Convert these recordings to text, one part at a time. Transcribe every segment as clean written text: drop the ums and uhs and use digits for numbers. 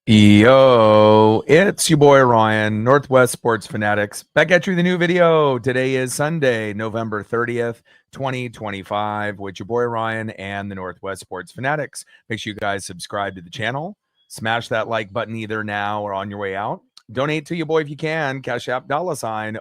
Yo, it's your boy Ryan, Northwest Sports Fanatics. Back at you with a new video. Today is Sunday, November 30th, 2025, with your boy Ryan and the Northwest Sports Fanatics. Make sure you guys subscribe to the channel. Smash that like button either now or on your way out. Donate to your boy if you can. Cash App $,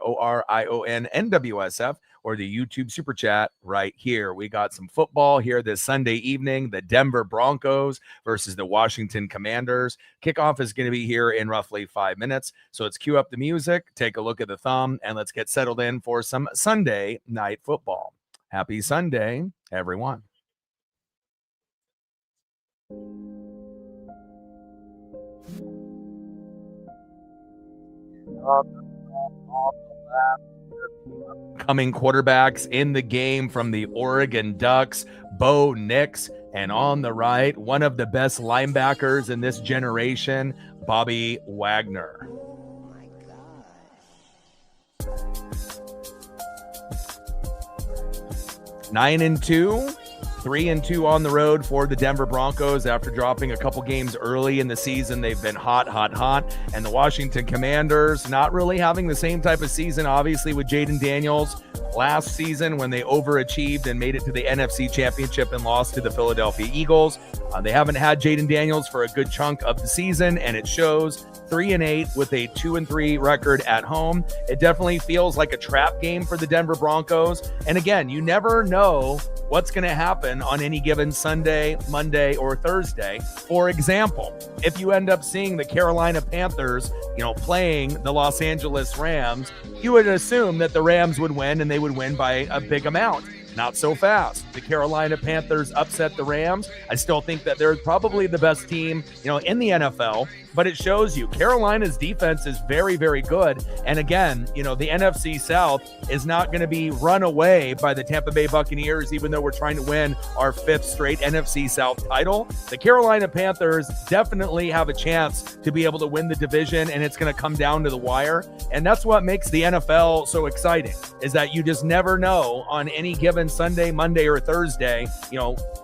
ORIONNWSF, or the YouTube Super Chat right here. We got some football here this Sunday evening. The Denver Broncos versus the Washington Commanders. Kickoff is going to be here in roughly 5 minutes. So let's cue up the music, take a look at the thumb, and let's get settled in for some Sunday night football. Happy Sunday, everyone. Coming quarterbacks in the game from the Oregon Ducks, Bo Nix, and on the right, one of the best linebackers in this generation, Bobby Wagner. Oh my gosh. 9-2, 3-2 on the road for the Denver Broncos after dropping a couple games early in the season. They've been hot. And the Washington Commanders not really having the same type of season, obviously, with Jaden Daniels last season when they overachieved and made it to the NFC Championship and lost to the Philadelphia Eagles. They haven't had Jaden Daniels for a good chunk of the season, and it shows. 3-8 with a 2-3 record at home. It definitely feels like a trap game for the Denver Broncos. And again, you never know what's going to happen on any given Sunday, Monday, or Thursday. For example, if you end up seeing the Carolina Panthers, playing the Los Angeles Rams, you would assume that the Rams would win and they would win by a big amount. Not so fast. The Carolina Panthers upset the Rams. I still think that they're probably the best team, in the NFL, but it shows you Carolina's defense is very, very good. And again, the NFC South is not going to be run away by the Tampa Bay Buccaneers, even though we're trying to win our 5th straight NFC South title. The Carolina Panthers definitely have a chance to be able to win the division, and it's going to come down to the wire. And that's what makes the NFL so exciting, is that you just never know on any given Sunday, Monday, or Thursday,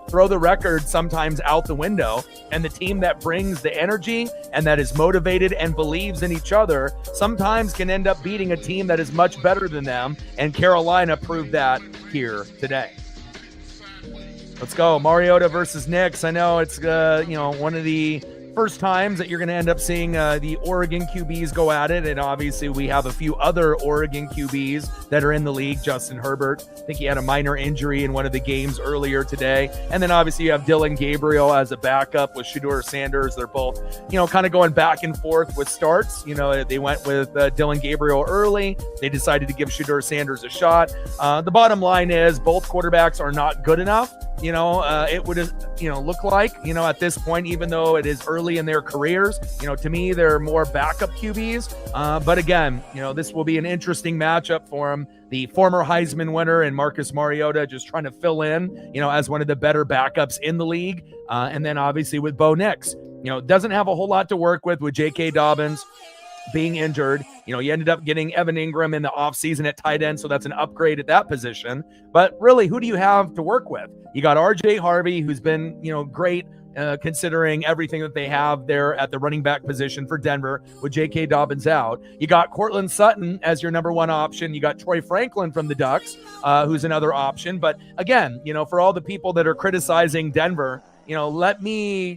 throw the record sometimes out the window, and the team that brings the energy and that is motivated and believes in each other sometimes can end up beating a team that is much better than them, and Carolina proved that here today. Let's go. Mariota versus Nix. I know it's one of the first times that you're going to end up seeing the Oregon QBs go at it, and obviously we have a few other Oregon QBs that are in the league. Justin Herbert, I think he had a minor injury in one of the games earlier today, and then obviously you have Dylan Gabriel as a backup with Shedeur Sanders. They're both kind of going back and forth with starts. They went with Dylan Gabriel early. They decided to give Shedeur Sanders a shot. The bottom line is both quarterbacks are not good enough. It would look like, at this point, even though it is early in their careers, to me, they're more backup QBs. But again, this will be an interesting matchup for them. The former Heisman winner and Marcus Mariota just trying to fill in, as one of the better backups in the league. And then obviously with Bo Nix, doesn't have a whole lot to work with J.K. Dobbins being injured. You ended up getting Evan Ingram in the offseason at tight end, so that's an upgrade at that position. But really, who do you have to work with? You got R.J. Harvey, who's been, great considering everything that they have there at the running back position for Denver with J.K. Dobbins out. You got Cortland Sutton as your number one option. You got Troy Franklin from the Ducks, who's another option. But again, for all the people that are criticizing Denver, let me,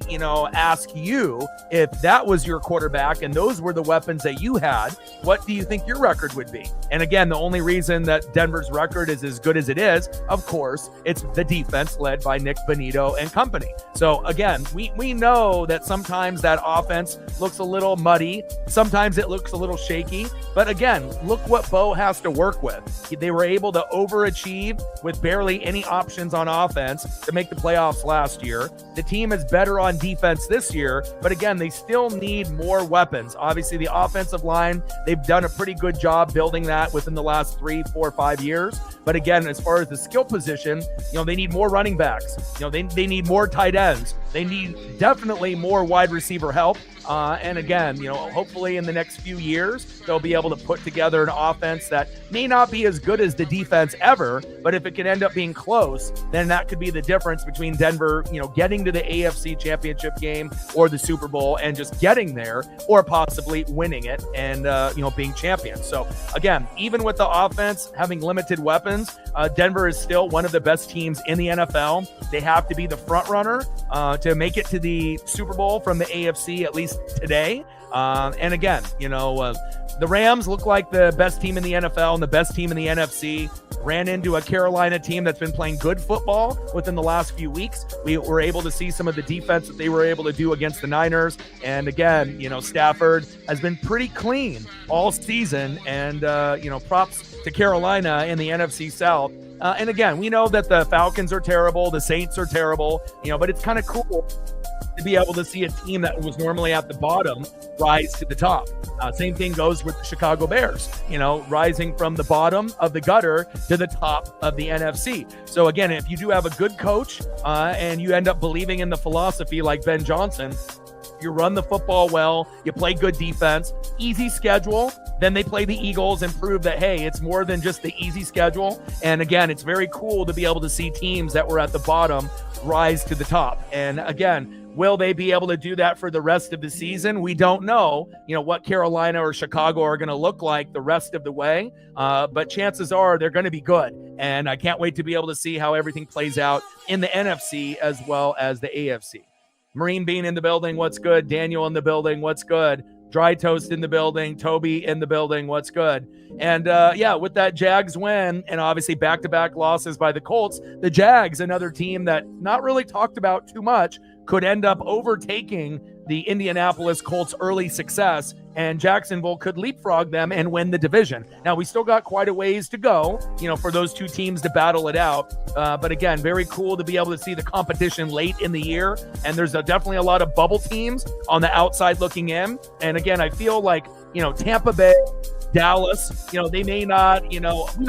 ask you, if that was your quarterback and those were the weapons that you had, what do you think your record would be? And again, the only reason that Denver's record is as good as it is, of course, it's the defense led by Nick Bonito and company. So again, we know that sometimes that offense looks a little muddy. Sometimes it looks a little shaky. But again, look what Bo has to work with. They were able to overachieve with barely any options on offense to make the playoffs last year. The team is better on defense this year, but again, they still need more weapons. Obviously, the offensive line, they've done a pretty good job building that within the last 3, 4, 5 years. But again, as far as the skill position, they need more running backs. They need more tight ends. They need definitely more wide receiver help. And again, hopefully in the next few years, they'll be able to put together an offense that may not be as good as the defense ever, but if it can end up being close, then that could be the difference between Denver, getting to the AFC Championship game or the Super Bowl and just getting there, or possibly winning it and, being champions. So again, even with the offense having limited weapons, Denver is still one of the best teams in the NFL. They have to be the front runner to make it to the Super Bowl from the AFC, at least today. And again, the Rams look like the best team in the NFL and the best team in the NFC. Ran into a Carolina team that's been playing good football within the last few weeks. We were able to see some of the defense that they were able to do against the Niners. And again, Stafford has been pretty clean all season. And, props to Carolina in the NFC South. And again, we know that the Falcons are terrible, the Saints are terrible, but it's kind of cool to be able to see a team that was normally at the bottom rise to the top. Same thing goes with the Chicago Bears, rising from the bottom of the gutter to the top of the NFC. So again, if you do have a good coach and you end up believing in the philosophy like Ben Johnson, you run the football well, you play good defense, easy schedule, then they play the Eagles and prove that, hey, it's more than just the easy schedule. And again, it's very cool to be able to see teams that were at the bottom rise to the top. And again, will they be able to do that for the rest of the season? We don't know, what Carolina or Chicago are going to look like the rest of the way. But chances are they're going to be good. And I can't wait to be able to see how everything plays out in the NFC as well as the AFC. Marine Bean in the building, what's good? Daniel in the building, what's good? Dry Toast in the building, Toby in the building, what's good? And with that Jags win and obviously back-to-back losses by the Colts, the Jags, another team that not really talked about too much, could end up overtaking the Indianapolis Colts' early success, and Jacksonville could leapfrog them and win the division. Now, we still got quite a ways to go, for those two teams to battle it out. But again, very cool to be able to see the competition late in the year. And there's definitely a lot of bubble teams on the outside looking in. And again, I feel like, Tampa Bay, Dallas, they may not,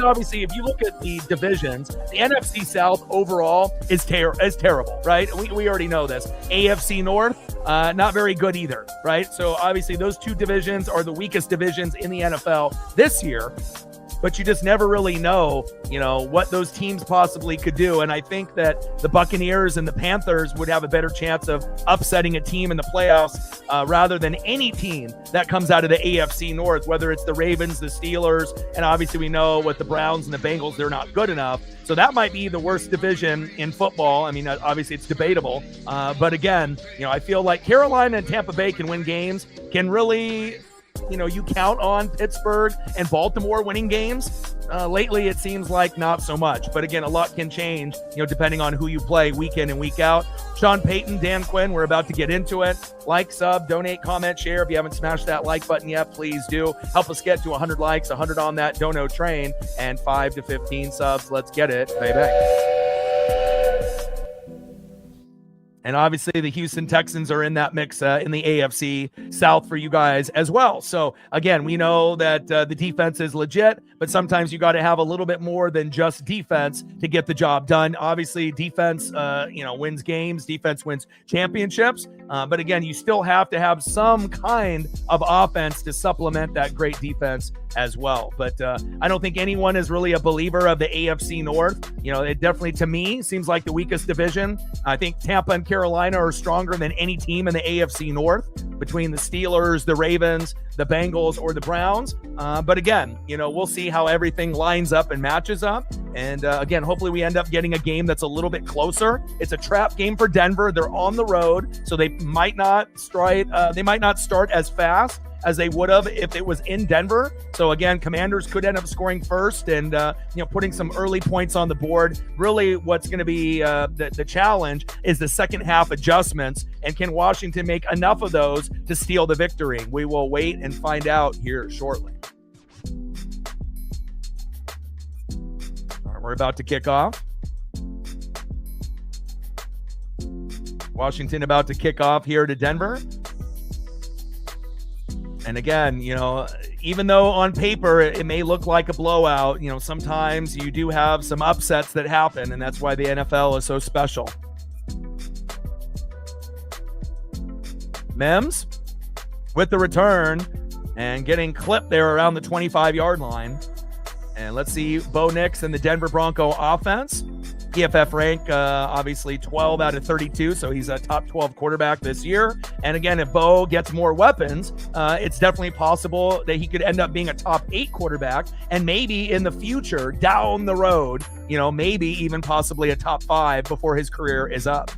obviously, if you look at the divisions, the NFC South overall is terrible, right? We already know this. AFC North, not very good either, right? So obviously those two divisions are the weakest divisions in the NFL this year. But you just never really know, what those teams possibly could do. And I think that the Buccaneers and the Panthers would have a better chance of upsetting a team in the playoffs rather than any team that comes out of the AFC North, whether it's the Ravens, the Steelers, and obviously we know with the Browns and the Bengals, they're not good enough. So that might be the worst division in football. I mean, obviously it's debatable. But again, I feel like Carolina and Tampa Bay can win games, can really... you count on Pittsburgh and Baltimore winning games. Lately, it seems like not so much. But again, a lot can change, depending on who you play week in and week out. Sean Payton, Dan Quinn, we're about to get into it. Like, sub, donate, comment, share. If you haven't smashed that like button yet, please do. Help us get to 100 likes, 100 on that dono train, and 5 to 15 subs. Let's get it, baby. And obviously the Houston Texans are in that mix in the AFC South for you guys as well. So again, we know that the defense is legit, but sometimes you got to have a little bit more than just defense to get the job done. Obviously defense, wins games, defense wins championships. But again, you still have to have some kind of offense to supplement that great defense as well. But I don't think anyone is really a believer of the AFC North. It definitely, to me, seems like the weakest division. I think Tampa and Carolina are stronger than any team in the AFC North between the Steelers, the Ravens, the Bengals, or the Browns. But again, we'll see how everything lines up and matches up. And again, hopefully we end up getting a game that's a little bit closer. It's a trap game for Denver. They're on the road, so they might not start as fast as they would have if it was in Denver. So again, Commanders could end up scoring first and putting some early points on the board. Really, what's going to be the challenge is the second half adjustments, and can Washington make enough of those to steal the victory? We will wait and find out here shortly. All right, we're about to kick off. Washington about to kick off here to Denver. And again, even though on paper it may look like a blowout, sometimes you do have some upsets that happen, and that's why the NFL is so special. Mems, with the return and getting clipped there around the 25-yard line. And let's see Bo Nix and the Denver Bronco offense. PFF rank, obviously 12 out of 32, so he's a top 12 quarterback this year. And again, if Bo gets more weapons, it's definitely possible that he could end up being a top 8 quarterback, and maybe in the future, down the road, maybe even possibly a top 5 before his career is up.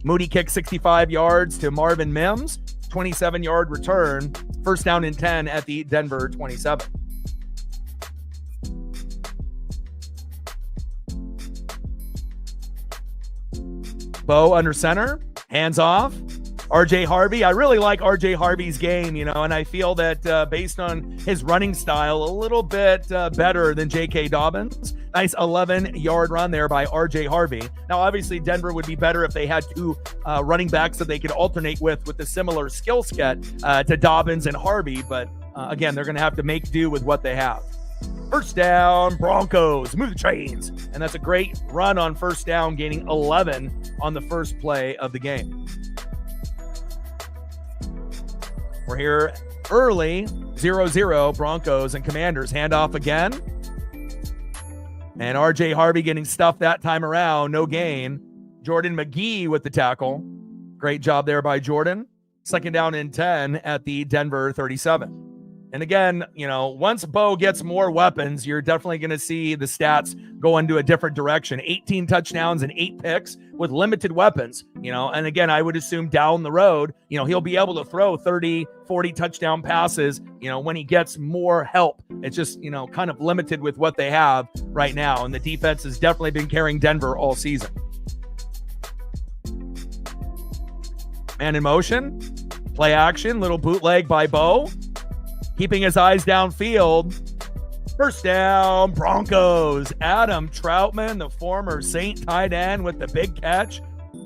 Moody kicked 65 yards to Marvin Mims, 27-yard return, first down and 10 at the Denver 27. Bo under center, hands off. RJ Harvey. I really like RJ Harvey's game, and I feel that based on his running style, a little bit better than J.K. Dobbins. Nice 11-yard run there by RJ Harvey. Now, obviously, Denver would be better if they had 2 running backs that they could alternate with a similar skill set to Dobbins and Harvey. But again, they're going to have to make do with what they have. First down, Broncos. Move the chains. And that's a great run on first down, gaining 11 on the first play of the game. We're here early, 0-0, Broncos and Commanders. Handoff again. And RJ Harvey getting stuffed that time around. No gain. Jordan McGee with the tackle. Great job there by Jordan. Second down and 10 at the Denver 37. And again, once Bo gets more weapons, you're definitely going to see the stats go into a different direction. 18 touchdowns and 8 picks with limited weapons, and again, I would assume down the road, he'll be able to throw 30, 40 touchdown passes, when he gets more help. It's just, kind of limited with what they have right now. And the defense has definitely been carrying Denver all season. Man in motion, play action, little bootleg by Bo. Keeping his eyes downfield. First down, Broncos. Adam Troutman, the former Saint tight end, with the big catch.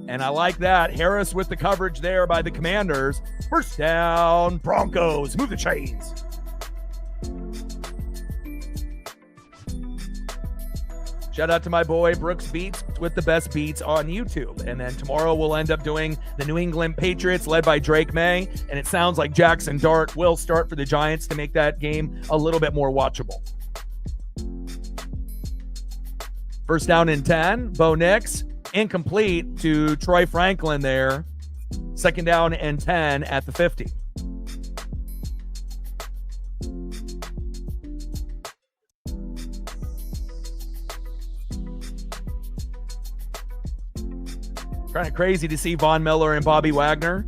And I like that. Harris with the coverage there by the Commanders. First down, Broncos. Move the chains. Shout out to my boy Brooks Beats with the best beats on YouTube. And then tomorrow we'll end up doing the New England Patriots led by Drake May. And it sounds like Jackson Dart will start for the Giants to make that game a little bit more watchable. First down and 10, Bo Nix. Incomplete to Troy Franklin there. Second down and 10 at the 50. Kind of crazy to see Von Miller and Bobby Wagner,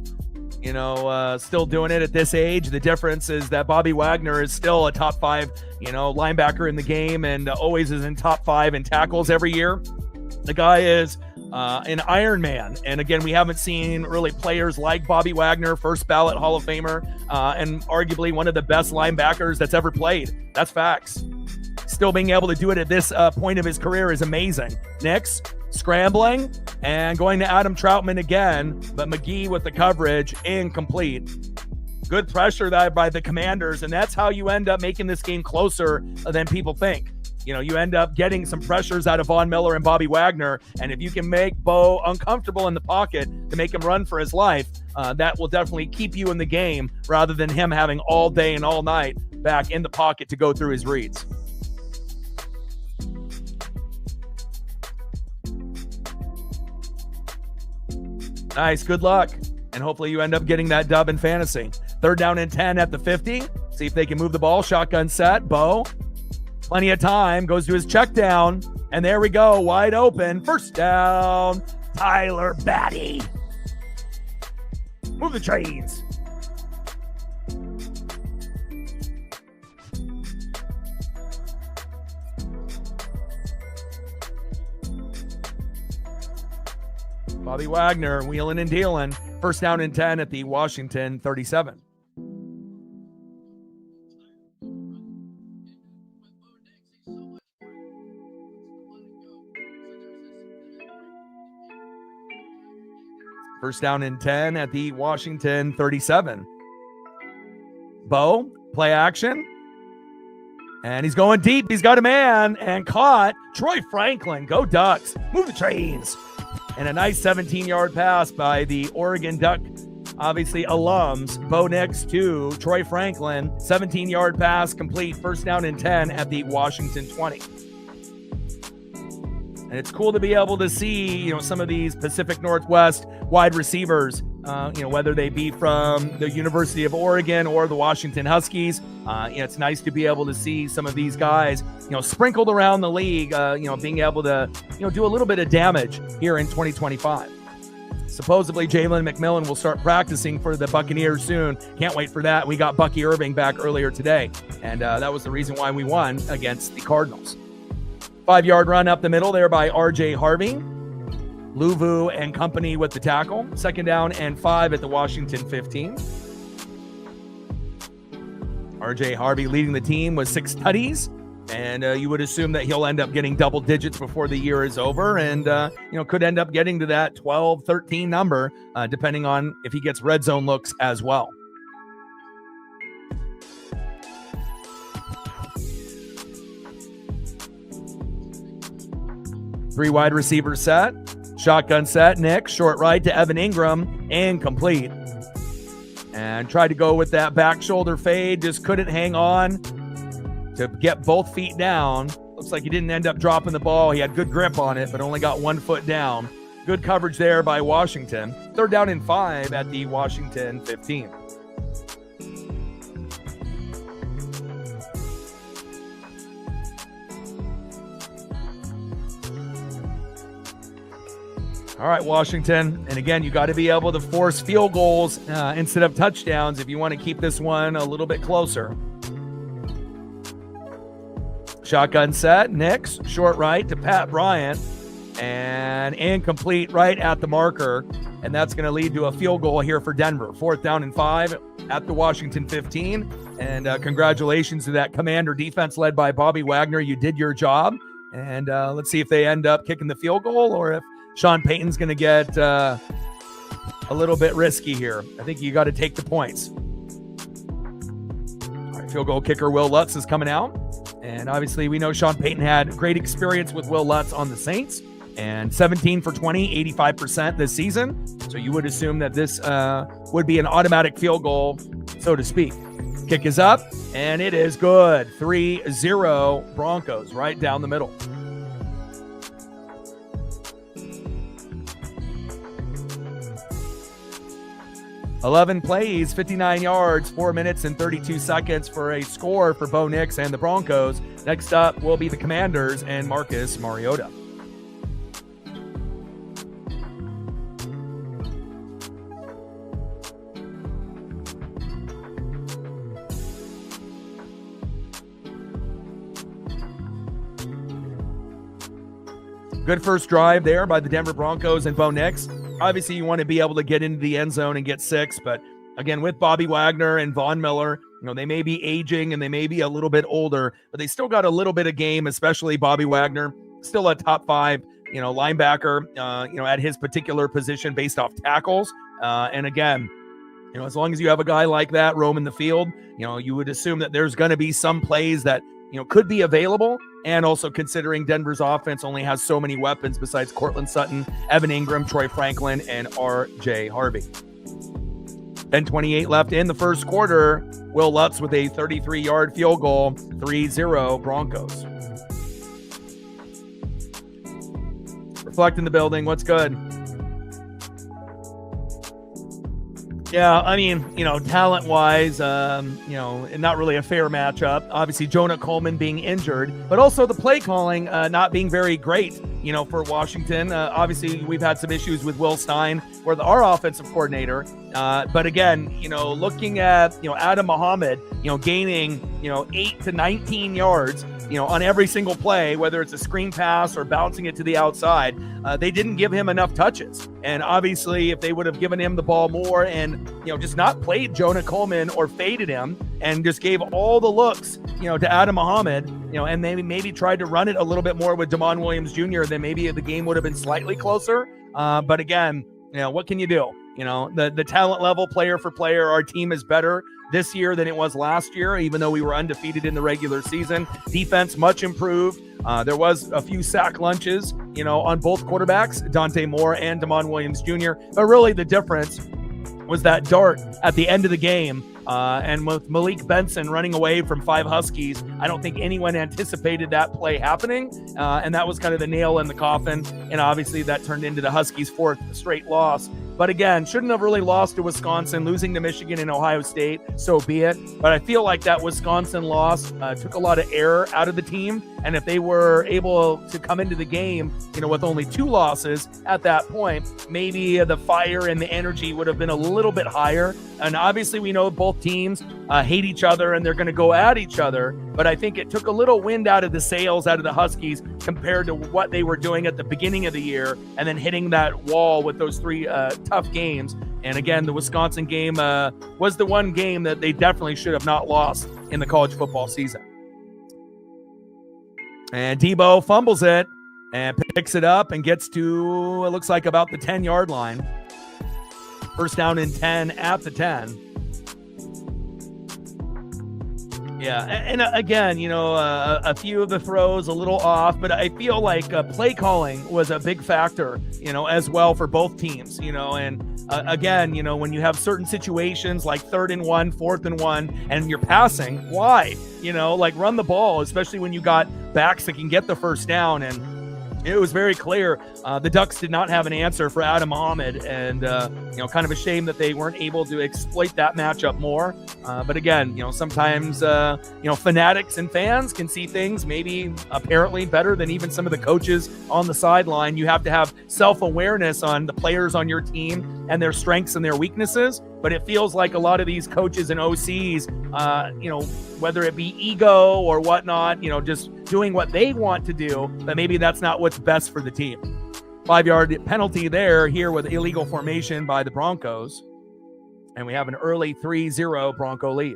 still doing it at this age. The difference is that Bobby Wagner is still a top 5, linebacker in the game and always is in top 5 in tackles every year. The guy is an Iron Man. And again, we haven't seen really players like Bobby Wagner, first ballot Hall of Famer, and arguably one of the best linebackers that's ever played. That's facts. Still being able to do it at this point of his career is amazing. Nix scrambling and going to Adam Troutman again, but McGee with the coverage, incomplete. Good pressure by the Commanders, and that's how you end up making this game closer than people think. You end up getting some pressures out of Von Miller and Bobby Wagner, and if you can make Bo uncomfortable in the pocket to make him run for his life, that will definitely keep you in the game rather than him having all day and all night back in the pocket to go through his reads. Nice, good luck. And hopefully you end up getting that dub in fantasy. Third down and 10 at the 50. See if they can move the ball. Shotgun set. Bo. Plenty of time. Goes to his check down. And there we go. Wide open. First down. Tyler Batty. Move the chains. Bobby Wagner wheeling and dealing. First down and 10 at the Washington 37. First down and 10 at the Washington 37. Bo, play action. And he's going deep. He's got a man and caught. Troy Franklin, go Ducks. Move the chains. And a nice 17-yard pass by the Oregon Duck obviously alums. Bo Nix to Troy Franklin, 17-yard pass complete, first down and 10 at the Washington 20. And it's cool to be able to see, some of these Pacific Northwest wide receivers, whether they be from the University of Oregon or the Washington Huskies. It's nice to be able to see some of these guys, sprinkled around the league, being able to, do a little bit of damage here in 2025. Supposedly, Jalen McMillan will start practicing for the Buccaneers soon. Can't wait for that. We got Bucky Irving back earlier today, and that was the reason why we won against the Cardinals. 5-yard run up the middle there by R.J. Harvey. Luvu and company with the tackle. Second down and 5 at the Washington 15. R.J. Harvey leading the team with 6 tutties. And you would assume that he'll end up getting double digits before the year is over. And, could end up getting to that 12, 13 number, depending on if he gets red zone looks as well. Three wide receivers set. Shotgun set. Nick, short right to Evan Ingram. Incomplete. And tried to go with that back shoulder fade. Just couldn't hang on to get both feet down. Looks like he didn't end up dropping the ball. He had good grip on it, but only got 1 foot down. Good coverage there by Washington. Third down and 5 at the Washington 15. All right, Washington. And again, you got to be able to force field goals instead of touchdowns if you want to keep this one a little bit closer. Shotgun set. Nix, short right to Pat Bryant. And incomplete right at the marker. And that's going to lead to a field goal here for Denver. 4th down and 5 at the Washington 15. And congratulations to that Commander defense led by Bobby Wagner. You did your job. And let's see if they end up kicking the field goal or if Sean Payton's going to get a little bit risky here. I think you got to take the points. All right, field goal kicker Will Lutz is coming out. And obviously we know Sean Payton had great experience with Will Lutz on the Saints. And 17 for 20, 85% this season. So you would assume that this would be an automatic field goal, so to speak. Kick is up, and it is good. 3-0 Broncos right down the middle. $11 plays, 59 yards, 4 minutes and 32 seconds for a score for Bo Nix and the Broncos. Next up will be the Commanders and Marcus Mariota. Good first drive there by the Denver Broncos and Bo Nix. Obviously, you want to be able to get into the end zone and get 6, but again, with Bobby Wagner and Von Miller, they may be aging and they may be a little bit older, but they still got a little bit of game, especially Bobby Wagner, still a top 5, linebacker, at his particular position based off tackles. And again, as long as you have a guy like that roaming the field, you would assume that there's going to be some plays that, could be available. And also considering Denver's offense only has so many weapons besides Cortland Sutton, Evan Ingram, Troy Franklin, and R.J. Harvey. 10:28 left in the first quarter. Will Lutz with a 33-yard field goal, 3-0 Broncos. Reflect in the building. What's good? Yeah, I mean, talent-wise, not really a fair matchup. Obviously, Jonah Coleman being injured, but also the play calling not being very great, for Washington. Obviously, we've had some issues with Will Stein, our offensive coordinator. But again, looking at, Adam Muhammad, gaining, 8 to 19 yards, on every single play, whether it's a screen pass or bouncing it to the outside, they didn't give him enough touches. And obviously, if they would have given him the ball more and, just not played Jonah Coleman or faded him and just gave all the looks, to Adam Muhammad, and maybe tried to run it a little bit more with Damon Williams Jr., then maybe the game would have been slightly closer. But again, what can you do? The talent level, player for player, our team is better this year than it was last year, even though we were undefeated in the regular season. Defense much improved. There was a few sack lunches, on both quarterbacks, Dante Moore and Damon Williams Jr. But really the difference was that dart at the end of the game. And with Malik Benson running away from 5 Huskies, I don't think anyone anticipated that play happening. And that was kind of the nail in the coffin. And obviously that turned into the Huskies' 4th straight loss. But again, shouldn't have really lost to Wisconsin, losing to Michigan and Ohio State, so be it. But I feel like that Wisconsin loss took a lot of air out of the team. And if they were able to come into the game, with only 2 losses at that point, maybe the fire and the energy would have been a little bit higher. And obviously we know both teams hate each other and they're going to go at each other. But I think it took a little wind out of the sails out of the Huskies compared to what they were doing at the beginning of the year and then hitting that wall with those 3 tough games. And again, the Wisconsin game was the one game that they definitely should have not lost in the college football season. And Debo fumbles it and picks it up and gets to, it looks like about the 10-yard line. First down and 10 at the 10. Yeah, and again, a few of the throws a little off, but I feel like play calling was a big factor, as well for both teams, and again, when you have certain situations like 3rd and 1, 4th and 1, and you're passing, why? Run the ball, especially when you got backs that can get the first down. And it was very clear the Ducks did not have an answer for Adam Ahmed, and kind of a shame that they weren't able to exploit that matchup more. But again, sometimes fanatics and fans can see things maybe apparently better than even some of the coaches on the sideline. You have to have self-awareness on the players on your team and their strengths and their weaknesses. But it feels like a lot of these coaches and OCs, whether it be ego or whatnot, just doing what they want to do, but maybe that's not what's best for the team. 5-yard penalty there here with illegal formation by the Broncos. And we have an early 3-0 Bronco lead.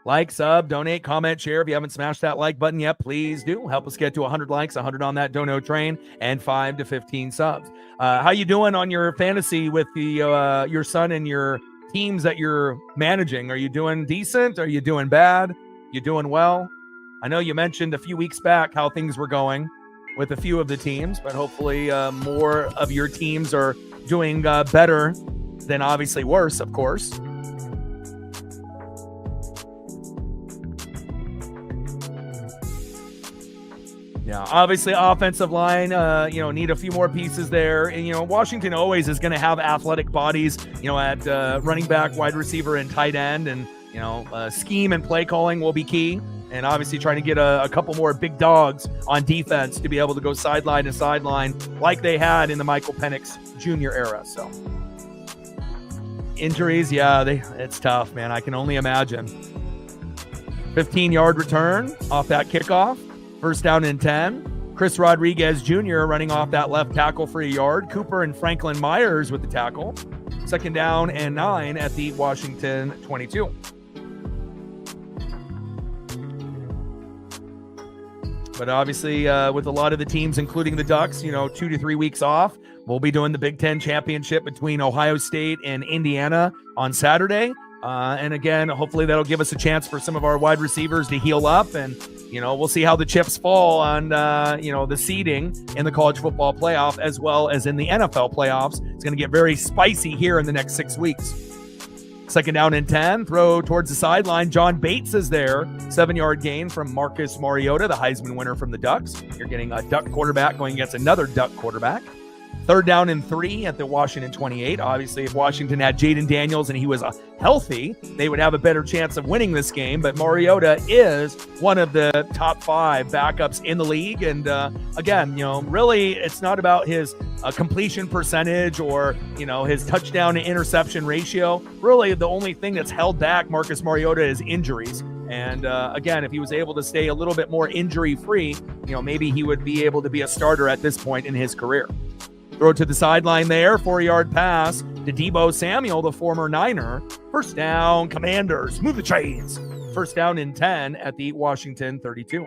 Like, sub, donate, comment, share. If you haven't smashed that like button yet, please do. Help us get to 100 likes, 100 on that dono train, and 5 to 15 subs. How you doing on your fantasy with the your son and your teams that you're managing? Are you doing decent? Are you doing bad? You doing well? I know you mentioned a few weeks back how things were going with a few of the teams, but hopefully more of your teams are doing better than obviously worse, of course. Yeah, obviously offensive line, need a few more pieces there. And, Washington always is going to have athletic bodies, at running back, wide receiver, and tight end. And, scheme and play calling will be key. And obviously trying to get a couple more big dogs on defense to be able to go sideline to sideline like they had in the Michael Penix Jr. era. So injuries, yeah, it's tough, man. I can only imagine. 15-yard return off that kickoff. First down and 10. Chris Rodriguez Jr. running off that left tackle for a yard. Cooper and Franklin Myers with the tackle. Second down and 9 at the Washington 22. But obviously, with a lot of the teams, including the Ducks, 2 to 3 weeks off, we'll be doing the Big Ten championship between Ohio State and Indiana on Saturday. And again, hopefully that'll give us a chance for some of our wide receivers to heal up. And, we'll see how the chips fall on, the seeding in the college football playoff as well as in the NFL playoffs. It's going to get very spicy here in the next 6 weeks. Second down and 10, throw towards the sideline. John Bates is there. 7-yard gain from Marcus Mariota, the Heisman winner from the Ducks. You're getting a Duck quarterback going against another Duck quarterback. Third down and 3 at the Washington 28. Obviously, if Washington had Jaden Daniels and he was healthy, they would have a better chance of winning this game. But Mariota is one of the top 5 backups in the league. And again, really it's not about his completion percentage or, his touchdown to interception ratio. Really, the only thing that's held back Marcus Mariota is injuries. And again, if he was able to stay a little bit more injury-free, maybe he would be able to be a starter at this point in his career. Throw to the sideline there, 4-yard pass to Deebo Samuel, the former Niner. First down, Commanders, move the chains. First down and 10 at the Washington 32.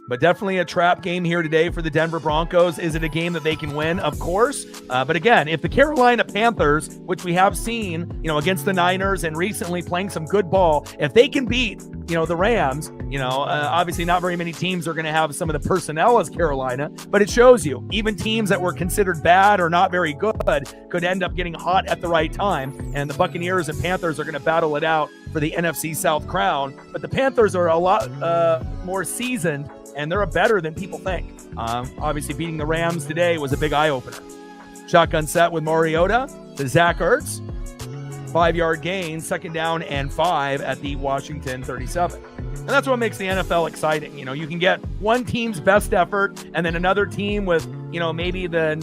But definitely a trap game here today for the Denver Broncos. Is it a game that they can win? Of course. But again, if the Carolina Panthers, which we have seen, against the Niners and recently playing some good ball, if they can beat the Rams, obviously not very many teams are going to have some of the personnel as Carolina, but it shows you even teams that were considered bad or not very good could end up getting hot at the right time. And the Buccaneers and Panthers are going to battle it out for the NFC South crown. But the Panthers are a lot more seasoned, and they're better than people think. Obviously, beating the Rams today was a big eye-opener. Shotgun set with Mariota to Zach Ertz. 5-yard gain, 2nd down and 5 at the Washington 37. And that's what makes the NFL exciting. You can get one team's best effort and then another team with, maybe a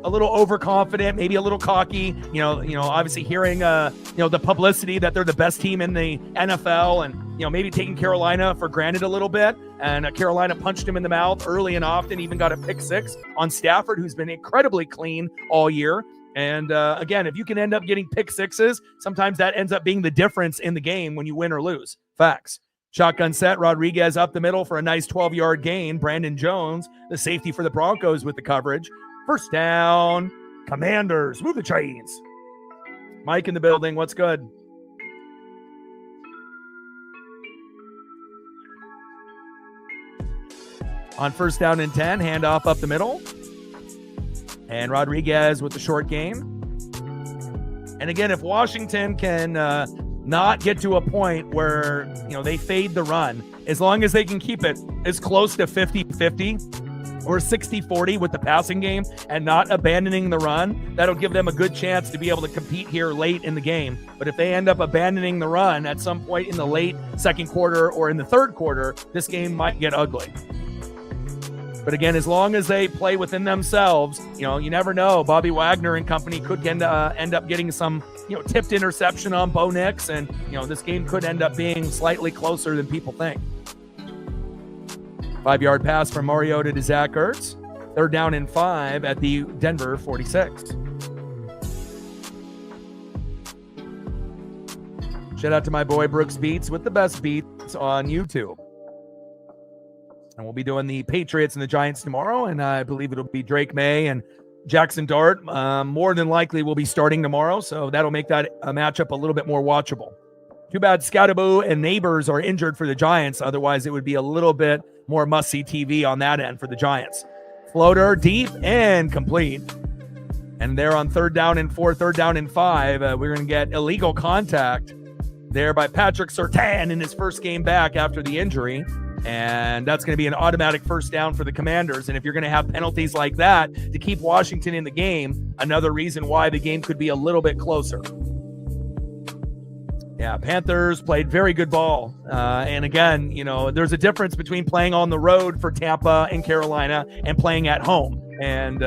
little overconfident, maybe a little cocky, obviously hearing, the publicity that they're the best team in the NFL and, maybe taking Carolina for granted a little bit. And Carolina punched him in the mouth early and often, even got a pick 6 on Stafford, who's been incredibly clean all year. And again, if you can end up getting pick 6s, sometimes that ends up being the difference in the game when you win or lose. Facts. Shotgun set, Rodriguez up the middle for a nice 12-yard gain. Brandon Jones, the safety for the Broncos with the coverage. 1st down, Commanders, move the chains. Mike in the building, what's good? On 1st down and 10, handoff up the middle. And Rodriguez with the short game. And again, if Washington can not get to a point where, they fade the run, as long as they can keep it as close to 50-50 or 60-40 with the passing game and not abandoning the run, that'll give them a good chance to be able to compete here late in the game. But if they end up abandoning the run at some point in the late 2nd quarter or in the 3rd quarter, this game might get ugly. But again, as long as they play within themselves, you never know. Bobby Wagner and company could end up getting some, tipped interception on Bo Nix. And, this game could end up being slightly closer than people think. 5-yard pass from Mariota to Zach Ertz. 3rd down and 5 at the Denver 46. Shout out to my boy Brooks Beats with the best beats on YouTube. And we'll be doing the Patriots and the Giants tomorrow, and I believe it'll be Drake May and Jackson Dart. More than likely will be starting tomorrow, so that'll make that matchup a little bit more watchable. Too bad Scatterbo and Neighbors are injured for the Giants. Otherwise, it would be a little bit more must-see TV on that end for the Giants. Floater, deep, and complete. And they're on 3rd down and 4, 3rd down and 5. We're going to get illegal contact there by Patrick Surtain in his first game back after the injury. And that's going to be an automatic 1st down for the Commanders. And if you're going to have penalties like that to keep Washington in the game, another reason why the game could be a little bit closer. Yeah, Panthers played very good ball. And again, there's a difference between playing on the road for Tampa and Carolina and playing at home. And,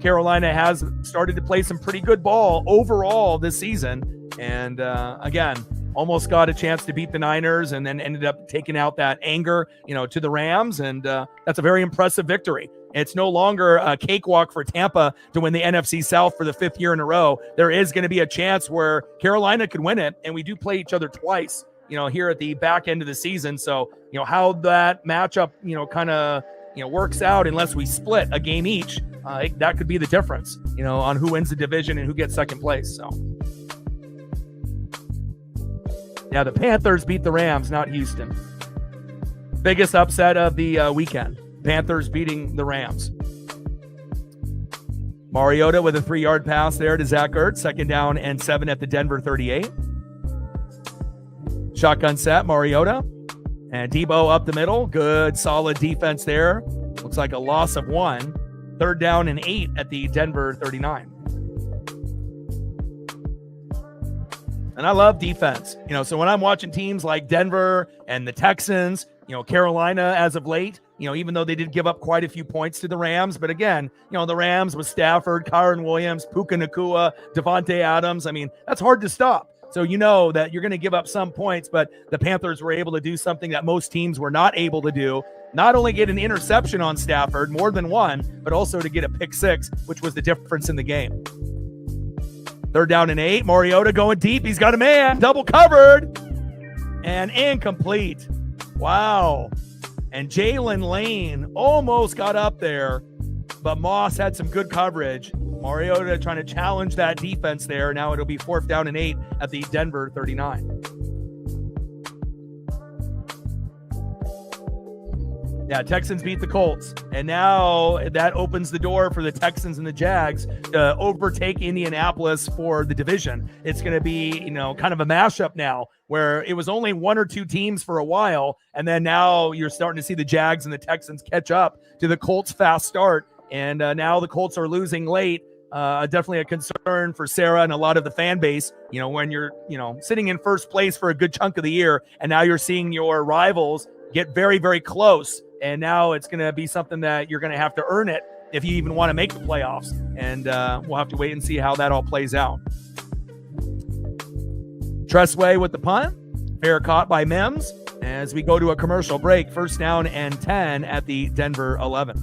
Carolina has started to play some pretty good ball overall this season. And again, almost got a chance to beat the Niners and then ended up taking out that anger, to the Rams. And that's a very impressive victory. It's no longer a cakewalk for Tampa to win the NFC South for the 5th year in a row. There is going to be a chance where Carolina could win it. And we do play each other twice, here at the back end of the season. So, how that matchup, works out unless we split a game each, that could be the difference, on who wins the division and who gets 2nd place. So. Yeah, the Panthers beat the Rams, not Houston. Biggest upset of the weekend. Panthers beating the Rams. Mariota with a 3-yard pass there to Zach Ertz. 2nd down and 7 at the Denver 38. Shotgun set, Mariota. And Debo up the middle. Good, solid defense there. Looks like a loss of 1. 3rd down and 8 at the Denver 39. And I love defense, so when I'm watching teams like Denver and the Texans, Carolina as of late, even though they did give up quite a few points to the Rams. But again, the Rams with Stafford, Kyron Williams, Puka Nacua, Devontae Adams. I mean, that's hard to stop. So that you're going to give up some points, but the Panthers were able to do something that most teams were not able to do. Not only get an interception on Stafford, more than one, but also to get a pick 6, which was the difference in the game. 3rd down and 8. Mariota going deep. He's got a man. Double covered. And incomplete. Wow. And Jalen Lane almost got up there, but Moss had some good coverage. Mariota trying to challenge that defense there. Now it'll be 4th down and 8 at the Denver 39. Yeah, Texans beat the Colts. And now that opens the door for the Texans and the Jags to overtake Indianapolis for the division. It's going to be, kind of a mashup now where it was only one or two teams for a while. And then now you're starting to see the Jags and the Texans catch up to the Colts' fast start. And now the Colts are losing late. Definitely a concern for Sarah and a lot of the fan base, when you're, sitting in first place for a good chunk of the year. And now you're seeing your rivals get very, very close. And now it's going to be something that you're going to have to earn it if you even want to make the playoffs. And we'll have to wait and see how that all plays out. Tressway with the punt. Fair caught by Mims as we go to a commercial break. First down and 10 at the Denver 11.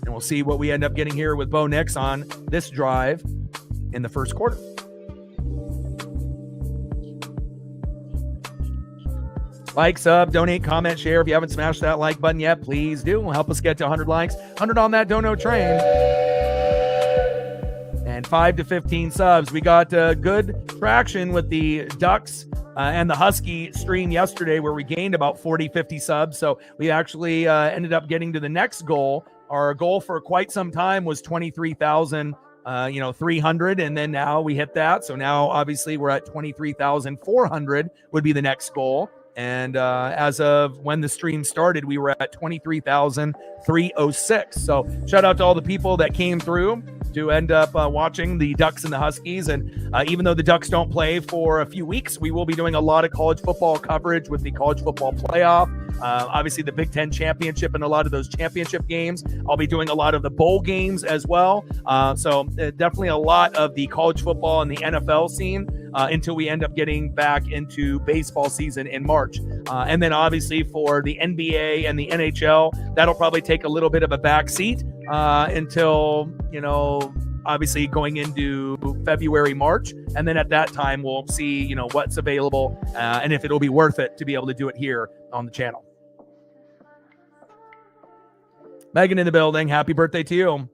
And we'll see what we end up getting here with Bo Nix on this drive in the first quarter. Like, sub, donate, comment, share. If you haven't smashed that like button yet, please do. It'll help us get to 100 likes. 100 on that dono train. And 5 to 15 subs. We got good traction with the Ducks and the Husky stream yesterday where we gained about 40, 50 subs. So we actually ended up getting to the next goal. Our goal for quite some time was 23,300. And then now we hit that. So now obviously we're at 23,400 would be the next goal. And as of when the stream started, we were at 23,306. So shout out to all the people that came through to end up watching the Ducks and the Huskies. And even though the Ducks don't play for a few weeks, we will be doing a lot of college football coverage with the college football playoff. Obviously the Big Ten championship and a lot of those championship games. I'll be doing a lot of the bowl games as well. So definitely a lot of the college football and the NFL scene until we end up getting back into baseball season in March. And then obviously for the NBA and the NHL, that'll probably take a little bit of a back seat until, obviously going into February, March. And then at that time, we'll see, what's available and if it'll be worth it to be able to do it here on the channel. Megan in the building. Happy birthday to you.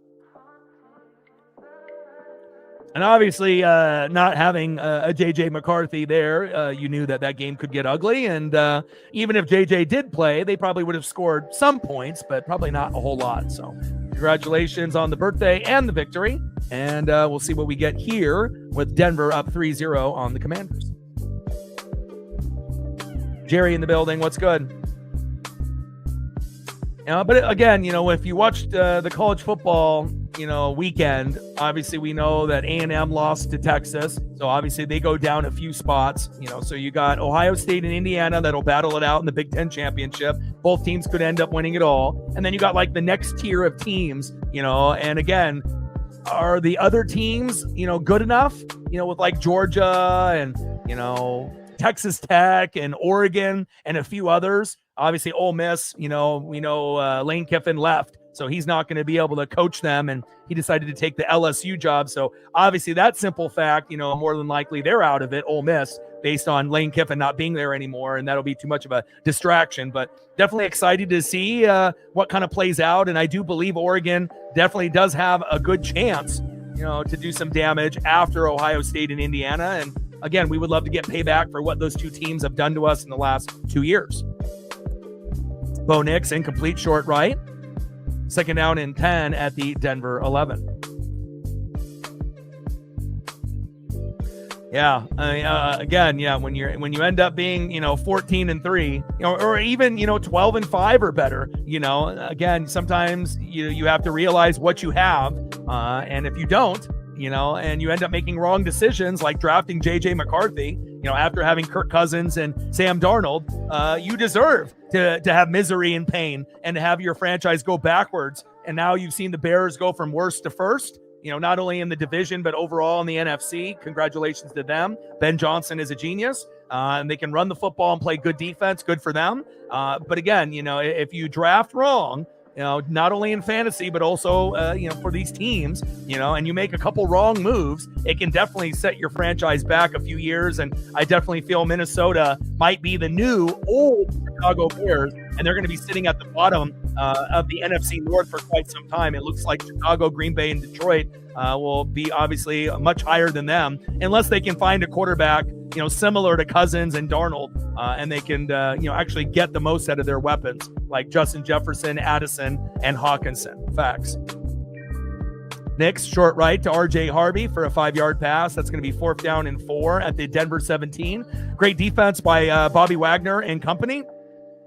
And obviously, not having a JJ McCarthy there, you knew that game could get ugly. And even if JJ did play, they probably would have scored some points, but probably not a whole lot. So congratulations on the birthday and the victory. And we'll see what we get here with Denver up 3-0 on the Commanders. Jerry in the building. What's good? But again, if you watched the college football weekend, obviously we know that A&M lost to Texas. So obviously they go down a few spots, so you got Ohio State and Indiana that'll battle it out in the Big Ten championship. Both teams could end up winning it all. And then you got like the next tier of teams, and again, are the other teams, good enough, with like Georgia and, Texas Tech and Oregon and a few others. Obviously Ole Miss, we know Lane Kiffin left. So he's not going to be able to coach them, and he decided to take the LSU job. So obviously that simple fact, more than likely they're out of it, Ole Miss, based on Lane Kiffin not being there anymore, and that'll be too much of a distraction. But definitely excited to see what kind of plays out, and I do believe Oregon definitely does have a good chance, to do some damage after Ohio State and Indiana. And again, we would love to get payback for what those two teams have done to us in the last 2 years. Bo Nix, incomplete, short right. Second down and 10 at the Denver 11. Yeah, again, when you end up being 14-3, or even 12-5 or better, again, sometimes you have to realize what you have, and if you don't, and you end up making wrong decisions like drafting JJ McCarthy, after having Kirk Cousins and Sam Darnold, you deserve to have misery and pain and to have your franchise go backwards. And now you've seen the Bears go from worst to first, not only in the division, but overall in the NFC. Congratulations to them. Ben Johnson is a genius, and they can run the football and play good defense. Good for them. But again, if you draft wrong, not only in fantasy, but also, for these teams, and you make a couple wrong moves, it can definitely set your franchise back a few years. And I definitely feel Minnesota might be the new old Chicago Bears and they're going to be sitting at the bottom of the NFC North for quite some time. It looks like Chicago, Green Bay, and Detroit will be obviously much higher than them, unless they can find a quarterback, similar to Cousins and Darnold, and they can, actually get the most out of their weapons, like Justin Jefferson, Addison, and Hawkinson. Facts. Next, short right to R.J. Harvey for a 5-yard pass. That's going to be 4th down and 4 at the Denver 17. Great defense by Bobby Wagner and company.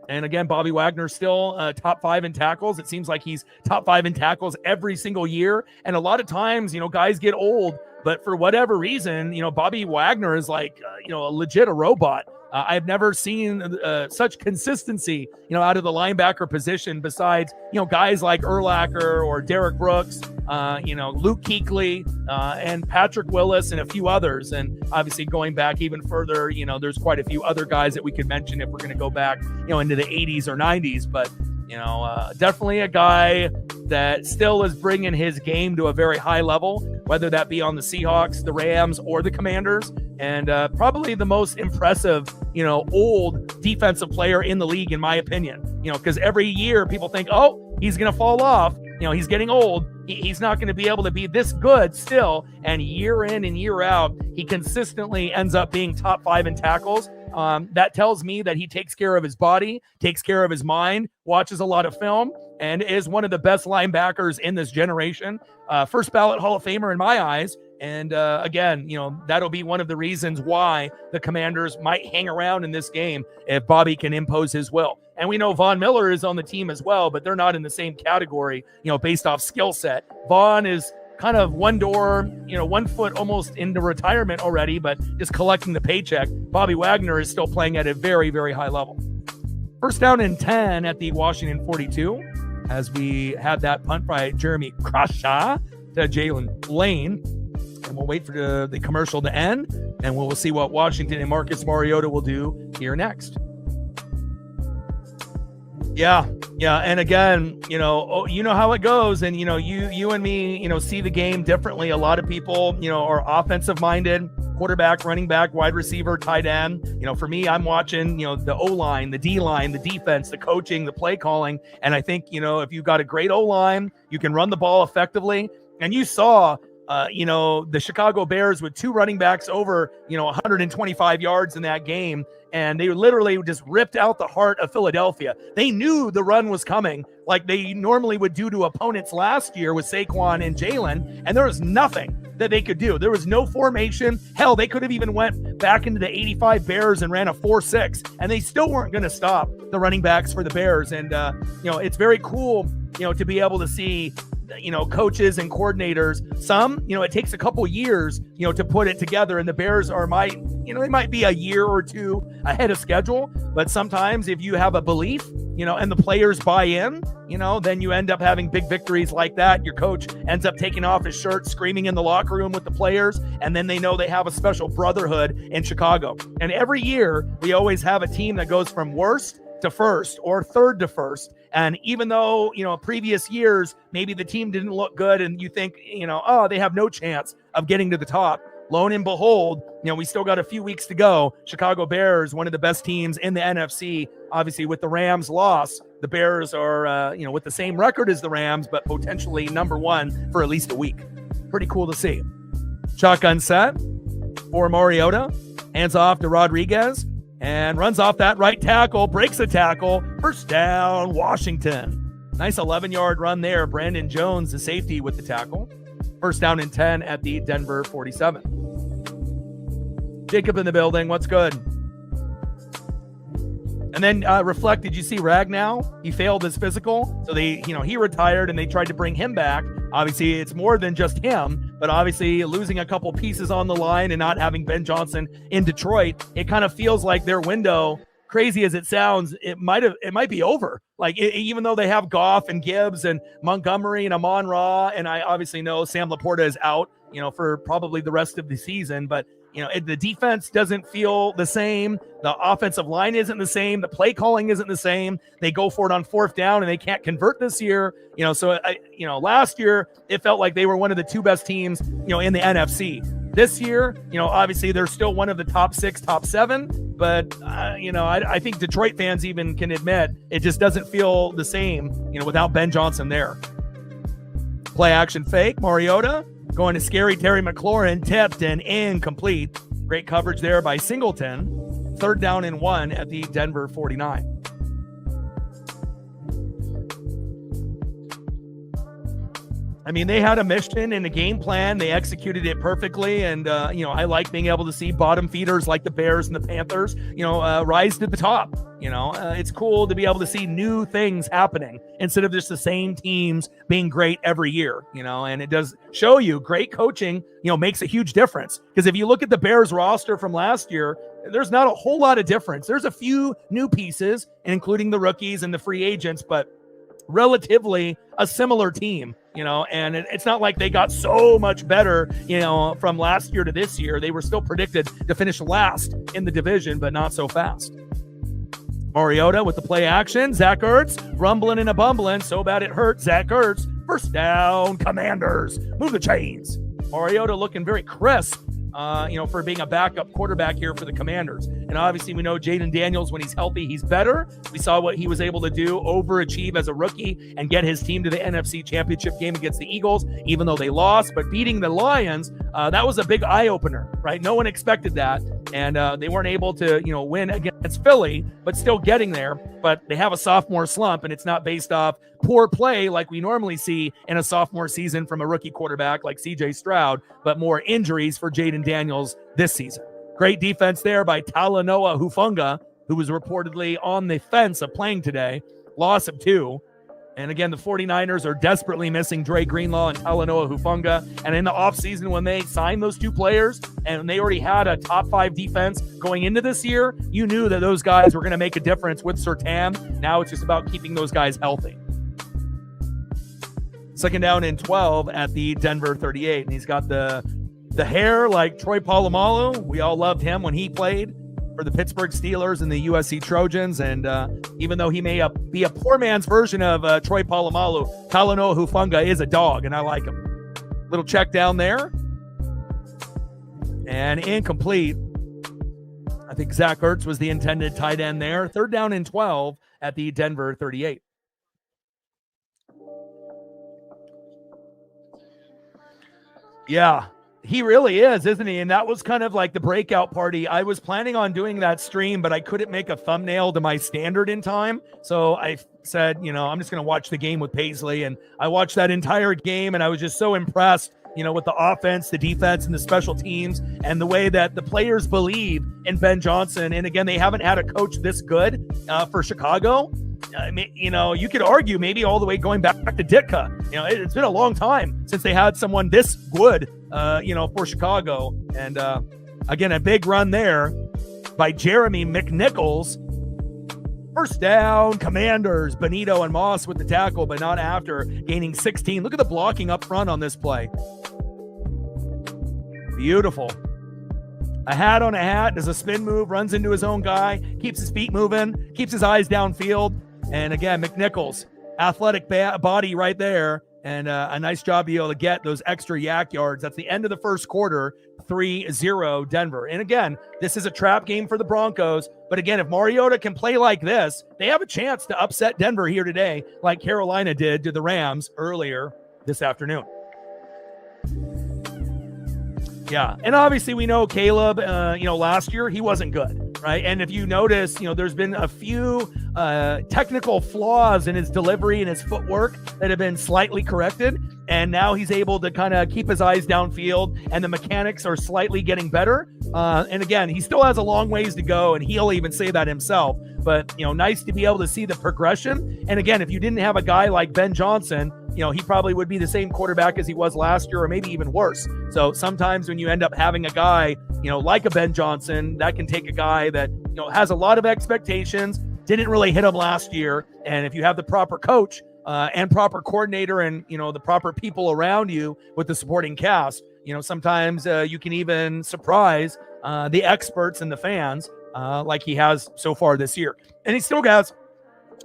And again, Bobby Wagner still top 5 in tackles. It seems like he's top 5 in tackles every single year. And a lot of times, guys get old, but for whatever reason, Bobby Wagner is like, a robot. I've never seen such consistency, out of the linebacker position besides, guys like Urlacher or Derek Brooks, Luke Kuechly, and Patrick Willis and a few others. And obviously going back even further, there's quite a few other guys that we could mention if we're going to go back, into the 80s or 90s. But, definitely a guy that still is bringing his game to a very high level, whether that be on the Seahawks, the Rams, or the Commanders. And probably the most impressive, old defensive player in the league, in my opinion, because every year people think, oh, he's going to fall off. He's getting old. He's not going to be able to be this good still. And year in and year out, he consistently ends up being top 5 in tackles. That tells me that he takes care of his body, takes care of his mind, watches a lot of film, and is one of the best linebackers in this generation. First ballot Hall of Famer in my eyes. And again, that'll be one of the reasons why the Commanders might hang around in this game if Bobby can impose his will. And we know Von Miller is on the team as well, but they're not in the same category, based off skill set. Von is kind of one door, 1 foot almost into retirement already, but just collecting the paycheck. Bobby Wagner is still playing at a very, very high level. 1st down and 10 at the Washington 42, as we had that punt by Jeremy Crashaw to Jalen Lane. And we'll wait for the commercial to end, and we'll see what Washington and Marcus Mariota will do here next. Yeah. And again, you know how it goes. And, you and me, see the game differently. A lot of people, are offensive minded, quarterback, running back, wide receiver, tight end. For me, I'm watching, the O-line, the D-line, the defense, the coaching, the play calling. And I think, if you've got a great O-line, you can run the ball effectively. And you saw, the Chicago Bears with 2 running backs over, 125 yards in that game. And they literally just ripped out the heart of Philadelphia. They knew the run was coming like they normally would do to opponents last year with Saquon and Jalen. And there was nothing that they could do. There was no formation. Hell, they could have even went back into the 85 Bears and ran a 4-6. And they still weren't going to stop the running backs for the Bears. And, it's very cool, to be able to see coaches and coordinators. Some, it takes a couple years, to put it together. And the Bears they might be a year or 2 ahead of schedule. But sometimes if you have a belief, and the players buy in, then you end up having big victories like that. Your coach ends up taking off his shirt, screaming in the locker room with the players. And then they know they have a special brotherhood in Chicago. And every year we always have a team that goes from worst to first or third to first. And even though, previous years, maybe the team didn't look good and you think, they have no chance of getting to the top. Lo and behold, we still got a few weeks to go. Chicago Bears, one of the best teams in the NFC. Obviously, with the Rams loss, the Bears are, with the same record as the Rams, but potentially number 1 for at least a week. Pretty cool to see. Shotgun set for Mariota. Hands off to Rodriguez. And runs off that right tackle, breaks a tackle. 1st down, Washington. Nice 11-yard run there. Brandon Jones, the safety, with the tackle. 1st down and 10 at the Denver 47. Jacob in the building. What's good? And then Reflect, did you see Ragnow? He failed his physical. So he retired and they tried to bring him back. Obviously, it's more than just him, but obviously losing a couple pieces on the line and not having Ben Johnson in Detroit, it kind of feels like their window, crazy as it sounds, it might be over. Like even though they have Goff and Gibbs and Montgomery and Amon-Ra, and I obviously know Sam Laporta is out, for probably the rest of the season, but the defense doesn't feel the same. The offensive line isn't the same. The play calling isn't the same. They go for it on 4th down and they can't convert this year. So last year it felt like they were one of the 2 best teams, in the NFC. This year, obviously they're still one of the top 6, top 7, but I think Detroit fans even can admit it just doesn't feel the same, without Ben Johnson there. Play action fake, Mariota going to scary Terry McLaurin, tipped and incomplete. Great coverage there by Singleton. 3rd down and 1 at the Denver 49. I mean, they had a mission and a game plan. They executed it perfectly. And, I like being able to see bottom feeders like the Bears and the Panthers, rise to the top. It's cool to be able to see new things happening instead of just the same teams being great every year, and it does show you great coaching, makes a huge difference. Because if you look at the Bears roster from last year, there's not a whole lot of difference. There's a few new pieces, including the rookies and the free agents, but relatively a similar team, and it's not like they got so much better, from last year to this year. They were still predicted to finish last in the division, but not so fast. Mariota with the play action. Zach Ertz rumbling and a bumbling so bad it hurt. Zach Ertz, 1st down, Commanders. Move the chains. Mariota looking very crisp, for being a backup quarterback here for the Commanders. And obviously we know Jaden Daniels, when he's healthy, he's better. We saw what he was able to do, overachieve as a rookie and get his team to the NFC Championship game against the Eagles, even though they lost. But beating the Lions, that was a big eye-opener, right? No one expected that. And they weren't able to, win against Philly, but still getting there. But they have a sophomore slump, and it's not based off poor play like we normally see in a sophomore season from a rookie quarterback like C.J. Stroud, but more injuries for Jaden Daniels this season. Great defense there by Talanoa Hufanga, who was reportedly on the fence of playing today. Loss of 2. And again, the 49ers are desperately missing Dre Greenlaw and Talanoa Hufanga. And in the offseason, when they signed those 2 players and they already had a top 5 defense going into this year, you knew that those guys were going to make a difference with Surtain. Now it's just about keeping those guys healthy. 2nd down and 12 at the Denver 38. And he's got the hair like Troy Polamalu. We all loved him when he played for the Pittsburgh Steelers and the USC Trojans. And even though he may be a poor man's version of Troy Polamalu, Talanoa Hufanga is a dog, and I like him. Little check down there. And incomplete. I think Zach Ertz was the intended tight end there. 3rd down and 12 at the Denver 38. Yeah, he really is, isn't he? And that was kind of like the breakout party. I was planning on doing that stream, but I couldn't make a thumbnail to my standard in time. So I said, I'm just going to watch the game with Paisley. And I watched that entire game, and I was just so impressed, with the offense, the defense, and the special teams, and the way that the players believe in Ben Johnson. And again, they haven't had a coach this good for Chicago. I mean, you could argue maybe all the way going back to Ditka. It's been a long time since they had someone this good, for Chicago. And again, a big run there by Jeremy McNichols. 1st down, Commanders. Benito and Moss with the tackle, but not after, gaining 16. Look at the blocking up front on this play. Beautiful. A hat on a hat, does a spin move, runs into his own guy, keeps his feet moving, keeps his eyes downfield. And again, McNichols, athletic body right there, and a nice job to be able to get those extra yak yards. That's the end of the 1st quarter, 3-0 Denver. And again, this is a trap game for the Broncos. But again, if Mariota can play like this, they have a chance to upset Denver here today, like Carolina did to the Rams earlier this afternoon. Yeah, and obviously we know Caleb, last year he wasn't good, right? And if you notice, there's been a few technical flaws in his delivery and his footwork that have been slightly corrected, and now he's able to kind of keep his eyes downfield, and the mechanics are slightly getting better. And again, he still has a long ways to go, and he'll even say that himself. But, nice to be able to see the progression. And again, if you didn't have a guy like Ben Johnson, he probably would be the same quarterback as he was last year, or maybe even worse. So sometimes when you end up having a guy, like a Ben Johnson, that can take a guy that, has a lot of expectations, didn't really hit him last year. And if you have the proper coach and proper coordinator and, the proper people around you with the supporting cast, sometimes you can even surprise the experts and the fans like he has so far this year. And he still has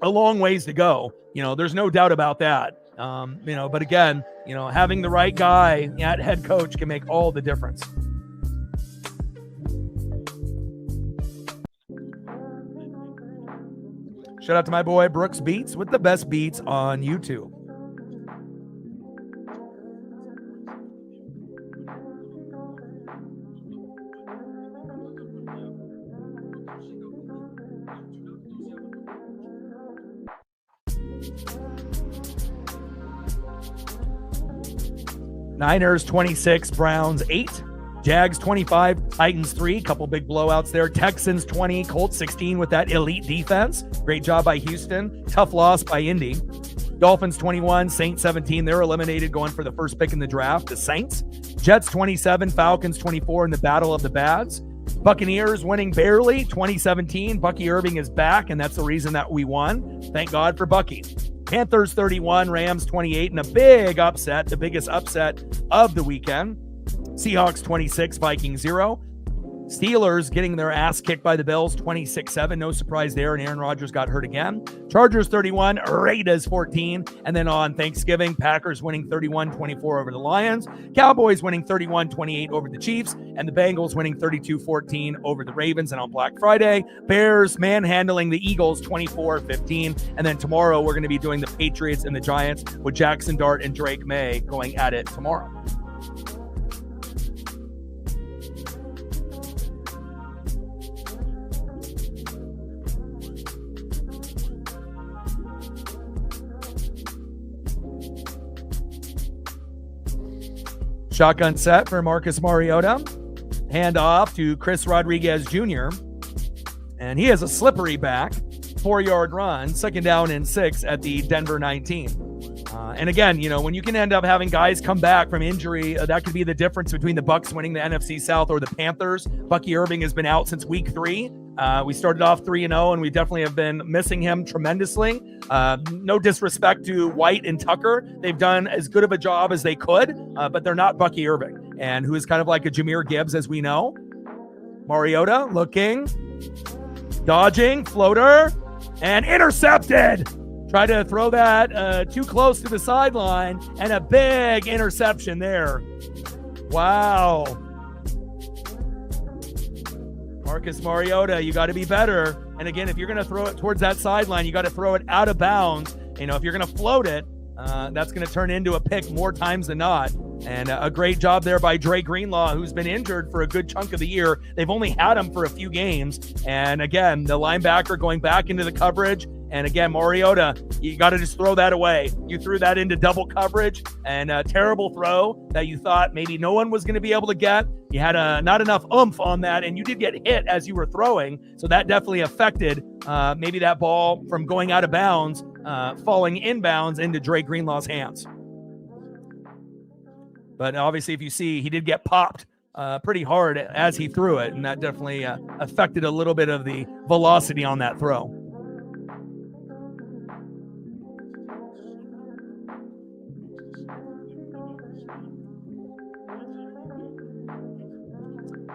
a long ways to go. There's no doubt about that. But again, having the right guy at head coach can make all the difference. Shout out to my boy Brooks Beats with the best beats on YouTube. Niners 26, Browns 8, Jags 25, Titans 3, couple big blowouts there. Texans 20, Colts 16 with that elite defense. Great job by Houston. Tough loss by Indy. Dolphins 21, Saints 17. They're eliminated going for the first pick in the draft, the Saints. Jets 27, Falcons 24 in the battle of the Bads. Buccaneers winning barely, 2017. Bucky Irving is back, and that's the reason that we won. Thank God for Bucky. Panthers 31, Rams 28, and a big upset, the biggest upset of the weekend. Seahawks 26, Vikings 0. Steelers getting their ass kicked by the Bills 26-7. No surprise there, and Aaron Rodgers got hurt again. Chargers 31, Raiders 14. And then on Thanksgiving, Packers winning 31-24 over the Lions. Cowboys winning 31-28 over the Chiefs. And the Bengals winning 32-14 over the Ravens. And on Black Friday, Bears manhandling the Eagles 24-15. And then tomorrow, we're going to be doing the Patriots and the Giants with Jackson Dart and Drake May going at it tomorrow. Shotgun set for Marcus Mariota. Hand off to Chris Rodriguez Jr. And he has a slippery back. 4-yard run. 2nd down and 6 at the Denver 19. And again, you know, when you can end up having guys come back from injury, that could be the difference between the Bucs winning the NFC South or the Panthers. Bucky Irving has been out since week 3. We started off 3-0, and we definitely have been missing him tremendously. No disrespect to White and Tucker. They've done as good of a job as they could, but they're not Bucky Irving, and who is kind of like a Jahmyr Gibbs, as we know. Mariota looking, dodging, floater, and intercepted. Try to throw that too close to the sideline, and a big interception there. Wow. Marcus Mariota, you got to be better. And again, if you're going to throw it towards that sideline, you got to throw it out of bounds. You know, if you're going to float it, that's going to turn into a pick more times than not. And a great job there by Dre Greenlaw, who's been injured for a good chunk of the year. They've only had him for a few games. And again, the linebacker going back into the coverage. And again, Mariota, you got to just throw that away. You threw that into double coverage, and a terrible throw that you thought maybe no one was going to be able to get. You had not enough oomph on that, and you did get hit as you were throwing. So that definitely affected maybe that ball from going out of bounds, falling inbounds into Dre Greenlaw's hands. But obviously, if you see, he did get popped pretty hard as he threw it, and that definitely affected a little bit of the velocity on that throw.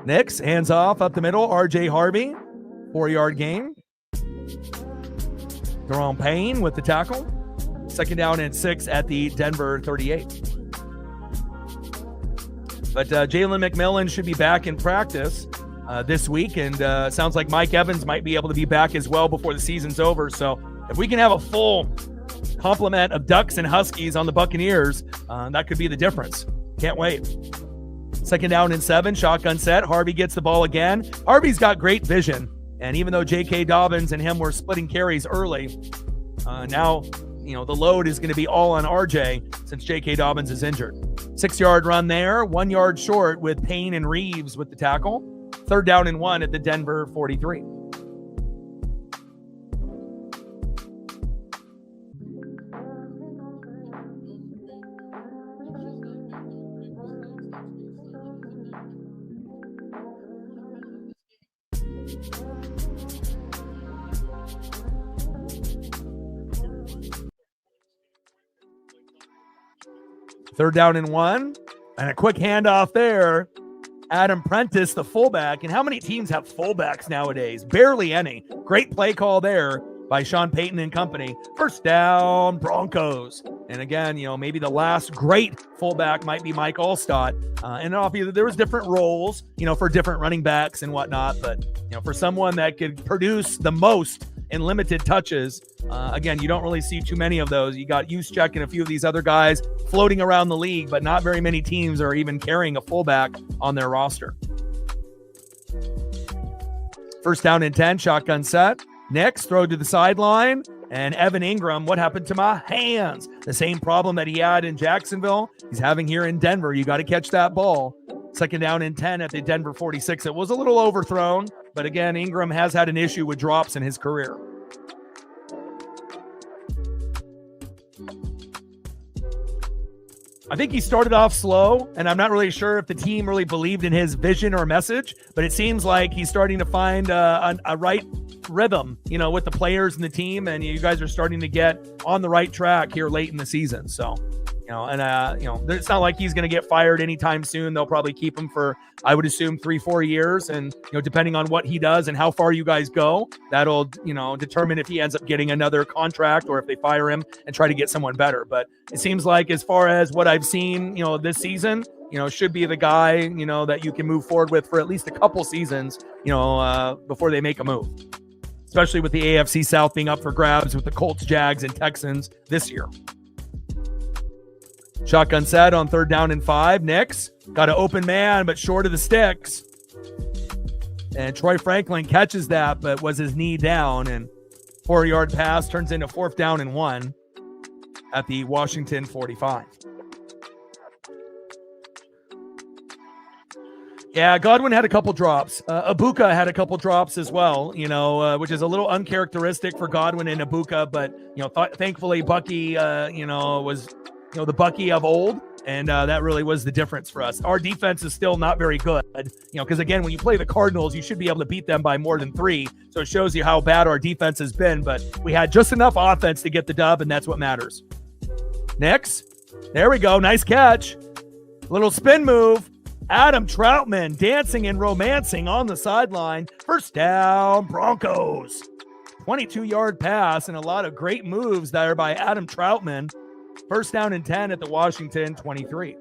Knicks, hands off up the middle. RJ Harvey, 4-yard gain. Jerome Payne with the tackle. 2nd down and 6 at the Denver 38. But Jalen McMillan should be back in practice this week, and sounds like Mike Evans might be able to be back as well before the season's over. So if we can have a full complement of Ducks and Huskies on the Buccaneers, that could be the difference. Can't wait. 2nd down and 7, shotgun set. Harvey gets the ball again. Harvey's got great vision. And even though J.K. Dobbins and him were splitting carries early, now, you know, the load is going to be all on RJ since J.K. Dobbins is injured. 6-yard run there, 1 yard short with Payne and Reeves with the tackle. 3rd down and 1 at the Denver 43. Third down and 1, and a quick handoff there. Adam Prentice, the fullback. And how many teams have fullbacks nowadays? Barely any. Great play call there by Sean Payton and company. 1st down, Broncos. And again, you know, maybe the last great fullback might be Mike Allstott. And obviously there was different roles, you know, for different running backs and whatnot. But, you know, for someone that could produce the most in limited touches. Again, you don't really see too many of those. You got Juszczyk and a few of these other guys floating around the league, but not very many teams are even carrying a fullback on their roster. First down and 10, shotgun set. Next, throw to the sideline. And Evan Ingram, what happened to my hands? The same problem that he had in Jacksonville, he's having here in Denver. You got to catch that ball. Second down and 10 at the Denver 46. It was a little overthrown, but again, Ingram has had an issue with drops in his career. I think he started off slow, and I'm not really sure if the team really believed in his vision or message, but it seems like he's starting to find a right rhythm, with the players and the team, and you guys are starting to get on the right track here late in the season. So, it's not like he's going to get fired anytime soon. They'll probably keep him for, I would assume, 3-4 years. And, depending on what he does and how far you guys go, that'll, determine if he ends up getting another contract or if they fire him and try to get someone better. But it seems like as far as what I've seen, this season, should be the guy, that you can move forward with for at least a couple seasons, before they make a move. Especially with the AFC South being up for grabs with the Colts, Jags, and Texans this year. Shotgun set on third down and 5. Nix got an open man, but short of the sticks. And Troy Franklin catches that, but was his knee down. And 4-yard pass turns into 4th down and 1 at the Washington 45. Yeah, Godwin had a couple drops. Ibuka had a couple drops as well, which is a little uncharacteristic for Godwin and Ibuka. But, thankfully, Bucky, was, the Bucky of old. And that really was the difference for us. Our defense is still not very good, because, again, when you play the Cardinals, you should be able to beat them by more than 3. So it shows you how bad our defense has been. But we had just enough offense to get the dub, and that's what matters. Next. There we go. Nice catch. Little spin move. Adam Troutman dancing and romancing on the sideline. First down, Broncos. 22-yard pass and a lot of great moves there by Adam Troutman. First down and 10 at the Washington 23.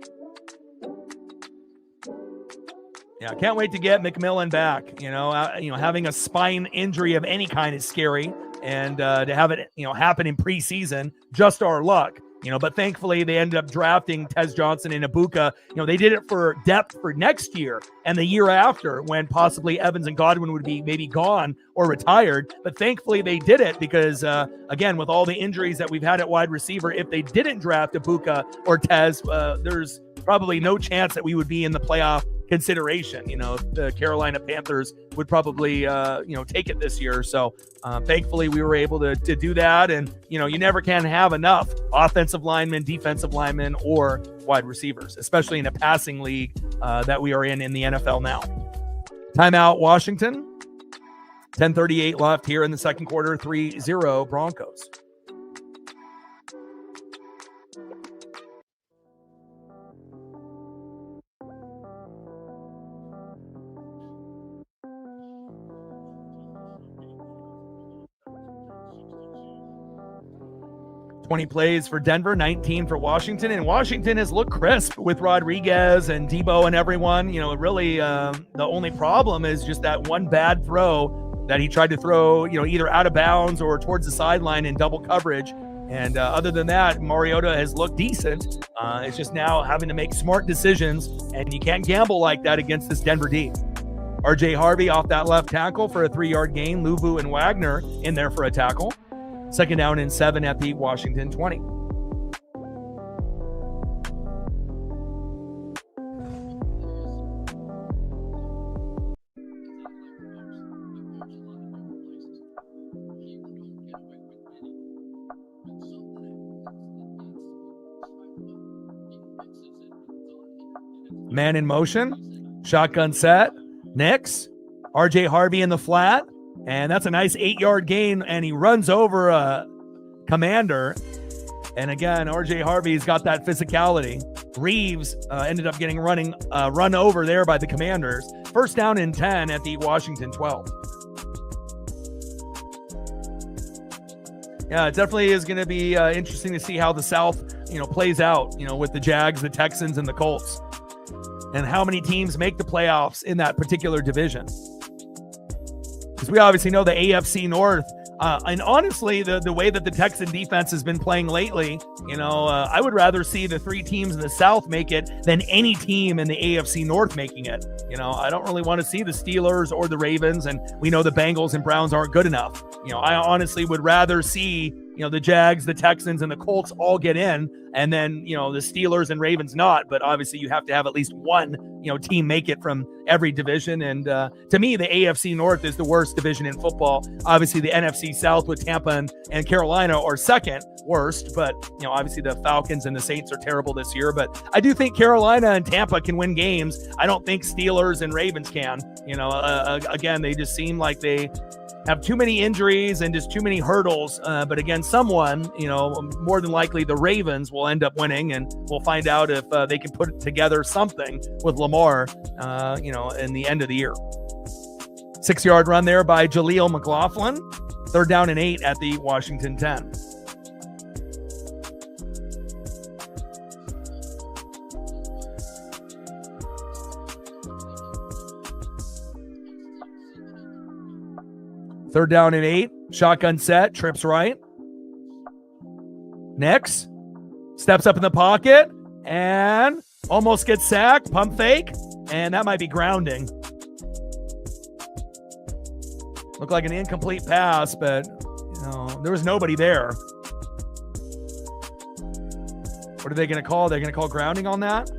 Yeah, I can't wait to get McMillan back. Having a spine injury of any kind is scary, and to have it, happen in preseason, just our luck. But thankfully they ended up drafting Tez Johnson and Ibuka. They did it for depth for next year and the year after, when possibly Evans and Godwin would be maybe gone or retired. But thankfully they did it because, again, with all the injuries that we've had at wide receiver, if they didn't draft Ibuka or Tez, there's probably no chance that we would be in the playoff consideration. The Carolina Panthers would probably, take it this year. So thankfully we were able to do that. And, you never can have enough offensive linemen, defensive linemen, or wide receivers, especially in a passing league that we are in the NFL now. Timeout, Washington. 10:38 left here in the second quarter. 3-0 Broncos. $20 plays for Denver, 19 for Washington, and Washington has looked crisp with Rodriguez and Debo and everyone. Really the only problem is just that one bad throw that he tried to throw, either out of bounds or towards the sideline in double coverage. And other than that, Mariota has looked decent. It's just now having to make smart decisions, and you can't gamble like that against this Denver D. RJ Harvey off that left tackle for a 3-yard gain. Luvu and Wagner in there for a tackle. Second down and 7 at the Washington 20. Man in motion, shotgun set, Nix, RJ Harvey in the flat. And that's a nice 8-yard gain, and he runs over a commander. And again, RJ Harvey's got that physicality. Reeves ended up getting run over there by the Commanders. First down and 10 at the Washington 12. Yeah, it definitely is going to be interesting to see how the South, plays out, with the Jags, the Texans, and the Colts, and how many teams make the playoffs in that particular division. Because we obviously know the AFC North And honestly, the way that the Texan defense has been playing lately, I would rather see the three teams in the South make it than any team in the AFC North making it. I don't really want to see the Steelers or the Ravens, and we know the Bengals and Browns aren't good enough. I honestly would rather see, the Jags, the Texans, and the Colts all get in, and then, the Steelers and Ravens not. But obviously you have to have at least one, team make it from every division. And to me, the AFC North is the worst division in football. Obviously the NFC South with Tampa and Carolina are second worst, but, obviously the Falcons and the Saints are terrible this year. But I do think Carolina and Tampa can win games. I don't think Steelers and Ravens can. Again, they just seem like they have too many injuries and just too many hurdles. But again, someone, more than likely the Ravens will end up winning, and we'll find out if they can put together something with Lamar, in the end of the year. 6-yard run there by Jaleel McLaughlin. 3rd down and 8 at the Washington 10. Third down and 8, shotgun set, trips right. Nix steps up in the pocket and almost gets sacked, pump fake, and that might be grounding. Looked like an incomplete pass, but there was nobody there. What are they going to call? They're going to call grounding on that?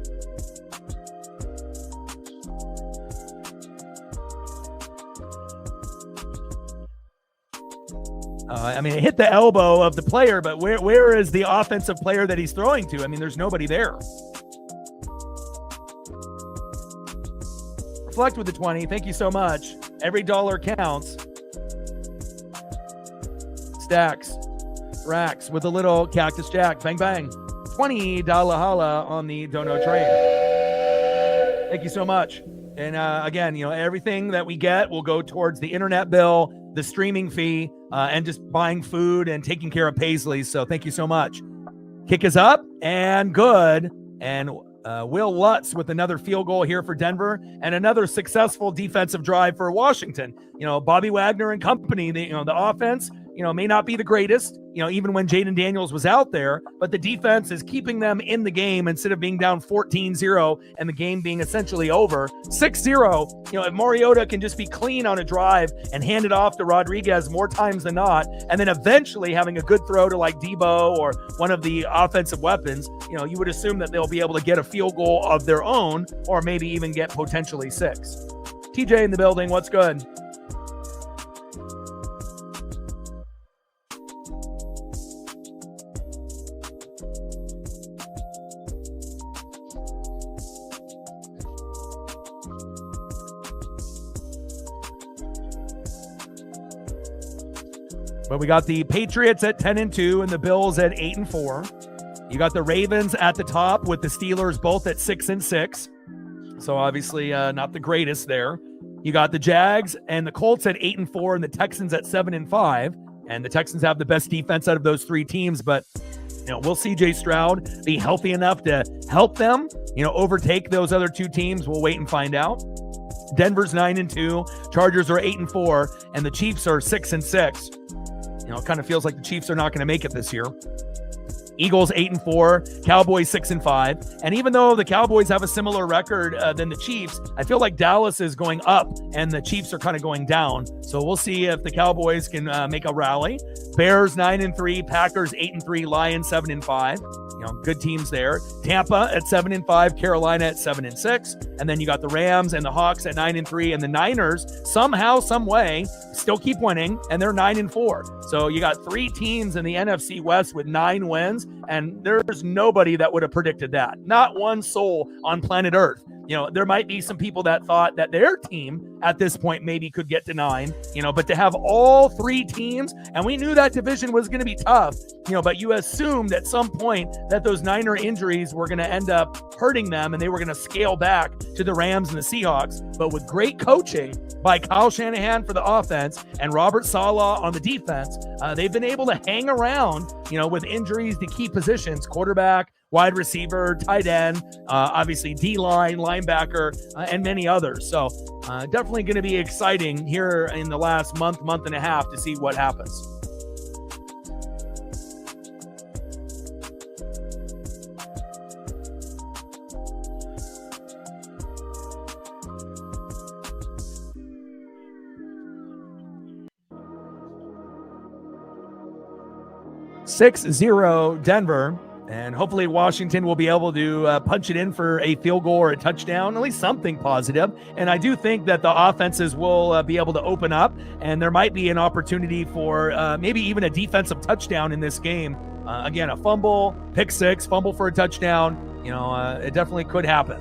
It hit the elbow of the player, but where is the offensive player that he's throwing to? There's nobody there. Reflect with the 20. Thank you so much. Every dollar counts. Stacks. Racks with a little Cactus Jack. Bang, bang. $20 holla on the Dono train. Thank you so much. And again, everything that we get will go towards the internet bill, the streaming fee, and just buying food and taking care of Paisley. So thank you so much. Kick is up and good. And Will Lutz with another field goal here for Denver and another successful defensive drive for Washington. Bobby Wagner and company, the offense, may not be the greatest, even when Jaden Daniels was out there, but the defense is keeping them in the game instead of being down 14-0 and the game being essentially over. 6-0, if Mariota can just be clean on a drive and hand it off to Rodriguez more times than not, and then eventually having a good throw to like Debo or one of the offensive weapons, you would assume that they'll be able to get a field goal of their own or maybe even get potentially 6. TJ in the building, what's good? But we got the Patriots at 10-2 and the Bills at 8-4. You got the Ravens at the top with the Steelers both at 6-6. So obviously not the greatest there. You got the Jags and the Colts at 8-4 and the Texans at 7-5. And the Texans have the best defense out of those three teams. But, will CJ Stroud be healthy enough to help them, overtake those other two teams? We'll wait and find out. Denver's 9-2. Chargers are 8-4. And the Chiefs are 6-6. It kind of feels like the Chiefs are not going to make it this year. Eagles 8-4, Cowboys 6-5. And even though the Cowboys have a similar record than the Chiefs, I feel like Dallas is going up and the Chiefs are kind of going down. So we'll see if the Cowboys can make a rally. Bears 9-3, Packers 8-3, Lions 7-5. Good teams there. Tampa at 7-5, Carolina at 7-6. And then you got the Rams and the Hawks at 9-3, and the Niners somehow, some way, still keep winning, and they're 9-4. So you got three teams in the NFC West with 9 wins, and there's nobody that would have predicted that. Not one soul on planet Earth. There might be some people that thought that their team at this point maybe could get to 9, but to have all three teams, and we knew that division was going to be tough, but you assumed at some point that those Niner injuries were going to end up hurting them and they were going to scale back to the Rams and the Seahawks. But with great coaching by Kyle Shanahan for the offense and Robert Saleh on the defense, they've been able to hang around, with injuries to key positions, quarterback, wide receiver, tight end, obviously D-line, linebacker, and many others. So definitely going to be exciting here in the last month and a half to see what happens. (6-0) Denver. And hopefully Washington will be able to punch it in for a field goal or a touchdown, at least something positive. And I do think that the offenses will be able to open up, and there might be an opportunity for maybe even a defensive touchdown in this game. Again, a fumble, pick six, fumble for a touchdown. It definitely could happen.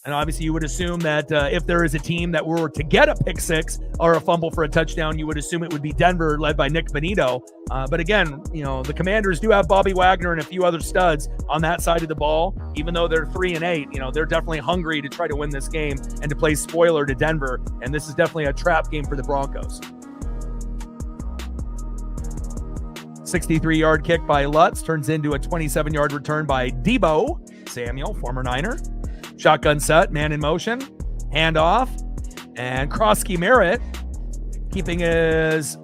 And obviously you would assume that if there is a team that were to get a pick six or a fumble for a touchdown, you would assume it would be Denver, led by Nick Bonito. But again, the Commanders do have Bobby Wagner and a few other studs on that side of the ball. Even though they're 3-8, they're definitely hungry to try to win this game and to play spoiler to Denver. And this is definitely a trap game for the Broncos. 63-yard kick by Lutz turns into a 27-yard return by Deebo Samuel, former Niner. Shotgun set, man in motion, handoff, and Krosky Merritt keeping his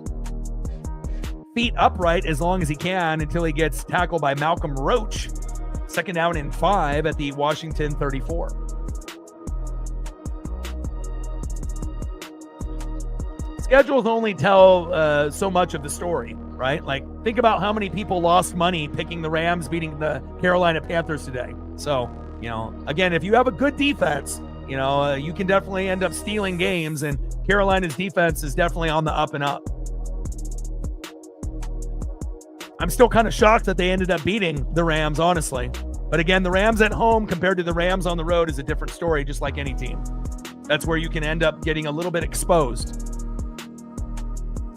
feet upright as long as he can until he gets tackled by Malcolm Roach. 2nd down and 5 at the Washington 34. Schedules only tell so much of the story, right? Like, think about how many people lost money picking the Rams beating the Carolina Panthers today. So, again, if you have a good defense, you can definitely end up stealing games, and Carolina's defense is definitely on the up and up. I'm still kind of shocked that they ended up beating the Rams, honestly. But again, the Rams at home compared to the Rams on the road is a different story, just like any team. That's where you can end up getting a little bit exposed.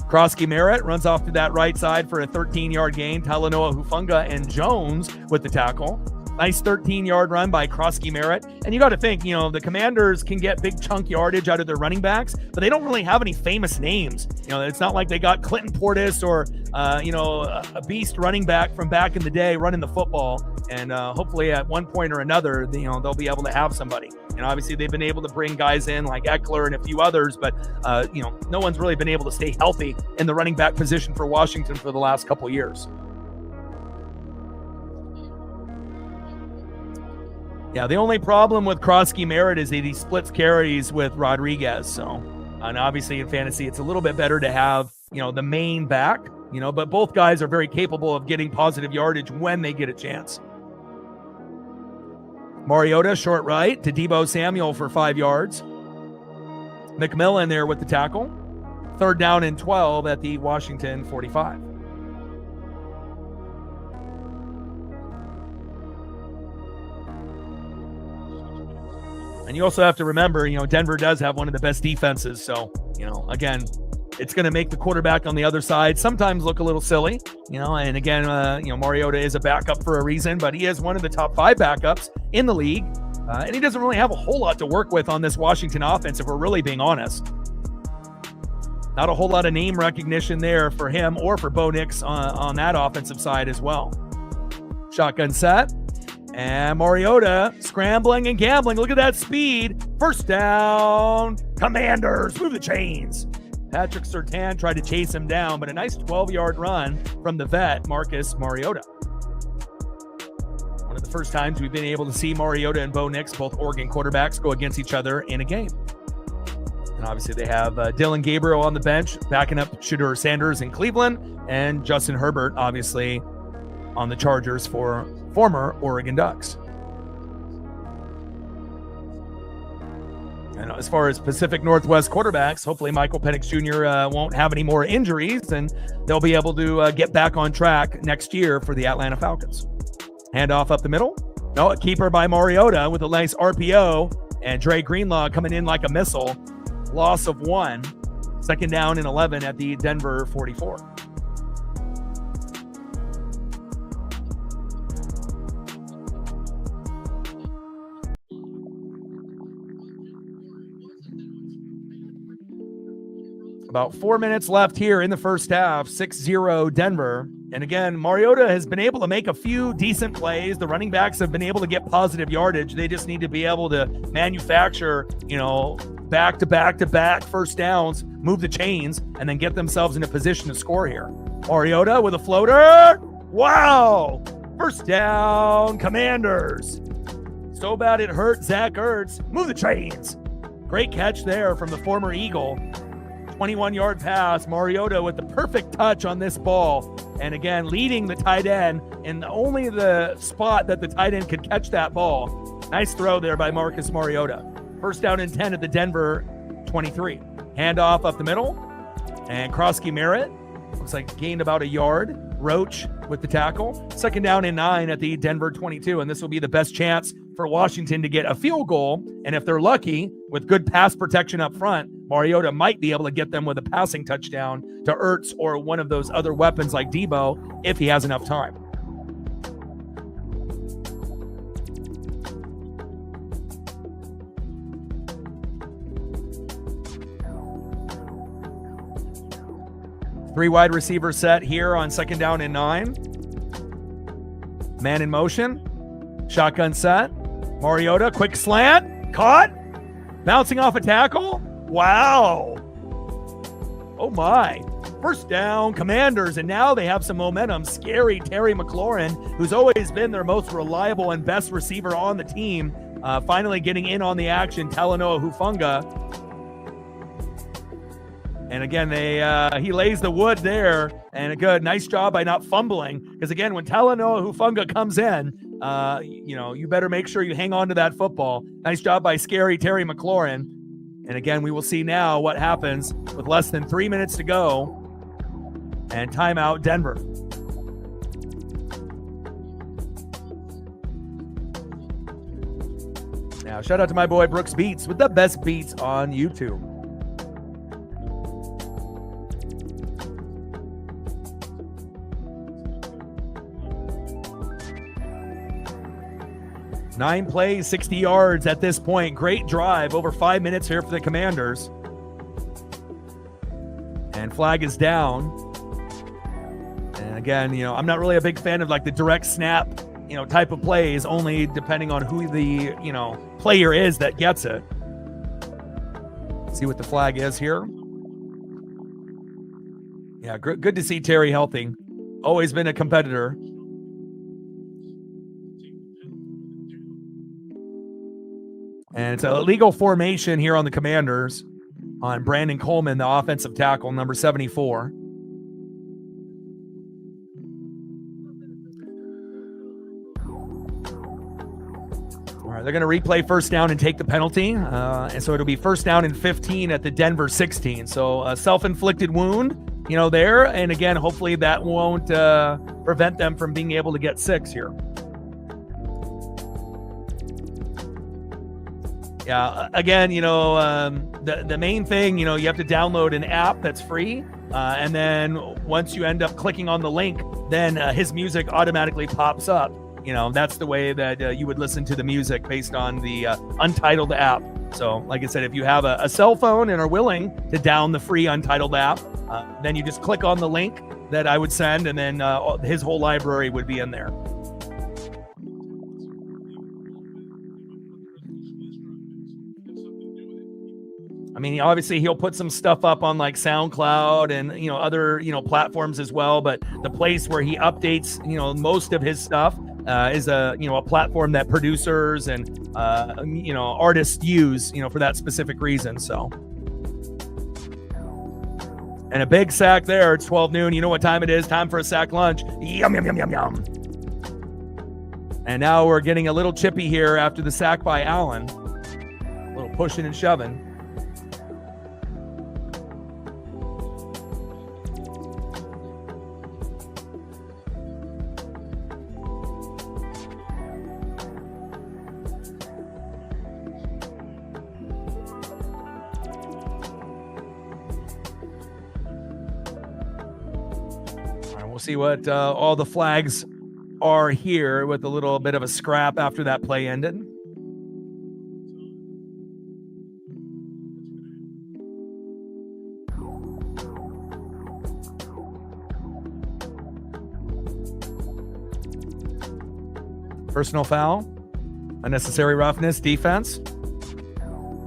Krosky Merritt runs off to that right side for a 13-yard gain. Talanoa Hufanga and Jones with the tackle. Nice 13-yard run by Krosky Merritt. And you got to think, the Commanders can get big chunk yardage out of their running backs, but they don't really have any famous names. It's not like they got Clinton Portis or, a beast running back from back in the day running the football. And hopefully at one point or another, they'll be able to have somebody. And obviously they've been able to bring guys in like Eckler and a few others, but, no one's really been able to stay healthy in the running back position for Washington for the last couple years. Yeah, the only problem with Krosky Merritt is that he splits carries with Rodriguez. So, and obviously in fantasy, it's a little bit better to have, the main back, but both guys are very capable of getting positive yardage when they get a chance. Mariota, short right to Deebo Samuel for 5 yards. McMillan there with the tackle. 3rd down and 12 at the Washington 45. And you also have to remember, Denver does have one of the best defenses. So, again, it's going to make the quarterback on the other side sometimes look a little silly, and again, Mariota is a backup for a reason, but he is one of the top 5 backups in the league. And he doesn't really have a whole lot to work with on this Washington offense, if we're really being honest. Not a whole lot of name recognition there for him or for Bo Nix on that offensive side as well. Shotgun set. And Mariota scrambling and gambling. Look at that speed. 1st down. Commanders, move the chains. Patrick Surtain tried to chase him down, but a nice 12-yard run from the vet, Marcus Mariota. One of the first times we've been able to see Mariota and Bo Nix, both Oregon quarterbacks, go against each other in a game. And obviously they have Dylan Gabriel on the bench, backing up Shedeur Sanders in Cleveland, and Justin Herbert, obviously, on the Chargers for former Oregon Ducks. And as far as Pacific Northwest quarterbacks, hopefully Michael Penix Jr. Won't have any more injuries, and they'll be able to get back on track next year for the Atlanta Falcons. Handoff up the middle. No, a keeper by Mariota with a nice RPO, and Dre Greenlaw coming in like a missile. Loss of 1. 2nd down and 11 at the Denver 44. About 4 minutes left here in the first half. 6-0 Denver. And again, Mariota has been able to make a few decent plays. The running backs have been able to get positive yardage. They just need to be able to manufacture, back to back first downs, move the chains, and then get themselves in a position to score here. Mariota with a floater. Wow. First down, Commanders. So bad it hurt Zach Ertz. Move the chains. Great catch there from the former Eagle. 21-yard pass. Mariota with the perfect touch on this ball. And again, leading the tight end in only the spot that the tight end could catch that ball. Nice throw there by Marcus Mariota. First down and 10 at the Denver 23. Handoff up the middle. And Krosky Merritt. Looks like gained about a yard. Roach with the tackle. Second down and 9 at the Denver 22. And this will be the best chance for Washington to get a field goal. And if they're lucky, with good pass protection up front, Mariota might be able to get them with a passing touchdown to Ertz or one of those other weapons like Debo if he has enough time. Three wide receiver set here on second down and 9. Man in motion. Shotgun set. Mariota, quick slant. Caught. Bouncing off a tackle. Wow. Oh my. First down, Commanders, and now they have some momentum. Scary Terry McLaurin, who's always been their most reliable and best receiver on the team, finally getting in on the action. Talanoa Hufanga. And again, he lays the wood there, and a good, nice job by not fumbling. Because again, when Talanoa Hufanga comes in, you better make sure you hang on to that football. Nice job by Scary Terry McLaurin. And again, we will see now what happens with less than 3 minutes to go. And timeout, Denver. Now, shout out to my boy Brooks Beats with the best beats on YouTube. Nine plays, 60 yards at this point. Great drive, over 5 minutes here for the Commanders. And flag is down. And again, I'm not really a big fan of like the direct snap, type of plays, only depending on who the, player is that gets it. See what the flag is here. Yeah, good to see Terry healthy. Always been a competitor. And it's a legal formation here on the Commanders on Brandon Coleman, the offensive tackle, number 74. All right, they're going to replay first down and take the penalty. And so it'll be first down and 15 at the Denver 16. So a self-inflicted wound, there. And again, hopefully that won't prevent them from being able to get 6 here. Yeah, again, the main thing, you have to download an app that's free. And then once you end up clicking on the link, then his music automatically pops up. That's the way that you would listen to the music based on the Untitled app. So like I said, if you have a cell phone and are willing to down the free Untitled app, then you just click on the link that I would send, and then his whole library would be in there. I mean, obviously he'll put some stuff up on like SoundCloud and, other, platforms as well. But the place where he updates, most of his stuff is a platform that producers and, artists use, for that specific reason. So, and a big sack there. It's 12 noon. You know what time it is? Time for a sack lunch. Yum, yum, yum, yum, yum. And now we're getting a little chippy here after the sack by Allen. A little pushing and shoving. We'll see what all the flags are here with a little bit of a scrap after that play ended. Personal foul, unnecessary roughness, defense,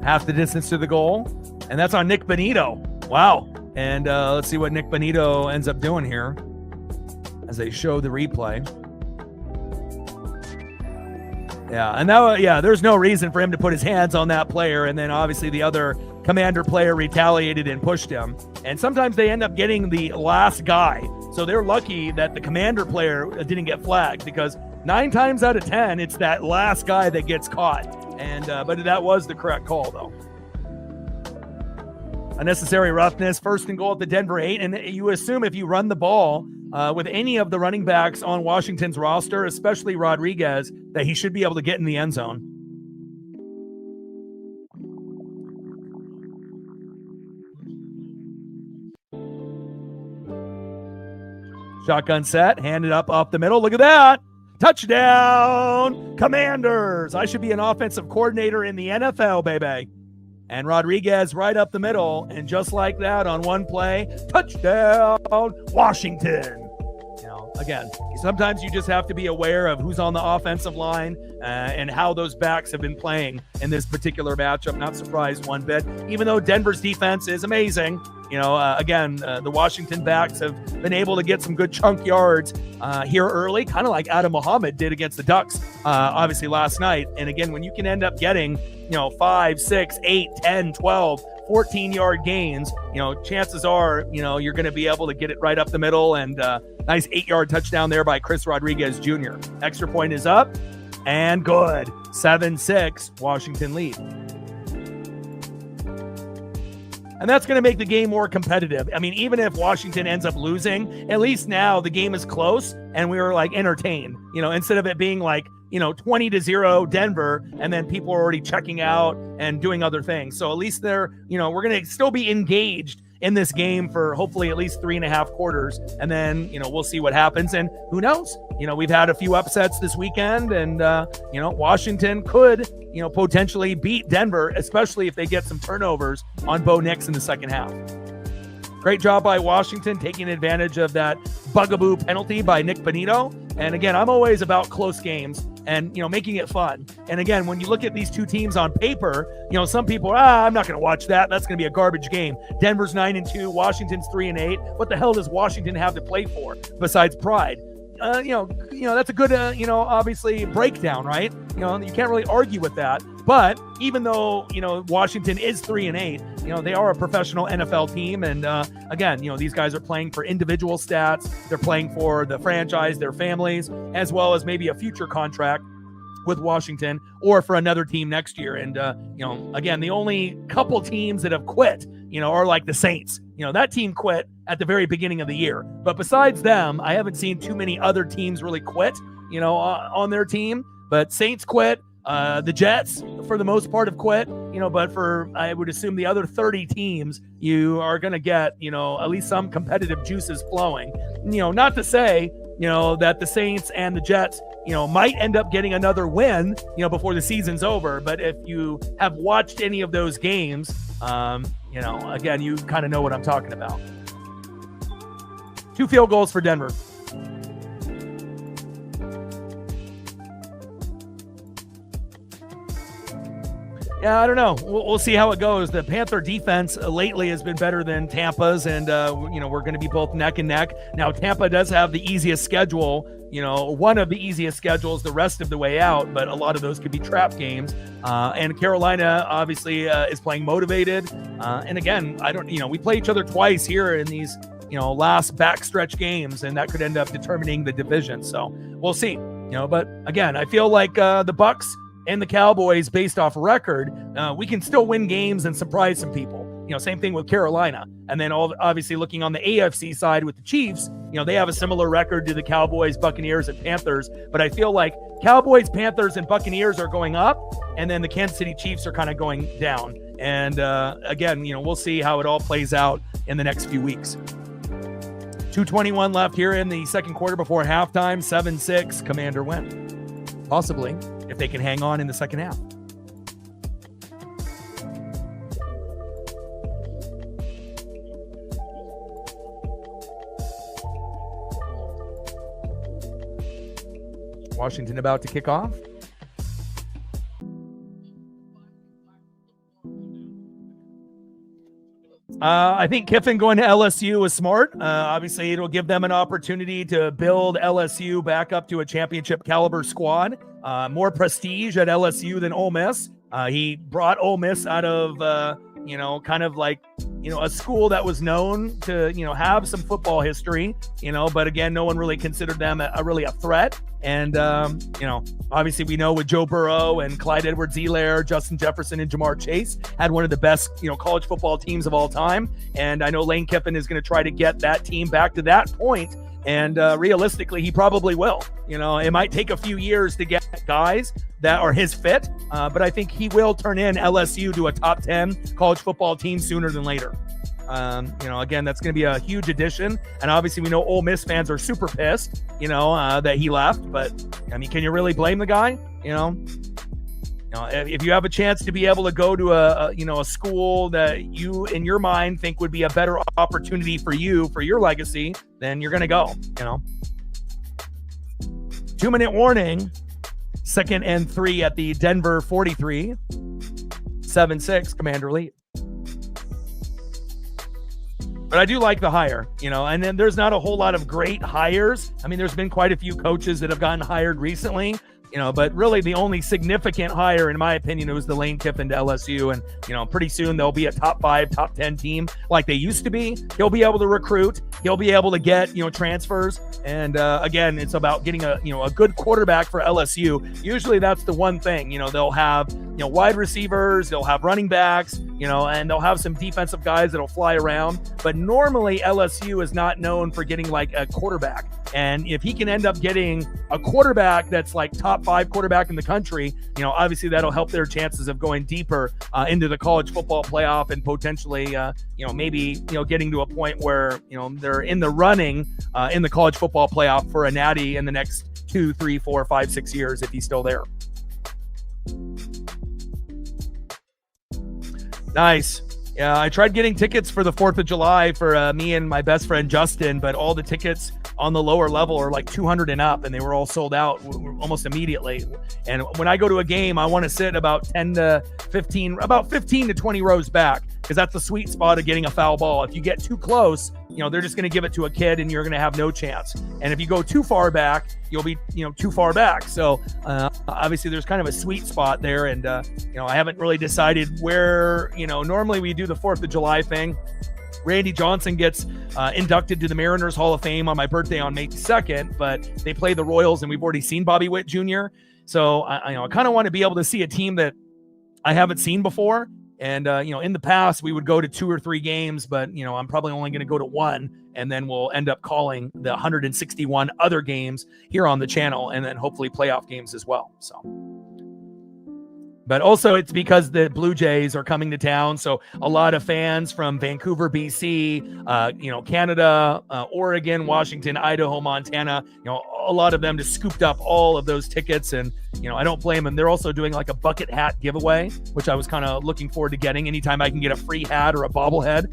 half the distance to the goal, and that's on Nick Benito. Wow. And let's see what Nick Benito ends up doing here as they show the replay. Yeah, and that, there's no reason for him to put his hands on that player, and then obviously the other Commander player retaliated and pushed him. And sometimes they end up getting the last guy. So they're lucky that the Commander player didn't get flagged, because 9 times out of 10, it's that last guy that gets caught. And but that was the correct call, though. Unnecessary roughness, first and goal at the Denver 8. And you assume if you run the ball with any of the running backs on Washington's roster, especially Rodriguez, that he should be able to get in the end zone. Shotgun set, handed up the middle. Look at that. Touchdown, Commanders. I should be an offensive coordinator in the NFL, baby. And Rodriguez right up the middle. And just like that, on one play, touchdown, Washington. You know, again, sometimes you just have to be aware of who's on the offensive line and how those backs have been playing in this particular matchup. Not surprised one bit, even though Denver's defense is amazing. You know, again, the Washington backs have been able to get some good chunk yards here early, kind of like Adam Muhammad did against the Ducks, obviously last night. And again, when you can end up getting, 5, 6, 8, 10, 12, 14-yard gains, chances are, you're going to be able to get it right up the middle. And nice 8-yard touchdown there by Chris Rodriguez Jr. Extra point is up and good. 7-6, Washington lead. And that's going to make the game more competitive. I mean, even if Washington ends up losing, at least now the game is close and we were like entertained, instead of it being like, 20-0 Denver, and then people are already checking out and doing other things. So at least they're, we're going to still be engaged in this game for hopefully at least 3.5 quarters. And then, we'll see what happens. And who knows? We've had a few upsets this weekend, and, Washington could, potentially beat Denver, especially if they get some turnovers on Bo Nix in the second half. Great job by Washington taking advantage of that bugaboo penalty by Nick Benito. And again, I'm always about close games and, making it fun. And again, when you look at these two teams on paper, some people are, I'm not going to watch that. That's going to be a garbage game. Denver's 9-2, Washington's 3-8. What the hell does Washington have to play for besides pride? That's a good, obviously breakdown, right? You can't really argue with that. But even though, Washington is 3-8, they are a professional NFL team. And again, these guys are playing for individual stats. They're playing for the franchise, their families, as well as maybe a future contract with Washington or for another team next year. And, again, the only couple teams that have quit, are like the Saints. That team quit at the very beginning of the year. But besides them, I haven't seen too many other teams really quit, on their team. But Saints quit. The Jets, for the most part, have quit, but for, I would assume, the other 30 teams, you are going to get, at least some competitive juices flowing. Not to say, that the Saints and the Jets, might end up getting another win, before the season's over. But if you have watched any of those games, again, you kind of know what I'm talking about. 2 field goals for Denver. Yeah, I don't know. We'll see how it goes. The Panther defense lately has been better than Tampa's, and, we're going to be both neck and neck. Now, Tampa does have the easiest schedule, one of the easiest schedules the rest of the way out, but a lot of those could be trap games. And Carolina, obviously, is playing motivated. And again, we play each other twice here in these, last backstretch games, and that could end up determining the division. So we'll see, but again, I feel like the Bucks and the Cowboys, based off record, we can still win games and surprise some people. Same thing with Carolina. And then obviously looking on the AFC side with the Chiefs, they have a similar record to the Cowboys, Buccaneers, and Panthers. But I feel like Cowboys, Panthers, and Buccaneers are going up, and then the Kansas City Chiefs are kind of going down. And again, we'll see how it all plays out in the next few weeks. 2:21 left here in the second quarter before halftime. 7-6, Commander win. Possibly, if they can hang on in the second half. Washington about to kick off. I think Kiffin going to LSU was smart. Obviously, it'll give them an opportunity to build LSU back up to a championship caliber squad. More prestige at LSU than Ole Miss. He brought Ole Miss out of, kind of like, a school that was known to, have some football history, but again, no one really considered them really a threat. And, obviously we know with Joe Burrow and Clyde Edwards-Helaire, Justin Jefferson, and Jamar Chase had one of the best, college football teams of all time. And I know Lane Kiffin is going to try to get that team back to that point. And realistically, he probably will. It might take a few years to get guys that are his fit, but I think he will turn in LSU to a top 10 college football team sooner than later. Again, that's going to be a huge addition. And obviously, we know Ole Miss fans are super pissed, that he left. But, can you really blame the guy? If you have a chance to be able to go to a school that you, in your mind, think would be a better opportunity for you, for your legacy, then you're going to go, 2-minute warning. 2nd and 3 at the Denver 43. 7-6, Commander lead. But I do like the hire, and then there's not a whole lot of great hires. There's been quite a few coaches that have gotten hired recently, but really the only significant hire, in my opinion, was the Lane Kiffin to LSU. And, pretty soon they'll be a top 5, top 10 team like they used to be. He'll be able to recruit. He'll be able to get, transfers. And again, it's about getting a good quarterback for LSU. Usually that's the one thing, they'll have, wide receivers, they'll have running backs, and they'll have some defensive guys that'll fly around. But normally LSU is not known for getting like a quarterback. And if he can end up getting a quarterback that's like top 5 quarterback in the country, obviously that'll help their chances of going deeper into the college football playoff and potentially, maybe, getting to a point where, they're in the running in the college football playoff for a natty in the next 2, 3, 4, 5, 6 years if he's still there. Nice. Yeah, I tried getting tickets for the 4th of July for me and my best friend Justin, but all the tickets on the lower level are like 200 and up, and they were all sold out almost immediately. And when I go to a game, I want to sit about 15 to 20 rows back, because that's the sweet spot of getting a foul ball. If you get too close, they're just going to give it to a kid and you're going to have no chance. And if you go too far back, you'll be, too far back. So obviously there's kind of a sweet spot there. And, I haven't really decided where, normally we do the 4th of July thing. Randy Johnson gets inducted to the Mariners Hall of Fame on my birthday on May 2nd, but they play the Royals and we've already seen Bobby Witt Jr. So I kind of want to be able to see a team that I haven't seen before. And, in the past, we would go to 2 or 3 games, but, I'm probably only going to go to 1, and then we'll end up calling the 161 other games here on the channel, and then hopefully playoff games as well. So, but also it's because the Blue Jays are coming to town. So a lot of fans from Vancouver, BC, Canada, Oregon, Washington, Idaho, Montana, a lot of them just scooped up all of those tickets. And, I don't blame them. They're also doing like a bucket hat giveaway, which I was kind of looking forward to getting. Anytime I can get a free hat or a bobblehead,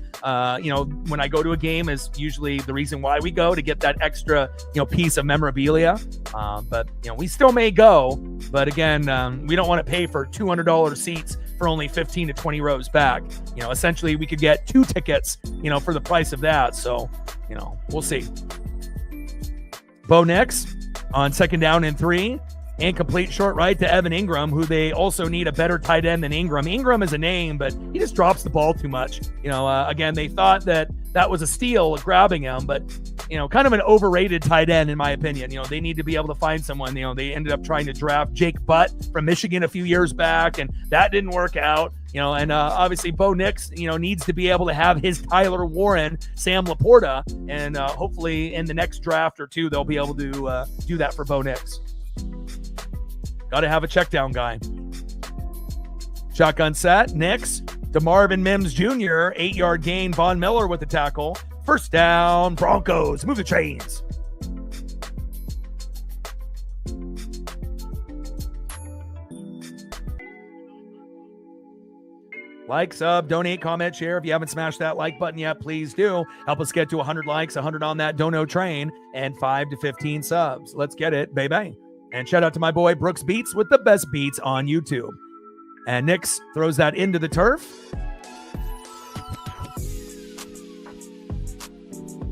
when I go to a game is usually the reason why we go, to get that extra, piece of memorabilia. But, we still may go. But again, we don't want to pay for $200 seats for only 15 to 20 rows back. Essentially we could get 2 tickets, for the price of that. So, we'll see. Bo Nix on 2nd down and 3. Incomplete short right to Evan Ingram, who they also need a better tight end than Ingram. Ingram is a name, but he just drops the ball too much. Again, they thought that was a steal grabbing him, but, kind of an overrated tight end, in my opinion. They need to be able to find someone. They ended up trying to draft Jake Butt from Michigan a few years back, and that didn't work out. And obviously Bo Nix, needs to be able to have his Tyler Warren, Sam Laporta, and hopefully in the next draft or 2, they'll be able to do that for Bo Nix. Got to have a check down guy. Shotgun set. Nix to Marvin Mims Jr. 8-yard gain. Von Miller with the tackle. 1st down. Broncos. Move the chains. Like, sub, donate, comment, share. If you haven't smashed that like button yet, please do. Help us get to 100 likes, 100 on that dono train, and 5 to 15 subs. Let's get it, baby. And shout out to my boy Brooks Beats with the best beats on YouTube. And Nix throws that into the turf.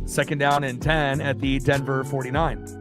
Second down and 10 at the Denver 49.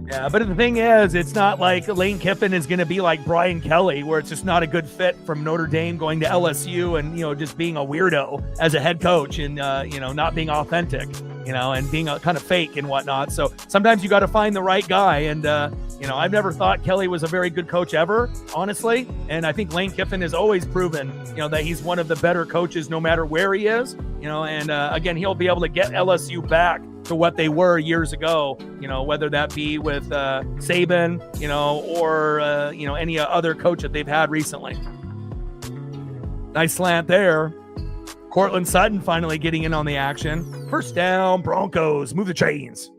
Yeah, but the thing is, it's not like Lane Kiffin is going to be like Brian Kelly, where it's just not a good fit from Notre Dame going to LSU and, just being a weirdo as a head coach and, not being authentic, and being kind of fake and whatnot. So sometimes you got to find the right guy. And, I've never thought Kelly was a very good coach ever, honestly. And I think Lane Kiffin has always proven, that he's one of the better coaches no matter where he is, and again, he'll be able to get LSU back to what they were years ago, whether that be with Saban, or, any other coach that they've had recently. Nice slant there. Cortland Sutton finally getting in on the action. First down, Broncos, move the chains.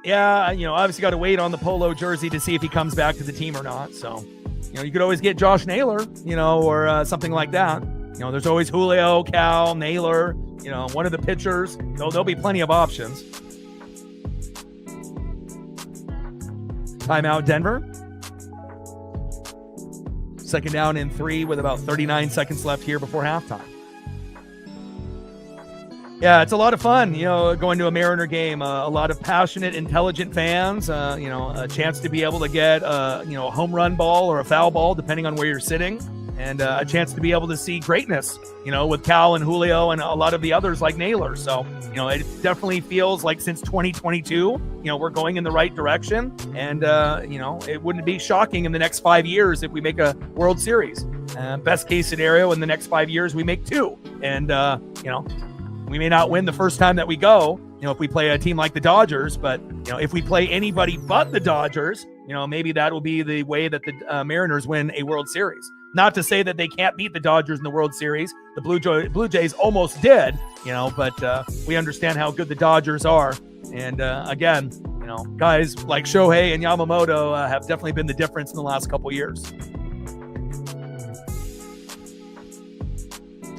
Yeah, obviously got to wait on the polo jersey to see if he comes back to the team or not. So, you could always get Josh Naylor, or something like that. There's always Julio, Cal, Naylor, one of the pitchers. There'll be plenty of options. Timeout, Denver. Second down and 3 with about 39 seconds left here before halftime. Yeah, it's a lot of fun, going to a Mariner game. A lot of passionate, intelligent fans. A chance to be able to get, a home run ball or a foul ball, depending on where you're sitting. And a chance to be able to see greatness, with Cal and Julio and a lot of the others like Naylor. So, it definitely feels like since 2022, we're going in the right direction. And, it wouldn't be shocking in the next 5 years if we make a World Series. Best case scenario, in the next 5 years, we make 2. And, we may not win the first time that we go, if we play a team like the Dodgers. But, if we play anybody but the Dodgers, maybe that will be the way that the Mariners win a World Series. Not to say that they can't beat the Dodgers in the World Series. The Blue Jays almost did, but we understand how good the Dodgers are. And again, guys like Shohei and Yamamoto have definitely been the difference in the last couple years.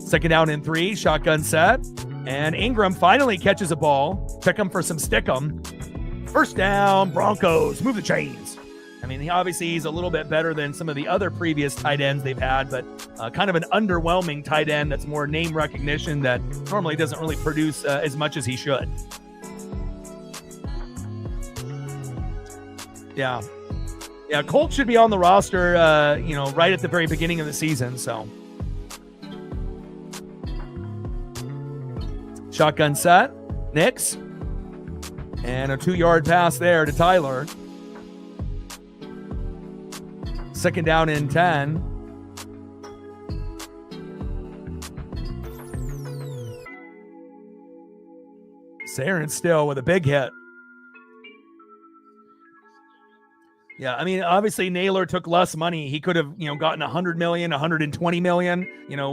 Second down and 3, shotgun set. And Ingram finally catches a ball. Check him for some stick'em. First down, Broncos, move the chains. I mean, he's a little bit better than some of the other previous tight ends they've had, but kind of an underwhelming tight end that's more name recognition that normally doesn't really produce as much as he should. Yeah, Colt should be on the roster, right at the very beginning of the season, so. Shotgun set, Nix, and a 2-yard pass there to Tyler. Second down and 10. Saren still with a big hit. Yeah, I mean, obviously Naylor took less money. He could have, gotten $100 million, $120 million,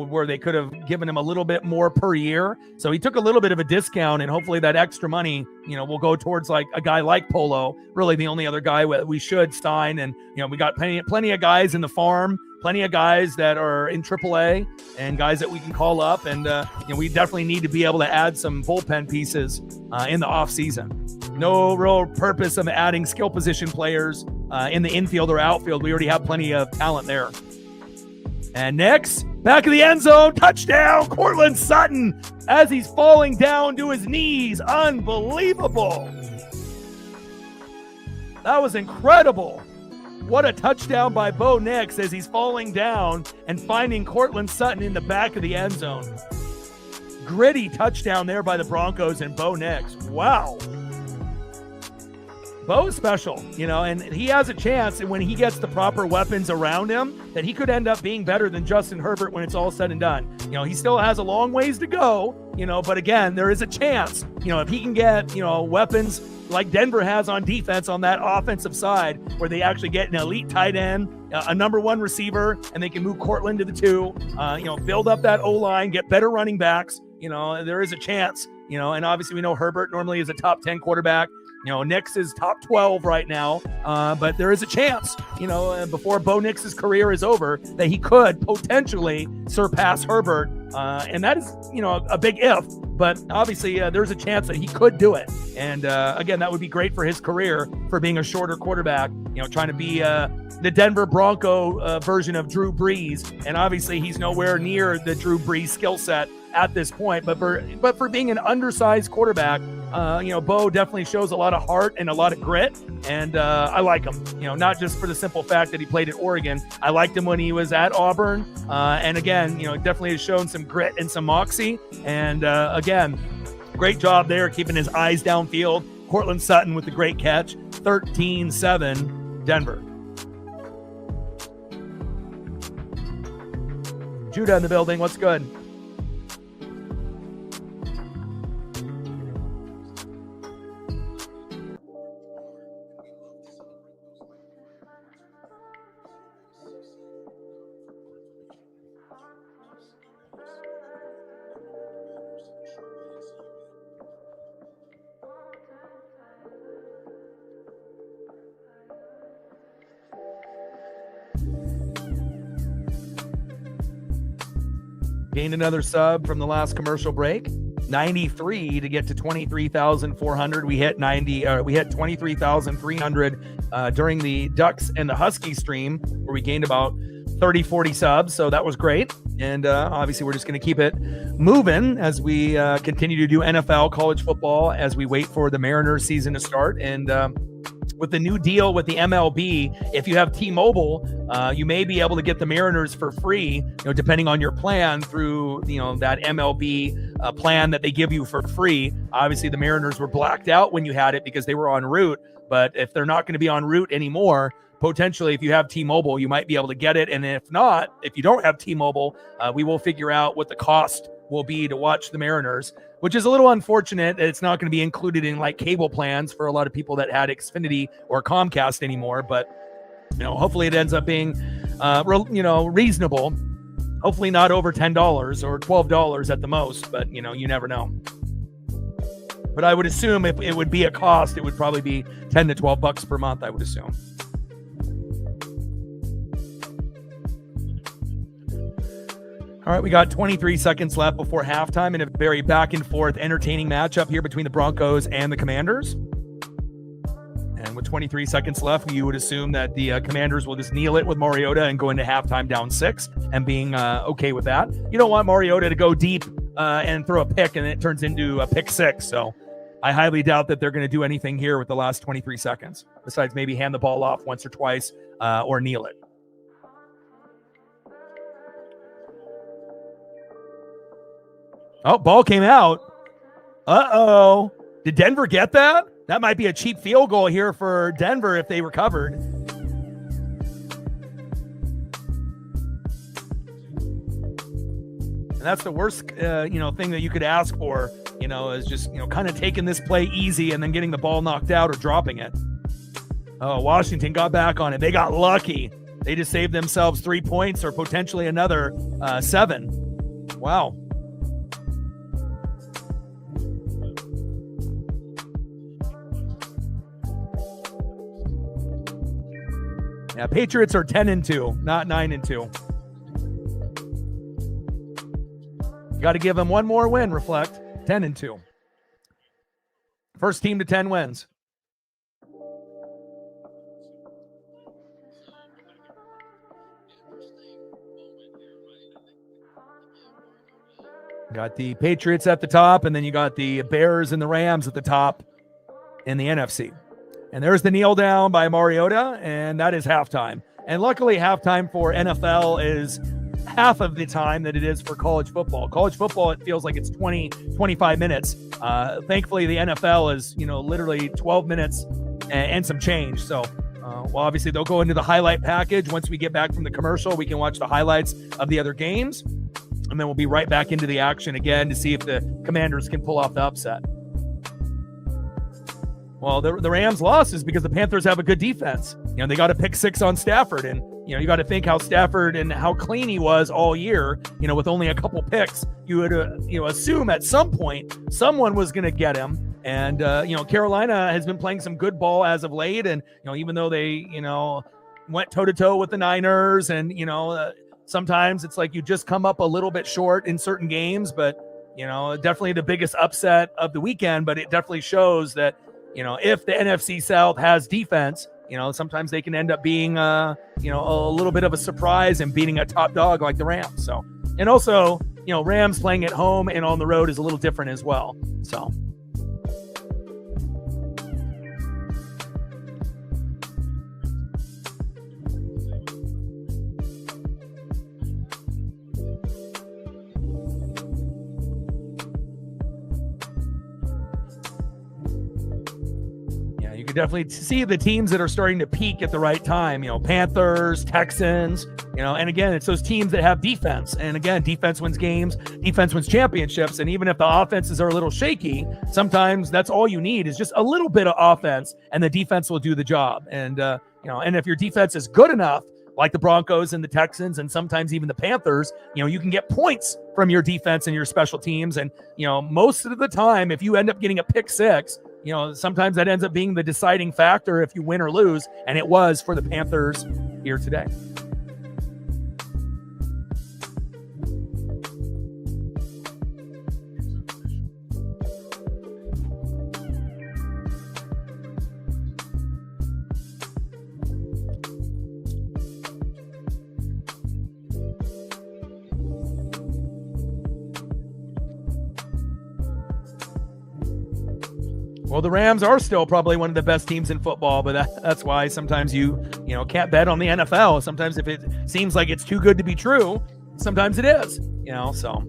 where they could have given him a little bit more per year. So he took a little bit of a discount, and hopefully that extra money, will go towards like a guy like Polo, really the only other guy we should sign. And, we got plenty of guys in the farm, plenty of guys that are in AAA and guys that we can call up. And, we definitely need to be able to add some bullpen pieces in the offseason. No real purpose of adding skill position players in the infield or outfield. We already have plenty of talent there. And next, back of the end zone, touchdown, Cortland Sutton, as he's falling down to his knees. Unbelievable. That was incredible. What a touchdown by Bo Nix as he's falling down and finding Cortland Sutton in the back of the end zone. Gritty touchdown there by the Broncos and Bo Nix. Wow. Bo's special, and he has a chance, and when he gets the proper weapons around him, that he could end up being better than Justin Herbert when it's all said and done. He still has a long ways to go, but again, there is a chance, if he can get, weapons like Denver has on defense on that offensive side, where they actually get an elite tight end, a number 1 receiver, and they can move Cortland to the 2, build up that O-line, get better running backs, there is a chance, and obviously we know Herbert normally is a top 10 quarterback. Nix is top 12 right now, but there is a chance, before Bo Nix's career is over, that he could potentially surpass Herbert. And that is, a big if, but obviously there's a chance that he could do it. And again, that would be great for his career for being a shorter quarterback, trying to be the Denver Bronco version of Drew Brees. And obviously he's nowhere near the Drew Brees skill set at this point, but for being an undersized quarterback, Bo definitely shows a lot of heart and a lot of grit, and I like him. Not just for the simple fact that he played at Oregon. I liked him when he was at Auburn, and again, definitely has shown some grit and some moxie. And again, great job there keeping his eyes downfield. Cortland Sutton with the great catch. 13-7, Denver. Judah in the building. What's good? Gained another sub from the last commercial break. 93 to get to 23,400. We hit 23,300 during the Ducks and the Husky stream, where we gained about 30-40 subs. So that was great. And obviously we're just going to keep it moving as we continue to do NFL, college football, as we wait for the Mariners season to start. And with the new deal with the MLB, if you have T-Mobile, you may be able to get the Mariners for free, depending on your plan through, that MLB plan that they give you for free. Obviously, the Mariners were blacked out when you had it because they were en route. But if they're not going to be en route anymore, potentially, if you have T-Mobile, you might be able to get it. And if not, if you don't have T-Mobile, we will figure out what the cost will be to watch the Mariners, which is a little unfortunate that it's not going to be included in like cable plans for a lot of people that had Xfinity or Comcast anymore. But, hopefully it ends up being, reasonable. Hopefully not over $10 or $12 at the most, but, you never know. But I would assume if it would be a cost, it would probably be $10 to $12 per month, I would assume. All right, we got 23 seconds left before halftime in a very back and forth entertaining matchup here between the Broncos and the Commanders. And with 23 seconds left, you would assume that the Commanders will just kneel it with Mariota and go into halftime down 6 and being okay with that. You don't want Mariota to go deep and throw a pick and it turns into a pick 6. So I highly doubt that they're going to do anything here with the last 23 seconds, besides maybe hand the ball off once or twice or kneel it. Oh, ball came out. Uh-oh. Did Denver get that? That might be a cheap field goal here for Denver if they recovered. And that's the worst, thing that you could ask for, is just, kind of taking this play easy and then getting the ball knocked out or dropping it. Oh, Washington got back on it. They got lucky. They just saved themselves 3 points or potentially another 7. Wow. Yeah, Patriots are 10-2, not 9-2. Got to give them one more win, Reflect. 10-2. First team to 10 wins. Got the Patriots at the top, and then you got the Bears and the Rams at the top in the NFC. And there's the kneel down by Mariota, and that is halftime. And luckily, halftime for NFL is half of the time that it is for college football. College football, it feels like it's 20, 25 minutes. Thankfully, the NFL is, literally 12 minutes and some change. So, obviously, they'll go into the highlight package. Once we get back from the commercial, we can watch the highlights of the other games. And then we'll be right back into the action again to see if the Commanders can pull off the upset. Well, the Rams lost is because the Panthers have a good defense. They got a pick 6 on Stafford, and you got to think how Stafford and how clean he was all year. With only a couple picks, you would assume at some point someone was going to get him, And, Carolina has been playing some good ball as of late. And, even though they, went toe to toe with the Niners and, sometimes it's like you just come up a little bit short in certain games, but, definitely the biggest upset of the weekend. But it definitely shows that, if the NFC South has defense, sometimes they can end up being, a little bit of a surprise and beating a top dog like the Rams. So, and also, Rams playing at home and on the road is a little different as well. So. Definitely see the teams that are starting to peak at the right time, Panthers, Texans, and again, it's those teams that have defense. And again, defense wins games, defense wins championships. And even if the offenses are a little shaky, sometimes that's all you need is just a little bit of offense and the defense will do the job. And, and if your defense is good enough, like the Broncos and the Texans, and sometimes even the Panthers, you can get points from your defense and your special teams. And, most of the time, if you end up getting a pick six, sometimes that ends up being the deciding factor if you win or lose. And it was for the Panthers here today. Well, the Rams are still probably one of the best teams in football, but that's why sometimes you can't bet on the NFL. Sometimes if it seems like it's too good to be true, sometimes it is, so.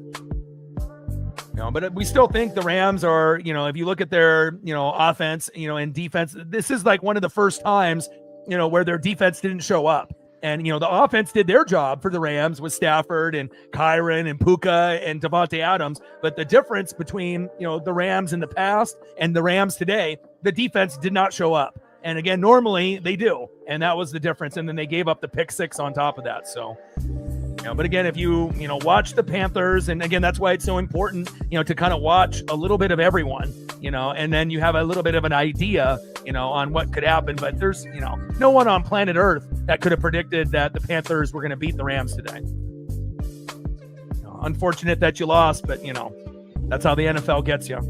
But we still think the Rams are, if you look at their, offense, and defense, this is like one of the first times, where their defense didn't show up. And, the offense did their job for the Rams with Stafford and Kyron and Puka and Devontae Adams. But the difference between, the Rams in the past and the Rams today, the defense did not show up. And again, normally they do. And that was the difference. And then they gave up the pick six on top of that. So, but again, if you, watch the Panthers, and again, that's why it's so important, to kind of watch a little bit of everyone, and then you have a little bit of an idea, on what could happen. But there's, no one on planet Earth that could have predicted that the Panthers were going to beat the Rams today. Unfortunate that you lost, but, that's how the NFL gets you.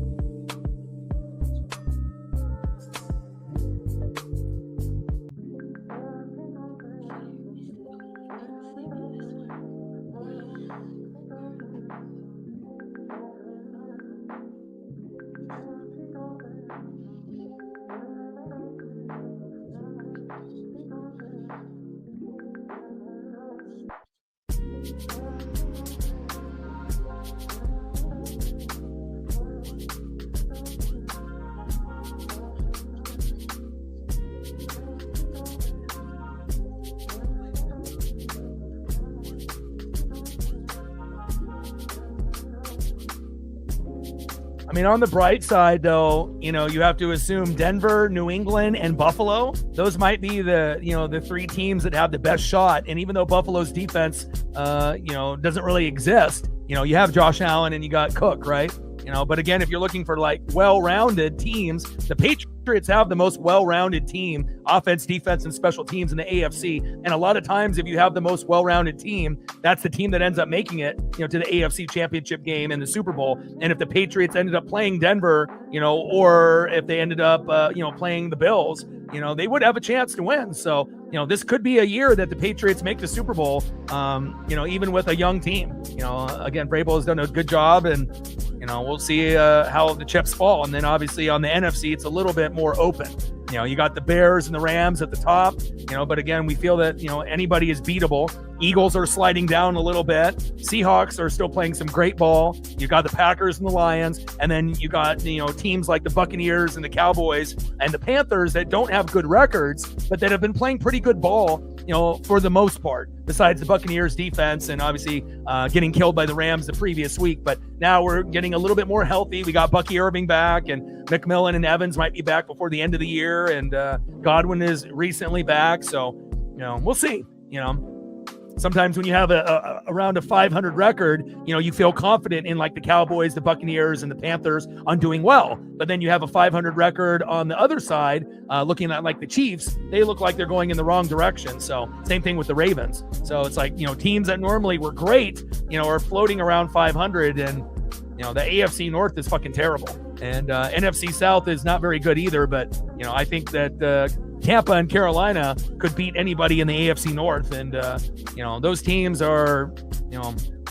I mean, on the bright side, though, you have to assume Denver, New England, and Buffalo. Those might be the three teams that have the best shot. And even though Buffalo's defense, doesn't really exist, you have Josh Allen and you got Cook, right? But again, if you're looking for like well-rounded teams, the Patriots have the most well-rounded team, offense, defense, and special teams in the AFC. And a lot of times, if you have the most well-rounded team, that's the team that ends up making it, to the AFC Championship game and the Super Bowl. And if the Patriots ended up playing Denver, or if they ended up, playing the Bills, they would have a chance to win. So, this could be a year that the Patriots make the Super Bowl, even with a young team. Again, Vrabel has done a good job, and, we'll see how the chips fall. And then obviously on the NFC, it's a little bit more open. You got the Bears and the Rams at the top, but again, we feel that, anybody is beatable. Eagles are sliding down a little bit. Seahawks are still playing some great ball. You got the Packers and the Lions, and then you got, teams like the Buccaneers and the Cowboys and the Panthers that don't have good records, but that have been playing pretty good ball, for the most part, besides the Buccaneers defense and obviously getting killed by the Rams the previous week. But now we're getting a little bit more healthy. We got Bucky Irving back, and McMillan and Evans might be back before the end of the year, and Godwin is recently back. So, we'll see, sometimes when you have around a 500 record, you feel confident in like the Cowboys, the Buccaneers, and the Panthers on doing well. But then you have a 500 record on the other side, looking at like the Chiefs, they look like they're going in the wrong direction. So same thing with the Ravens. So it's like, teams that normally were great, are floating around 500, and the AFC North is fucking terrible. And NFC South is not very good either. But, I think that Tampa and Carolina could beat anybody in the AFC North. And, those teams are,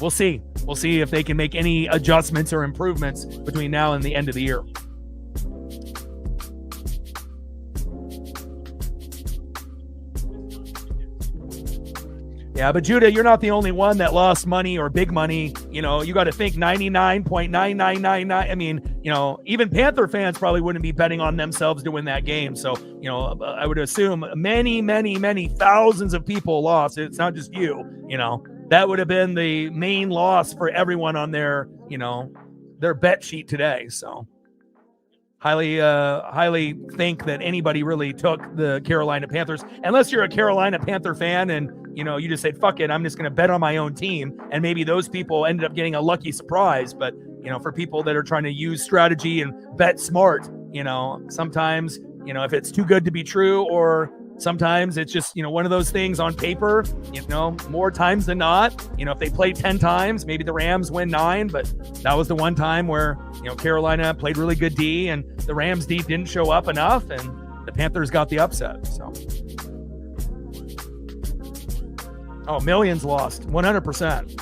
we'll see. We'll see if they can make any adjustments or improvements between now and the end of the year. Yeah, but Judah, you're not the only one that lost money or big money. You got to think 99.9999. I mean, even Panther fans probably wouldn't be betting on themselves to win that game. So, I would assume many, many, many thousands of people lost. It's not just you, that would have been the main loss for everyone on their bet sheet today. So highly think that anybody really took the Carolina Panthers, unless you're a Carolina Panther fan and, you just said, fuck it, I'm just going to bet on my own team. And maybe those people ended up getting a lucky surprise. But, for people that are trying to use strategy and bet smart, sometimes, if it's too good to be true, or sometimes it's just, one of those things on paper, more times than not, if they play 10 times, maybe the Rams win 9, but that was the one time where, Carolina played really good D and the Rams D didn't show up enough and the Panthers got the upset. So, millions lost, 100%.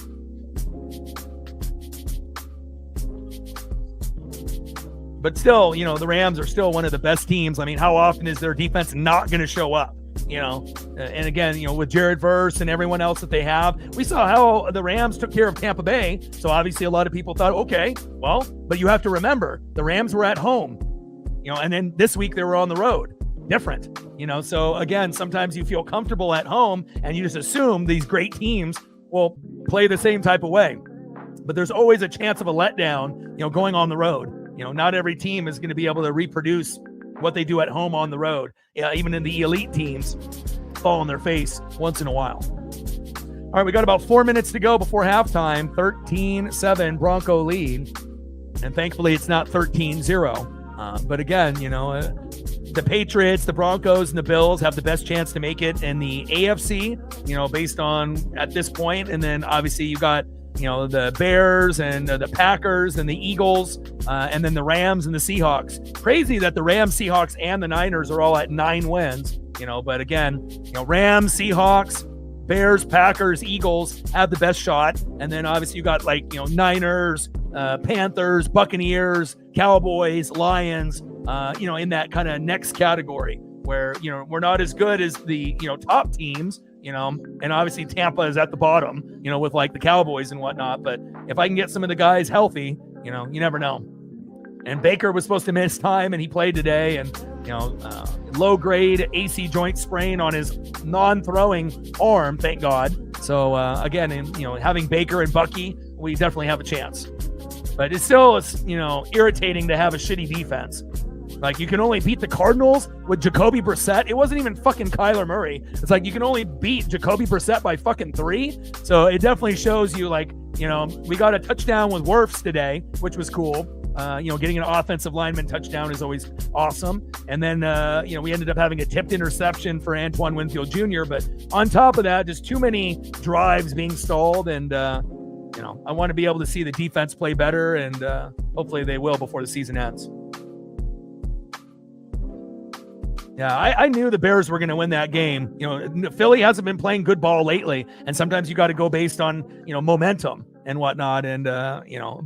But still, the Rams are still one of the best teams. I mean, how often is their defense not going to show up? And again, with Jared Verse and everyone else that they have, we saw how the Rams took care of Tampa Bay. So obviously a lot of people thought, okay, well, but you have to remember the Rams were at home, and then this week they were on the road. Different, so again, sometimes you feel comfortable at home and you just assume these great teams will play the same type of way. But there's always a chance of a letdown, going on the road. Not every team is going to be able to reproduce what they do at home on the road. Even in the elite teams fall on their face once in a while. All right, we got about 4 minutes to go before halftime. 13-7 Bronco lead. And thankfully it's not 13-0. But again, the Patriots, the Broncos, and the Bills have the best chance to make it in the AFC, based on at this point. And then obviously you got, the Bears and the Packers and the Eagles, and then the Rams and the Seahawks. Crazy that the Rams, Seahawks, and the Niners are all at 9 wins, but again, Rams, Seahawks, Bears, Packers, Eagles have the best shot. And then obviously you got Niners, Panthers, Buccaneers, Cowboys, Lions, in that kind of next category where, we're not as good as the, top teams, and obviously Tampa is at the bottom, with like the Cowboys and whatnot. But if I can get some of the guys healthy, you never know. And Baker was supposed to miss time and he played today, and, low grade AC joint sprain on his non-throwing arm, thank God. So again, having Baker and Bucky, we definitely have a chance. But it's still, irritating to have a shitty defense. Like, you can only beat the Cardinals with Jacoby Brissett. It wasn't even fucking Kyler Murray. It's like you can only beat Jacoby Brissett by fucking 3. So it definitely shows you, like, we got a touchdown with Wirfs today, which was cool. Getting an offensive lineman touchdown is always awesome. And then, we ended up having a tipped interception for Antoine Winfield Jr. But on top of that, just too many drives being stalled. And, I want to be able to see the defense play better. And hopefully they will before the season ends. Yeah, I knew the Bears were going to win that game. Philly hasn't been playing good ball lately, and sometimes you got to go based on, momentum and whatnot. And,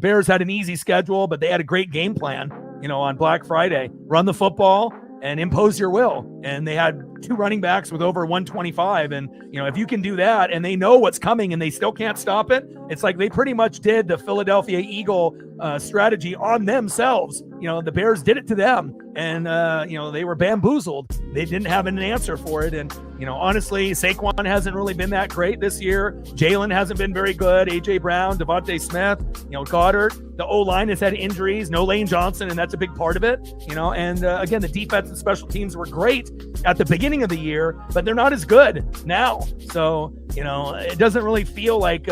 Bears had an easy schedule, but they had a great game plan, on Black Friday. Run the football and impose your will. And they had 2 running backs with over 125. And, if you can do that and they know what's coming and they still can't stop it, it's like they pretty much did the Philadelphia Eagle strategy on themselves. The Bears did it to them, and, they were bamboozled. They didn't have an answer for it. And, honestly, Saquon hasn't really been that great this year. Jalen hasn't been very good. A.J. Brown, Devontae Smith, Goddard. The O-line has had injuries. No Lane Johnson, and that's a big part of it. And again, the defense and special teams were great at the beginning of the year, but they're not as good now. So, it doesn't really feel like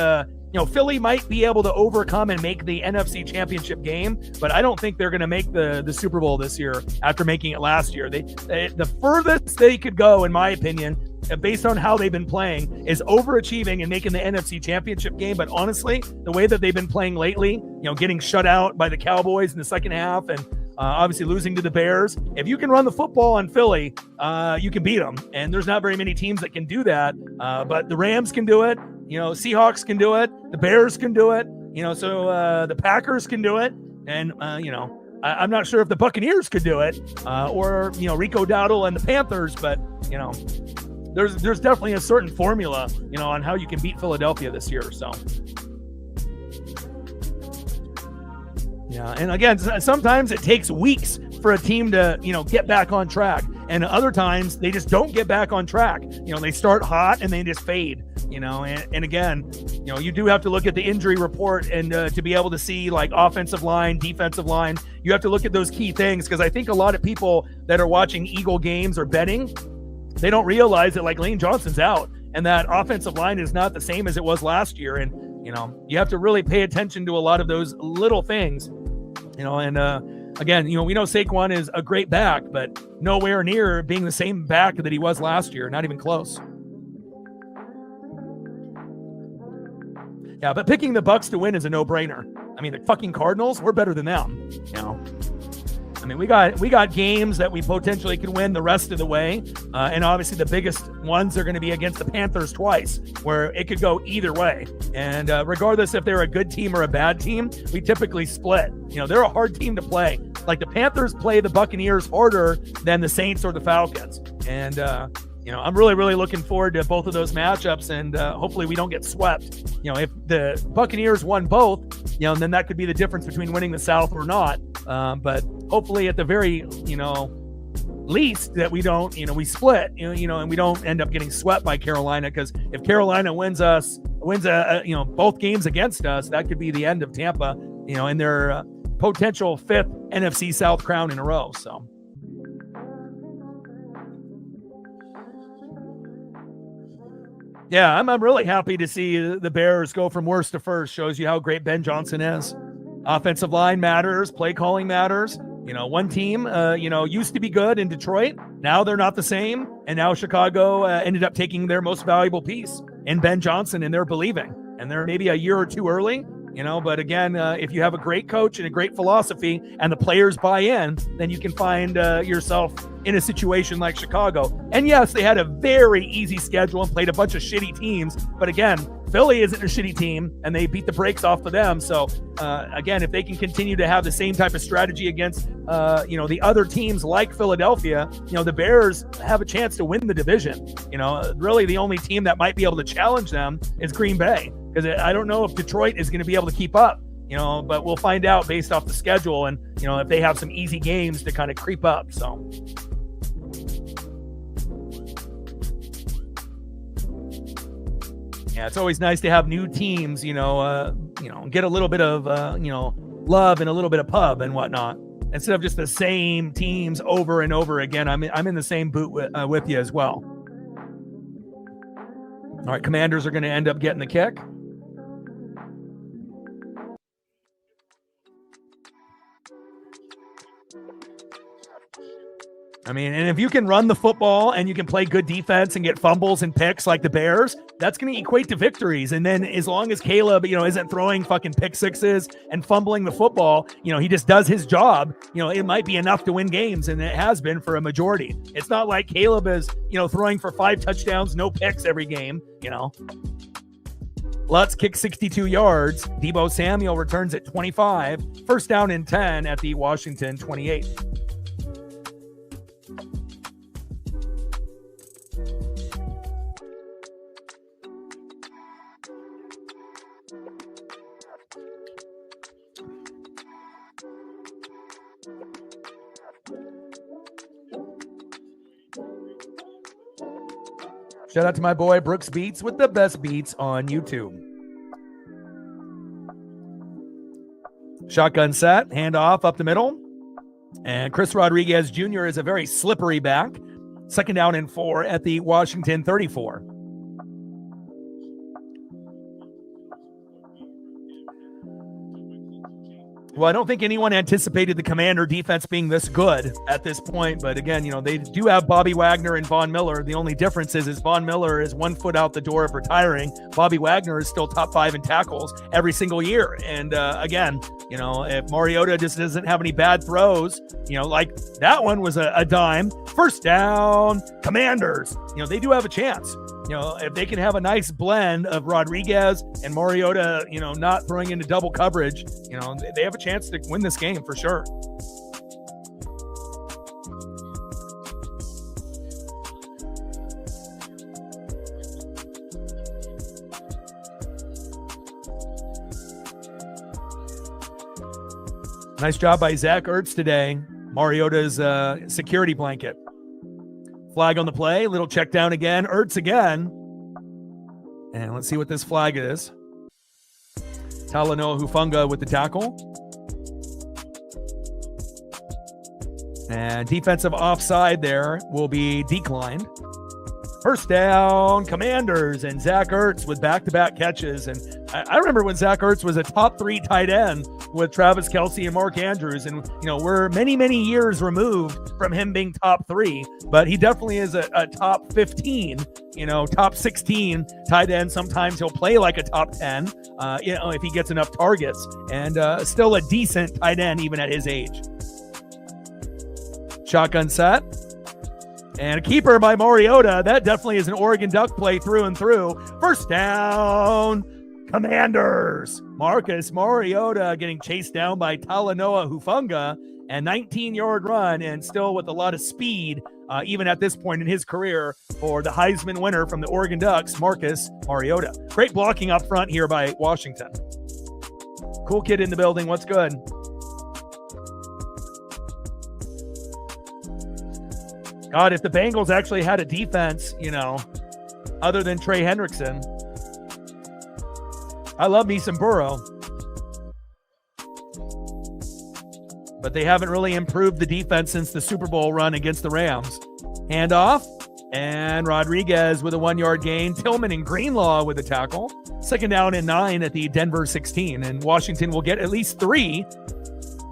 Philly might be able to overcome and make the NFC Championship game, but I don't think they're going to make the Super Bowl this year after making it last year. The furthest they could go, in my opinion, based on how they've been playing, is overachieving and making the NFC Championship game. But honestly, the way that they've been playing lately, getting shut out by the Cowboys in the second half and obviously losing to the Bears, if you can run the football on Philly, you can beat them. And there's not very many teams that can do that, but the Rams can do it. Seahawks can do it. The Bears can do it. So the Packers can do it. And, I'm not sure if the Buccaneers could do it or, Rico Dowdle and the Panthers, but, there's definitely a certain formula, on how you can beat Philadelphia this year. So, yeah. And again, sometimes it takes weeks for a team to, get back on track. And other times they just don't get back on track. They start hot and they just fade, and again, you do have to look at the injury report and to be able to see like offensive line, defensive line, you have to look at those key things. Cause I think a lot of people that are watching Eagle games or betting, they don't realize that like Lane Johnson's out and that offensive line is not the same as it was last year. And, you have to really pay attention to a lot of those little things, and, again, we know Saquon is a great back, but nowhere near being the same back that he was last year. Not even close. Yeah, but picking the Bucs to win is a no-brainer. I mean, the fucking Cardinals, we're better than them. I mean, we got games that we potentially can win the rest of the way, and obviously the biggest ones are going to be against the Panthers twice, where it could go either way. And regardless if they're a good team or a bad team, we typically split. They're a hard team to play. Like the Panthers play the Buccaneers harder than the Saints or the Falcons. And I'm really, really looking forward to both of those matchups, and hopefully we don't get swept. If the Buccaneers won both, then that could be the difference between winning the South or not. But hopefully at the very, least that we don't, we split, and we don't end up getting swept by Carolina. Because if Carolina wins both games against us, that could be the end of Tampa, in their potential fifth NFC South crown in a row. So. Yeah, I'm really happy to see the Bears go from worst to first. Shows you how great Ben Johnson is. Offensive line matters. Play calling matters. One team, used to be good in Detroit. Now they're not the same. And now Chicago ended up taking their most valuable piece in Ben Johnson, and they're believing. And they're maybe a year or two early. But again, if you have a great coach and a great philosophy and the players buy in, then you can find yourself in a situation like Chicago. And yes, they had a very easy schedule and played a bunch of shitty teams. But again, Philly isn't a shitty team, and they beat the brakes off of them. So again, if they can continue to have the same type of strategy against, the other teams like Philadelphia, the Bears have a chance to win the division. Really the only team that might be able to challenge them is Green Bay. Because I don't know if Detroit is going to be able to keep up, but we'll find out based off the schedule and, if they have some easy games to kind of creep up. So. Yeah, it's always nice to have new teams, get a little bit of, love and a little bit of pub and whatnot. Instead of just the same teams over and over again. I'm in the same boot with you as well. All right, Commanders are going to end up getting the kick. I mean, and if you can run the football and you can play good defense and get fumbles and picks like the Bears, that's going to equate to victories. And then as long as Caleb, isn't throwing fucking pick sixes and fumbling the football, he just does his job, it might be enough to win games. And it has been for a majority. It's not like Caleb is, throwing for 5 touchdowns, no picks every game, Lutz kicks 62 yards. Deebo Samuel returns at 25. First down and 10 at the Washington 28. Shout out to my boy Brooks Beats with the best beats on YouTube. Shotgun set, handoff up the middle. And Chris Rodriguez Jr. is a very slippery back. 2nd down and 4 at the Washington 34. Well, I don't think anyone anticipated the Commander defense being this good at this point. But again, they do have Bobby Wagner and Von Miller. The only difference is Von Miller is 1 foot out the door of retiring. Bobby Wagner is still top 5 in tackles every single year. And again, if Mariota just doesn't have any bad throws, like that one was a dime. 1st down, Commanders. They do have a chance. If they can have a nice blend of Rodriguez and Mariota, not throwing into double coverage, they have a chance to win this game for sure. Nice job by Zach Ertz today. Mariota's security blanket. Flag on the play. Little check down again. Ertz again. And let's see what this flag is. Talanoa Hufanga with the tackle. And defensive offside there will be declined. 1st down, Commanders, and Zach Ertz with back-to-back catches. And I remember when Zach Ertz was a top 3 tight end with Travis Kelce and Mark Andrews. And, we're many, many years removed from him being top 3, but he definitely is a top 15, top 16 tight end. Sometimes he'll play like a top 10, if he gets enough targets, and still a decent tight end even at his age. Shotgun set. And a keeper by Mariota. That definitely is an Oregon Duck play through and through. 1st down, Commanders. Marcus Mariota getting chased down by Talanoa Hufanga. And 19-yard run, and still with a lot of speed, even at this point in his career, for the Heisman winner from the Oregon Ducks, Marcus Mariota. Great blocking up front here by Washington. Cool kid in the building. What's good? God, if the Bengals actually had a defense, other than Trey Hendrickson. I love me some Burrow. But they haven't really improved the defense since the Super Bowl run against the Rams. Handoff, and Rodriguez with a 1-yard gain. Tillman and Greenlaw with a tackle. 2nd down and 9 at the Denver 16. And Washington will get at least 3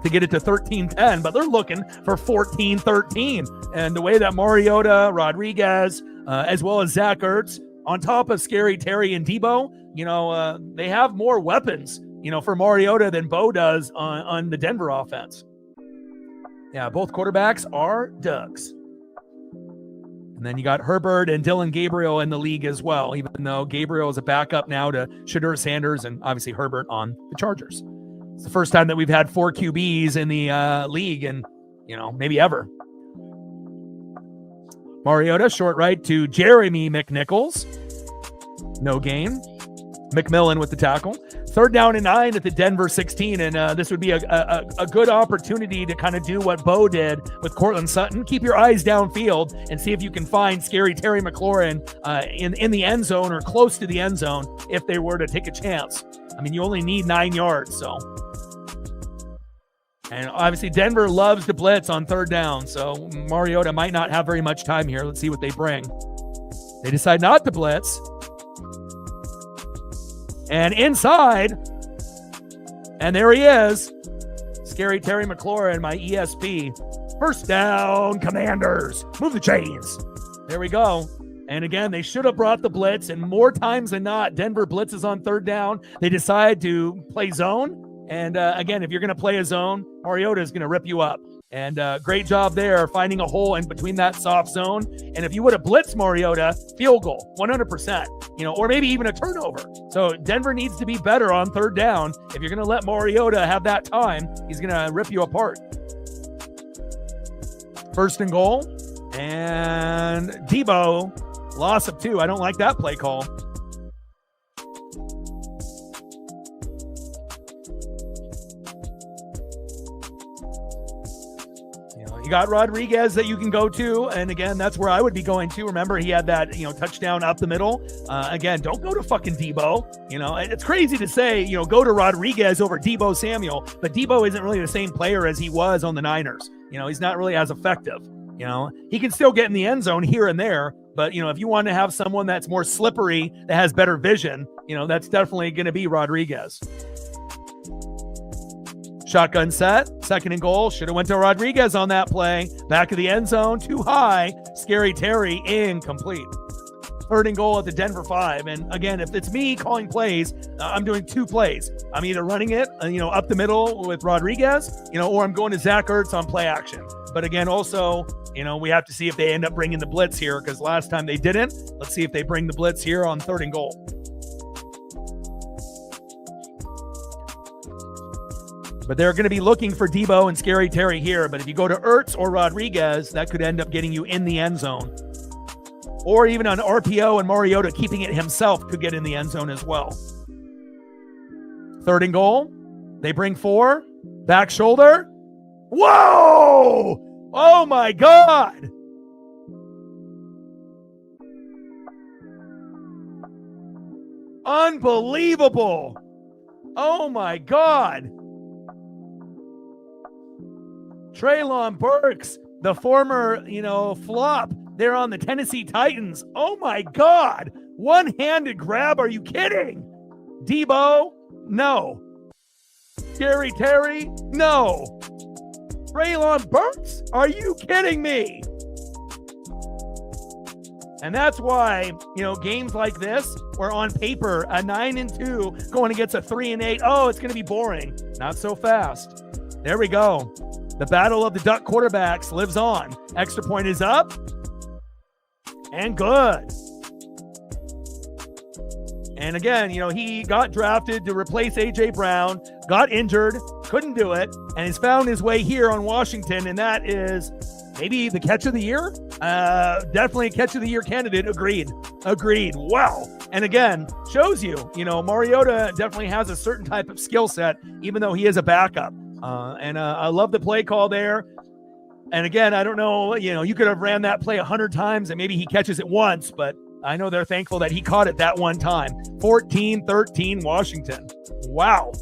to get it to 13-10, but they're looking for 14-13. And the way that Mariota, Rodriguez, as well as Zach Ertz, on top of Scary Terry and Debo, they have more weapons, for Mariota than Bo does on the Denver offense. Yeah, both quarterbacks are Ducks. And then you got Herbert and Dylan Gabriel in the league as well, even though Gabriel is a backup now to Shadur Sanders and obviously Herbert on the Chargers. It's the first time that we've had 4 QBs in the league and, maybe ever. Mariota, short right to Jeremy McNichols. No gain. McMillan with the tackle. 3rd down and 9 at the Denver 16. And this would be a good opportunity to kind of do what Bo did with Cortland Sutton. Keep your eyes downfield and see if you can find Scary Terry McLaurin in the end zone or close to the end zone if they were to take a chance. I mean, you only need 9 yards, so. And obviously Denver loves to blitz on 3rd down, so Mariota might not have very much time here. Let's see what they bring. They decide not to blitz. And inside, and there he is, Scary Terry McLaurin, my ESP. 1st down, Commanders. Move the chains. There we go. And again, they should have brought the blitz, and more times than not, Denver blitzes on 3rd down. They decide to play zone. And again, if you're going to play a zone, Mariota is going to rip you up. And great job there, finding a hole in between that soft zone. And if you would have blitzed Mariota, field goal, 100%, or maybe even a turnover. So Denver needs to be better on 3rd down. If you're going to let Mariota have that time, he's going to rip you apart. 1st and goal. And Debo, loss of 2. I don't like that play call. You got Rodriguez that you can go to. And again, that's where I would be going to. Remember, he had that, touchdown up the middle. Again, don't go to fucking Debo. It's crazy to say, go to Rodriguez over Debo Samuel, but Debo isn't really the same player as he was on the Niners. He's not really as effective. He can still get in the end zone here and there, but if you want to have someone that's more slippery, that has better vision, that's definitely going to be Rodriguez. Shotgun set, 2nd and goal. Should have went to Rodriguez on that play. Back of the end zone, too high. Scary Terry, incomplete. 3rd and goal at the Denver 5. And again, if it's me calling plays, I'm doing 2 plays. I'm either running it, up the middle with Rodriguez, or I'm going to Zach Ertz on play action. But again, also, we have to see if they end up bringing the blitz here, because last time they didn't. Let's see if they bring the blitz here on 3rd and goal. But they're going to be looking for Debo and Scary Terry here. But if you go to Ertz or Rodriguez, that could end up getting you in the end zone. Or even on RPO and Mariota keeping it himself could get in the end zone as well. 3rd and goal. They bring 4. Back shoulder. Whoa! Oh my God! Unbelievable! Oh my God! Treylon Burks, the former, flop there on the Tennessee Titans. Oh my God. One-handed grab. Are you kidding? Debo? No. Scary Terry? No. Treylon Burks? Are you kidding me? And that's why, games like this, where on paper, a 9-2 going against a 3-8. Oh, it's going to be boring. Not so fast. There we go. The battle of the Duck quarterbacks lives on. Extra point is up. And good. And again, he got drafted to replace A.J. Brown, got injured, couldn't do it, and has found his way here on Washington, and that is maybe the catch of the year? Definitely a catch of the year candidate. Agreed. Wow. And again, shows you, Mariota definitely has a certain type of skill set, even though he is a backup. And I love the play call there. And again, I don't know, you could have ran that play 100 times and maybe he catches it once, but I know they're thankful that he caught it that one time. 14-13 Washington. Wow.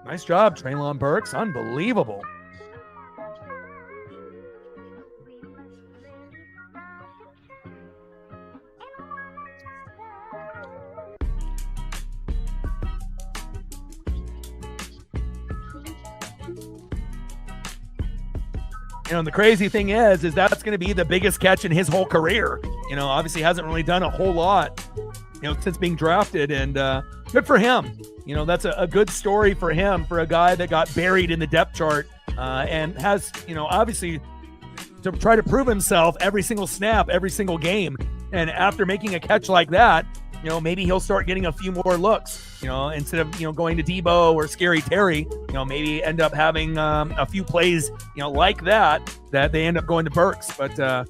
Nice job, Treylon Burks. Unbelievable. And the crazy thing is that's going to be the biggest catch in his whole career. Obviously hasn't really done a whole lot, since being drafted, and good for him. That's a good story for him, for a guy that got buried in the depth chart and has, obviously to try to prove himself every single snap, every single game. And after making a catch like that, maybe he'll start getting a few more looks, instead of, going to Debo or Scary Terry, maybe end up having a few plays, like that they end up going to Burks. But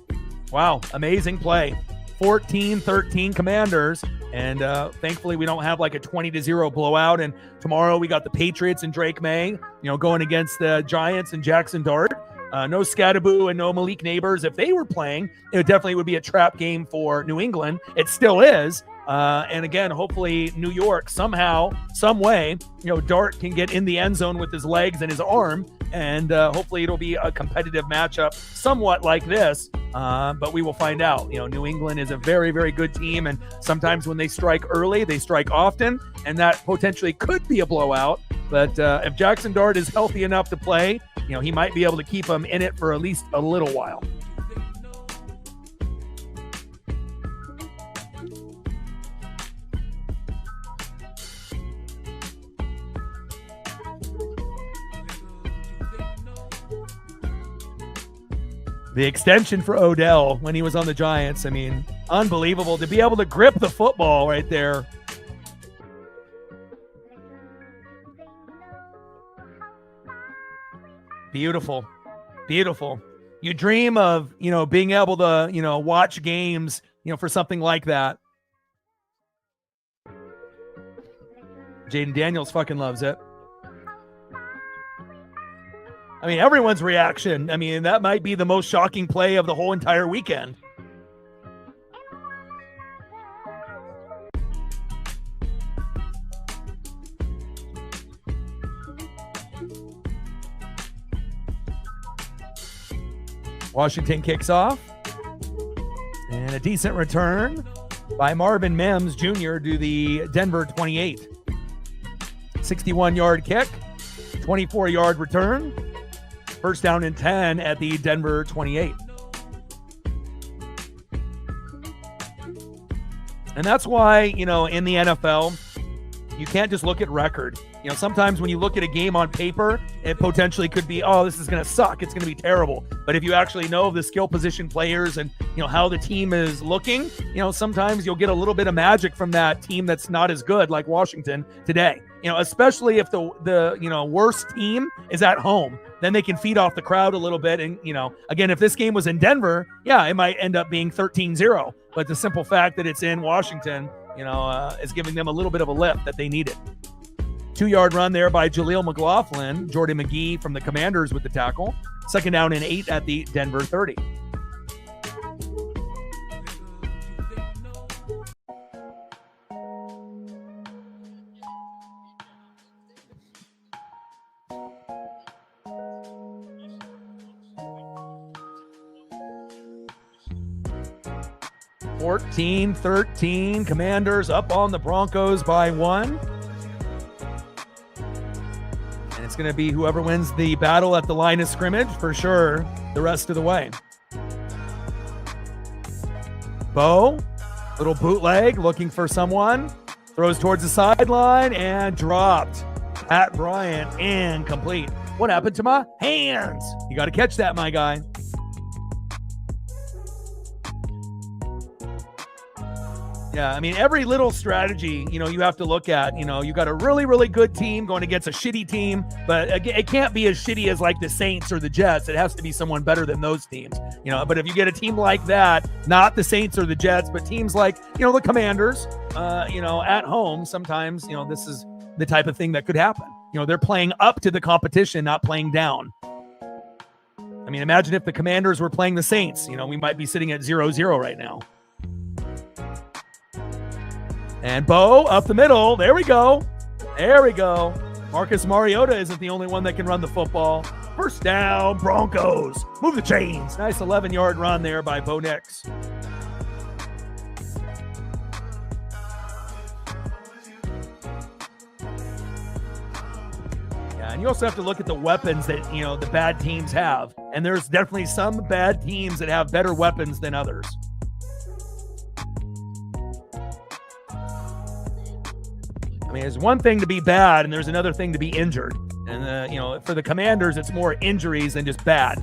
wow, amazing play. 14-13 Commanders. And thankfully we don't have like a 20-0 blowout. And tomorrow we got the Patriots and Drake May, going against the Giants and Jackson Dart. No Scadaboo and no Malik Neighbors. If they were playing, it definitely would be a trap game for New England. It still is. And again, hopefully New York somehow, some way, Dart can get in the end zone with his legs and his arm. And hopefully it'll be a competitive matchup somewhat like this. But we will find out. New England is a very, very good team. And sometimes when they strike early, they strike often. And that potentially could be a blowout. But if Jackson Dart is healthy enough to play, he might be able to keep him in it for at least a little while. The extension for Odell when he was on the Giants, unbelievable to be able to grip the football right there. Beautiful. You dream of, being able to, watch games, for something like that. Jaden Daniels fucking loves it. I mean, everyone's reaction. I mean, that might be the most shocking play of the whole entire weekend. Washington kicks off. And a decent return by Marvin Mims Jr. to the Denver 28. 61-yard kick, 24-yard return. First down and 10 at the Denver 28. And that's why, in the NFL, you can't just look at record. Sometimes when you look at a game on paper, it potentially could be, oh, this is going to suck. It's going to be terrible. But if you actually know the skill position players and, how the team is looking, sometimes you'll get a little bit of magic from that team that's not as good, like Washington today. Especially if the worst team is at home, then they can feed off the crowd a little bit. And, again, if this game was in Denver, yeah, it might end up being 13-0. But the simple fact that it's in Washington, is giving them a little bit of a lift that they needed. 2-yard run there by Jaleel McLaughlin. Jordan McGee from the Commanders with the tackle. Second down and 8 at the Denver 30. Fourteen, 13. Commanders up on the Broncos by 1. It's going to be whoever wins the battle at the line of scrimmage for sure the rest of the way. Bo, little bootleg, looking for someone. Throws towards the sideline and dropped. Pat Bryant, incomplete. What happened to my hands? You got to catch that, my guy. Yeah, I mean, every little strategy, you have to look at, you got a really, really good team going against a shitty team, but it can't be as shitty as like the Saints or the Jets. It has to be someone better than those teams, but if you get a team like that, not the Saints or the Jets, but teams like, the Commanders, at home, sometimes, this is the type of thing that could happen. They're playing up to the competition, not playing down. I mean, imagine if the Commanders were playing the Saints, we might be sitting at 0-0 right now. And Bo up the middle. There we go. There we go. Marcus Mariota isn't the only one that can run the football. First down, Broncos. Move the chains. Nice 11-yard run there by Bo Nix. Yeah, and you also have to look at the weapons that, the bad teams have. And there's definitely some bad teams that have better weapons than others. I mean, there's one thing to be bad, and there's another thing to be injured. And, for the Commanders, it's more injuries than just bad.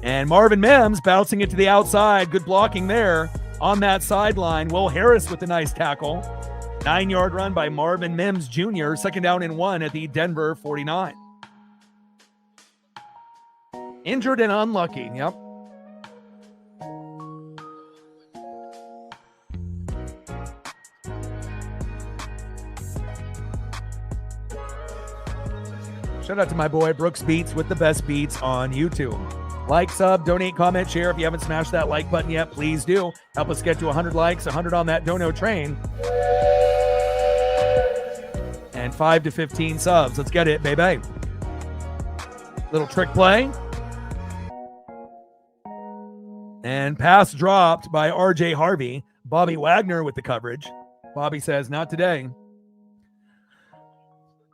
And Marvin Mims bouncing it to the outside. Good blocking there on that sideline. Will Harris with a nice tackle. 9-yard run by Marvin Mims Jr. Second down and 1 at the Denver 49. Injured and unlucky. Yep. Shout out to my boy Brooks Beats with the best beats on YouTube. Like, sub, donate, comment, share. If you haven't smashed that like button yet, please do. Help us get to 100 likes, 100 on that dono train. And 5 to 15 subs. Let's get it, baby. Little trick play. And pass dropped by RJ Harvey. Bobby Wagner with the coverage. Bobby says, not today.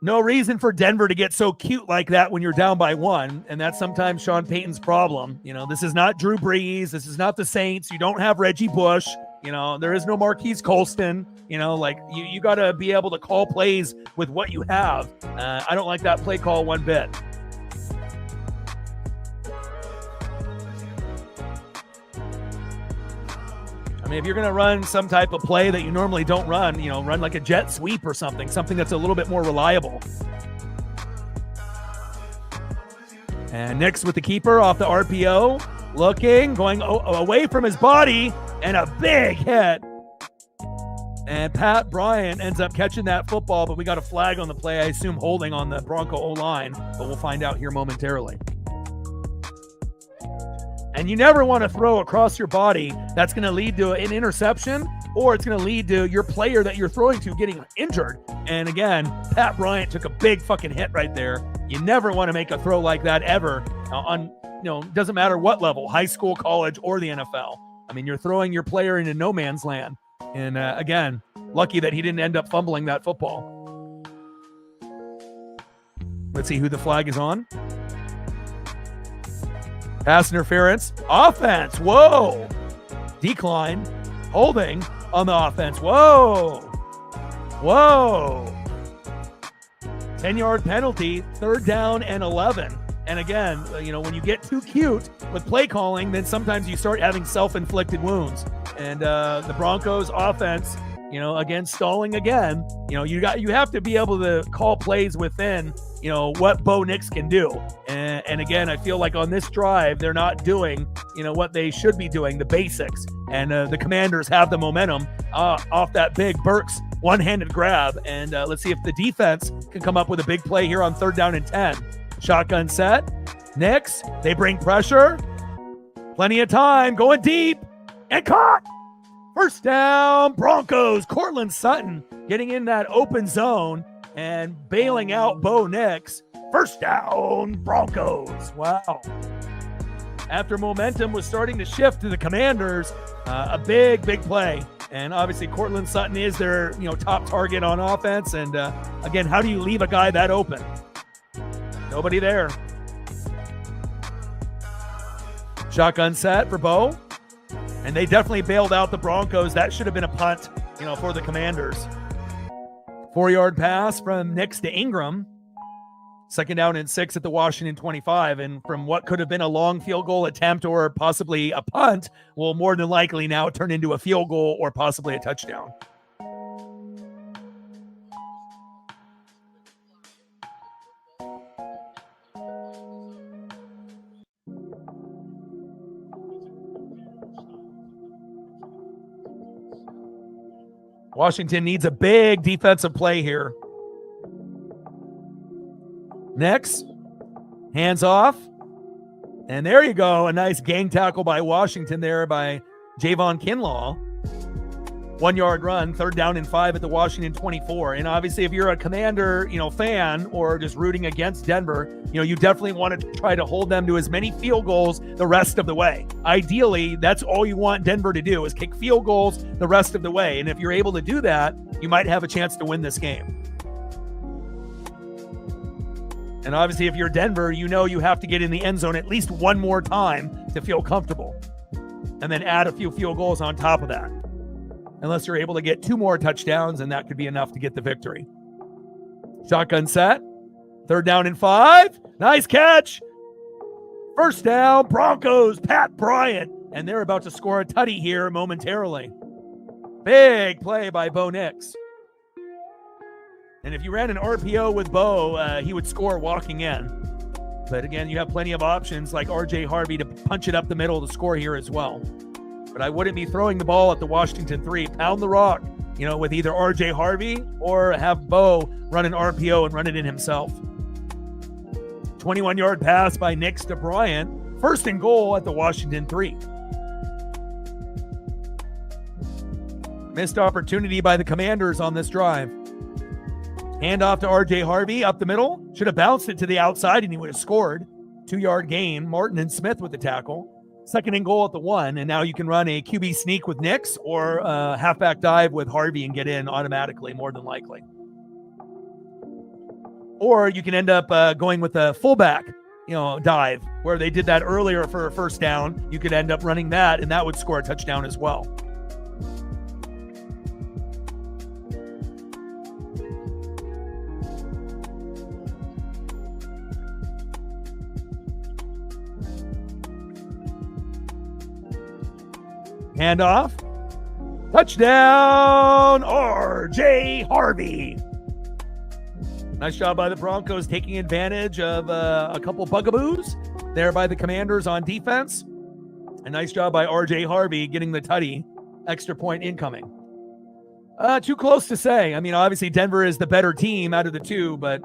No reason for Denver to get so cute like that when you're down by 1, and that's sometimes Sean Payton's problem. This is not Drew Brees. This is not the Saints. You don't have Reggie Bush. There is no Marquise Colston. You got to be able to call plays with what you have. I don't like that play call one bit. I mean, if you're going to run some type of play that you normally don't run, run like a jet sweep or something that's a little bit more reliable. And Nix with the keeper off the RPO, looking, going away from his body, and a big hit. And Pat Bryant ends up catching that football, but we got a flag on the play, I assume holding on the Bronco O-line, but we'll find out here momentarily. And you never want to throw across your body. That's going to lead to an interception, or it's going to lead to your player that you're throwing to getting injured. And again, Pat Bryant took a big fucking hit right there. You never want to make a throw like that ever doesn't matter what level, high school, college, or the NFL. I mean, you're throwing your player into no man's land. And again, lucky that he didn't end up fumbling that football. Let's see who the flag is on. Pass interference. Offense. Whoa. Decline. Holding on the offense. Whoa. Whoa. 10-yard penalty. 3rd down and 11. And again, when you get too cute with play calling, then sometimes you start having self-inflicted wounds. And the Broncos offense, again, stalling again. You have to be able to call plays within, what Bo Nix can do. And again, I feel like on this drive, they're not doing, what they should be doing, the basics. And the Commanders have the momentum off that big Burks one-handed grab. And let's see if the defense can come up with a big play here on 3rd down and 10. Shotgun set. Nix, they bring pressure. Plenty of time, going deep. And caught. 1st down, Broncos. Cortland Sutton getting in that open zone and bailing out Bo Nix. 1st down, Broncos. Wow. After momentum was starting to shift to the Commanders, a big play. And obviously, Cortland Sutton is their top target on offense. And again, how do you leave a guy that open? Nobody there. Shotgun set for Bo. And they definitely bailed out the Broncos. That should have been a punt, for the Commanders. 4-yard pass from Nix to Ingram. 2nd down and 6 at the Washington 25. And from what could have been a long field goal attempt or possibly a punt, will more than likely now turn into a field goal or possibly a touchdown. Washington needs a big defensive play here. Next, hands off. And there you go. A nice gang tackle by Washington there by Javon Kinlaw. 1-yard run, 3rd down and 5 at the Washington 24. And obviously, if you're a Commander, fan or just rooting against Denver, you definitely want to try to hold them to as many field goals the rest of the way. Ideally, that's all you want Denver to do is kick field goals the rest of the way. And if you're able to do that, you might have a chance to win this game. And obviously, if you're Denver, you have to get in the end zone at least one more time to feel comfortable. And then add a few field goals on top of that. Unless you're able to get 2 more touchdowns, and that could be enough to get the victory. Shotgun set. 3rd down and 5. Nice catch. 1st down, Broncos, Pat Bryant. And they're about to score a tutty here momentarily. Big play by Bo Nix. And if you ran an RPO with Bo, he would score walking in. But again, you have plenty of options like R.J. Harvey to punch it up the middle to score here as well. But I wouldn't be throwing the ball at the Washington 3. Pound the rock, with either R.J. Harvey or have Bo run an RPO and run it in himself. 21-yard pass by Nix to Bryant. 1st and goal at the Washington 3. Missed opportunity by the Commanders on this drive. Handoff to R.J. Harvey up the middle. Should have bounced it to the outside and he would have scored. 2-yard gain. Martin and Smith with the tackle. 2nd and goal at the 1. And now you can run a QB sneak with Nix or a halfback dive with Harvey and get in automatically, more than likely. Or you can end up going with a fullback, dive where they did that earlier for a 1st down. You could end up running that and that would score a touchdown as well. Handoff. Touchdown, R.J. Harvey. Nice job by the Broncos taking advantage of a couple bugaboos there by the Commanders on defense. A nice job by R.J. Harvey getting the tutty. Extra point incoming. Too close to say. I mean, obviously Denver is the better team out of the two, but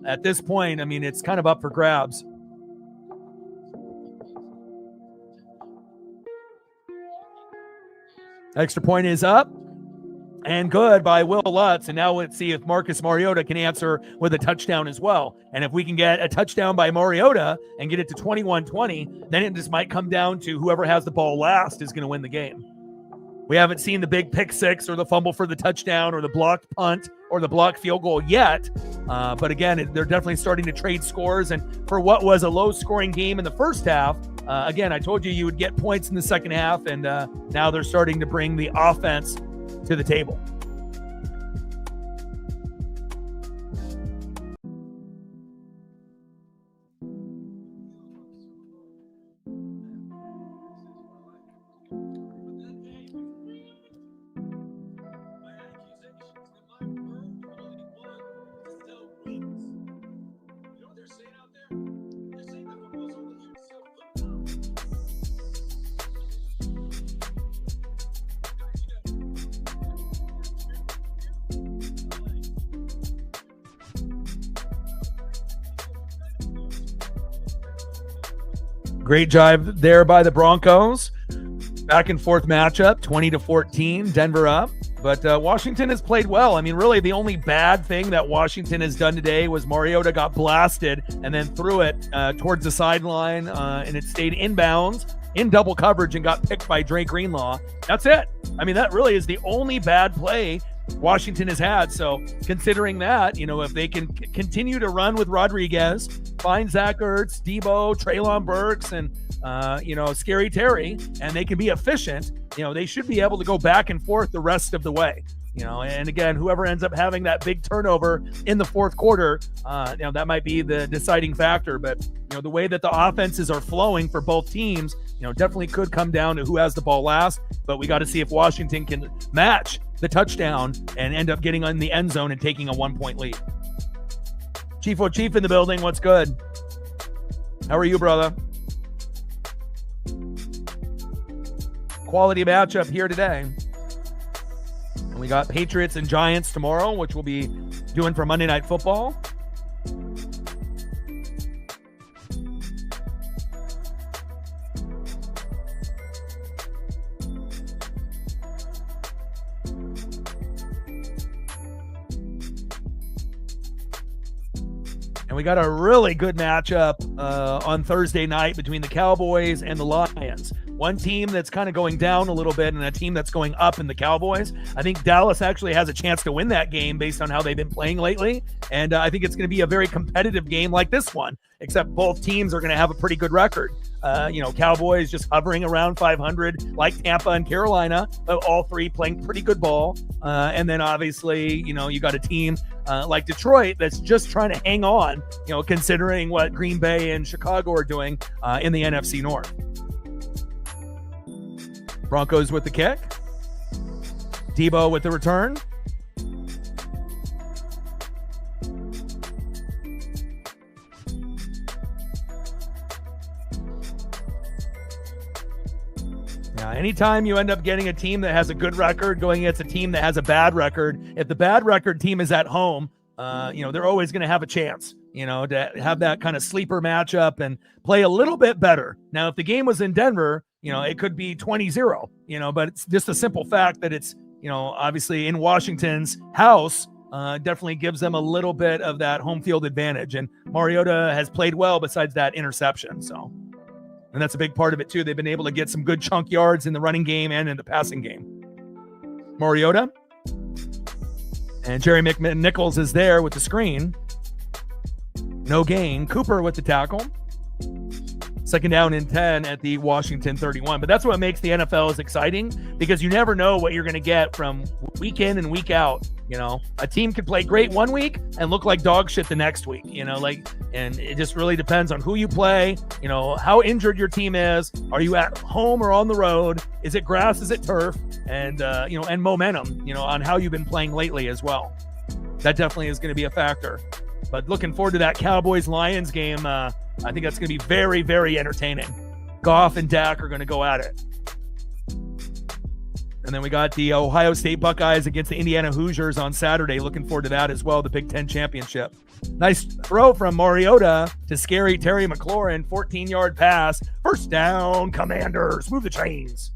at this point, I mean, it's kind of up for grabs. Extra point is up and good by Will Lutz. And now let's see if Marcus Mariota can answer with a touchdown as well. And if we can get a touchdown by Mariota and get it to 21-20, then it just might come down to whoever has the ball last is going to win the game. We haven't seen the big pick six or the fumble for the touchdown or the blocked punt or the blocked field goal yet. But again, they're definitely starting to trade scores. And for what was a low-scoring game in the first half, again, I told you would get points in the second half, and now they're starting to bring the offense to the table. Great drive there by the Broncos. Back and forth matchup, 20-14, Denver up. But Washington has played well. I mean, really, the only bad thing that Washington has done today was Mariota got blasted and then threw it towards the sideline, and it stayed inbounds in double coverage and got picked by Drake Greenlaw. That's it. I mean, that really is the only bad play Washington has had. So considering that, if they can continue to run with Rodriguez, find Zach Ertz, Debo, Treylon Burks, and Scary Terry, and they can be efficient, they should be able to go back and forth the rest of the way. And again, whoever ends up having that big turnover in the fourth quarter, that might be the deciding factor. But the way that the offenses are flowing for both teams, definitely could come down to who has the ball last. But we got to see if Washington can match the touchdown and end up getting in the end zone and taking a 1-point lead. Chief O'Chief in the building. What's good? How are you, brother? Quality matchup here today. And we got Patriots and Giants tomorrow, which we'll be doing for Monday Night Football. And we got a really good matchup on Thursday night between the Cowboys and the Lions. One team that's kind of going down a little bit and a team that's going up in the Cowboys. I think Dallas actually has a chance to win that game based on how they've been playing lately. And I think it's going to be a very competitive game like this one, except both teams are going to have a pretty good record. Cowboys just hovering around 500 like Tampa and Carolina, all three playing pretty good ball. And then obviously, you got a team like Detroit that's just trying to hang on, considering what Green Bay and Chicago are doing in the NFC North. Broncos with the kick. Debo with the return. Anytime you end up getting a team that has a good record going against a team that has a bad record, if the bad record team is at home, they're always going to have a chance, to have that kind of sleeper matchup and play a little bit better. Now, if the game was in Denver, it could be 20-0, but it's just a simple fact that it's, obviously in Washington's house, definitely gives them a little bit of that home field advantage. And Mariota has played well besides that interception. And that's a big part of it too. They've been able to get some good chunk yards in the running game and in the passing game. Mariota. And Jerry McNichols is there with the screen. No gain. Cooper with the tackle. Second down and 10 at the Washington 31. But that's what makes the NFL as exciting, because you never know what you're going to get from week in and week out. A team could play great one week and look like dog shit the next week, and it just really depends on who you play, how injured your team is. Are you at home or on the road? Is it grass? Is it turf? And, and momentum, on how you've been playing lately as well. That definitely is going to be a factor. But looking forward to that Cowboys-Lions game. I think that's going to be very, very entertaining. Goff and Dak are going to go at it. And then we got the Ohio State Buckeyes against the Indiana Hoosiers on Saturday. Looking forward to that as well, the Big Ten Championship. Nice throw from Mariota to scary Terry McLaurin. 14-yard pass. First down, Commanders. Move the chains.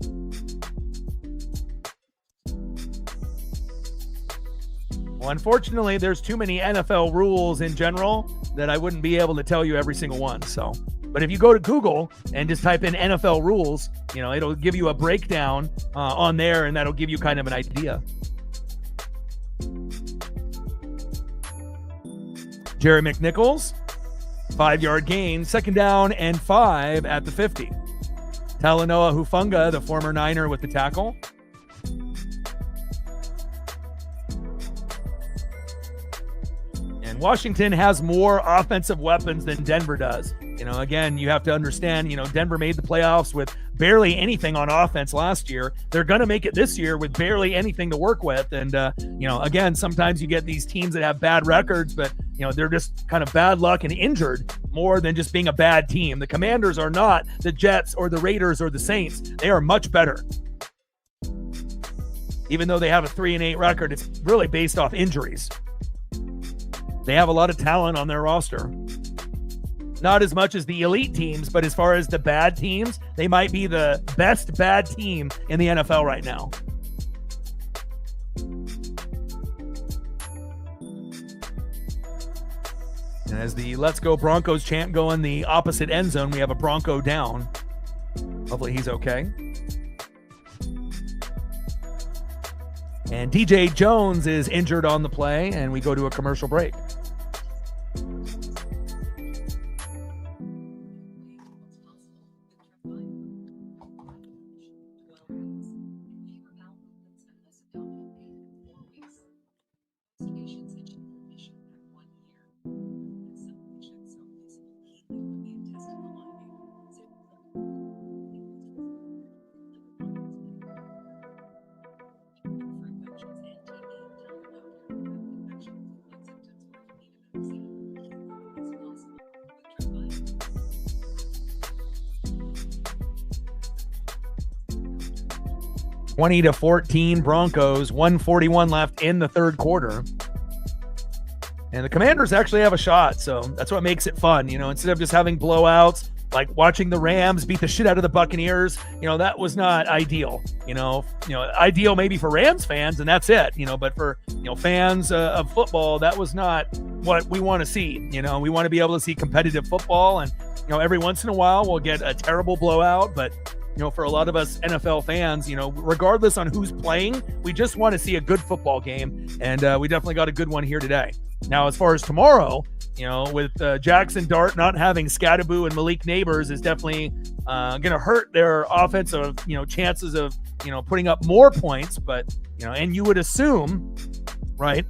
Well, unfortunately, there's too many NFL rules in general that I wouldn't be able to tell you every single one. So, but if you go to Google and just type in NFL rules, it'll give you a breakdown on there, and that'll give you kind of an idea. Jerry McNichols, 5-yard gain, 2nd down and 5 at the 50. Talanoa Hufanga, the former Niner, with the tackle. And Washington has more offensive weapons than Denver does. Again, you have to understand, Denver made the playoffs with barely anything on offense last year. They're going to make it this year with barely anything to work with. And, again, sometimes you get these teams that have bad records, but, they're just kind of bad luck and injured more than just being a bad team. The Commanders are not the Jets or the Raiders or the Saints. They are much better. Even though they have a 3-8 record, it's really based off injuries. They have a lot of talent on their roster. Not as much as the elite teams, but as far as the bad teams, they might be the best bad team in the NFL right now. And as the Let's Go Broncos chant go in the opposite end zone, we have a Bronco down. Hopefully he's okay. And DJ Jones is injured on the play, and we go to a commercial break. (20-14) Broncos, 1:41 left in the third quarter. And the Commanders actually have a shot, so that's what makes it fun. Instead of just having blowouts, like watching the Rams beat the shit out of the Buccaneers, that was not ideal. Ideal maybe for Rams fans, and that's it. But for fans of football, that was not what we want to see. We want to be able to see competitive football, and every once in a while we'll get a terrible blowout, but for a lot of us NFL fans, regardless on who's playing, we just want to see a good football game, and we definitely got a good one here today. Now, as far as tomorrow, with Jackson Dart not having Scadaboo and Malik Neighbors is definitely going to hurt their offensive, chances of, putting up more points. But, and you would assume, right,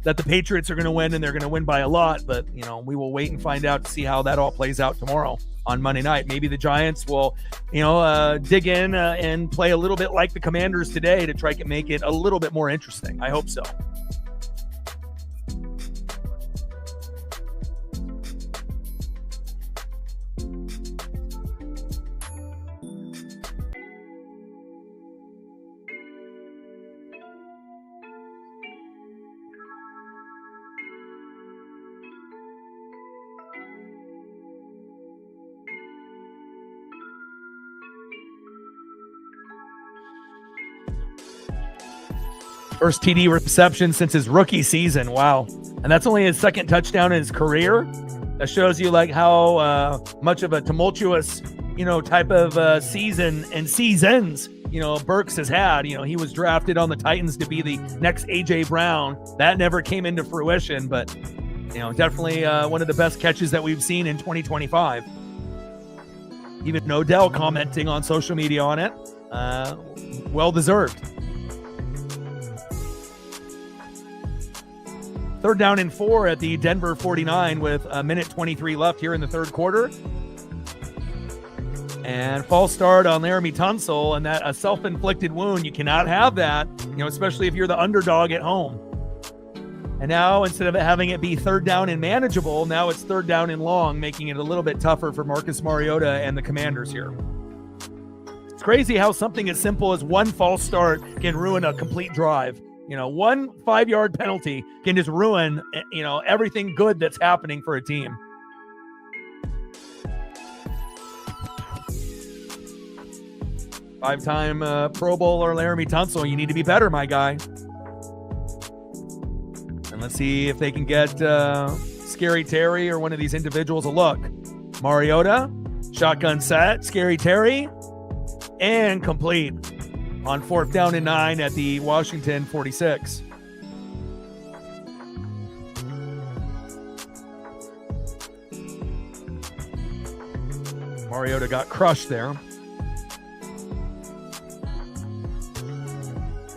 that the Patriots are going to win, and they're going to win by a lot. But, we will wait and find out to see how that all plays out tomorrow on Monday night. Maybe the Giants will, dig in and play a little bit like the Commanders today to try to make it a little bit more interesting. I hope so. First TD reception since his rookie season. Wow. And that's only his 2nd touchdown in his career. That shows you how much of a tumultuous, type of season and seasons, Burks has had. He was drafted on the Titans to be the next A.J. Brown. That never came into fruition, but, definitely one of the best catches that we've seen in 2025. Even Odell commenting on social media on it. Well-deserved. 3rd down and 4 at the Denver 49 with 1:23 left here in the third quarter. And false start on Laramie Tunsil, and that a self-inflicted wound. You cannot have that, especially if you're the underdog at home. And now instead of having it be 3rd down and manageable, now it's 3rd down and long, making it a little bit tougher for Marcus Mariota and the Commanders here. crazy how something as simple as one false start can ruin a complete drive. One 5-yard penalty can just ruin, everything good that's happening for a team. Five-time Pro Bowler Laramie Tunsil, you need to be better, my guy. And let's see if they can get Scary Terry or one of these individuals a look. Mariota, shotgun set, Scary Terry, and complete on 4th down and 9 at the Washington 46. Mariota got crushed there.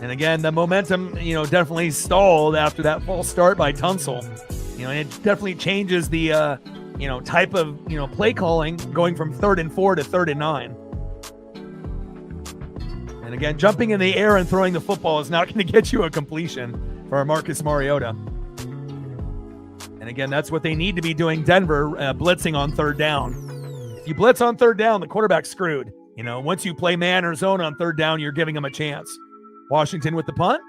And again, the momentum, definitely stalled after that false start by Tunsil. And it definitely changes the, type of, play calling going from 3rd and 4 to 3rd and 9. And again, jumping in the air and throwing the football is not going to get you a completion for Marcus Mariota. And again, that's what they need to be doing, Denver, blitzing on 3rd down. If you blitz on 3rd down, the quarterback's screwed. Once you play man or zone on 3rd down, you're giving them a chance. Washington with the punt.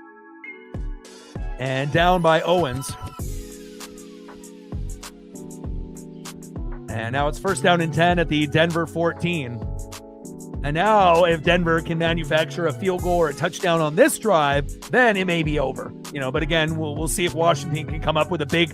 And down by Owens. And now it's 1st down and 10 at the Denver 14. And now if Denver can manufacture a field goal or a touchdown on this drive, then it may be over. But again, we'll see if Washington can come up with a big,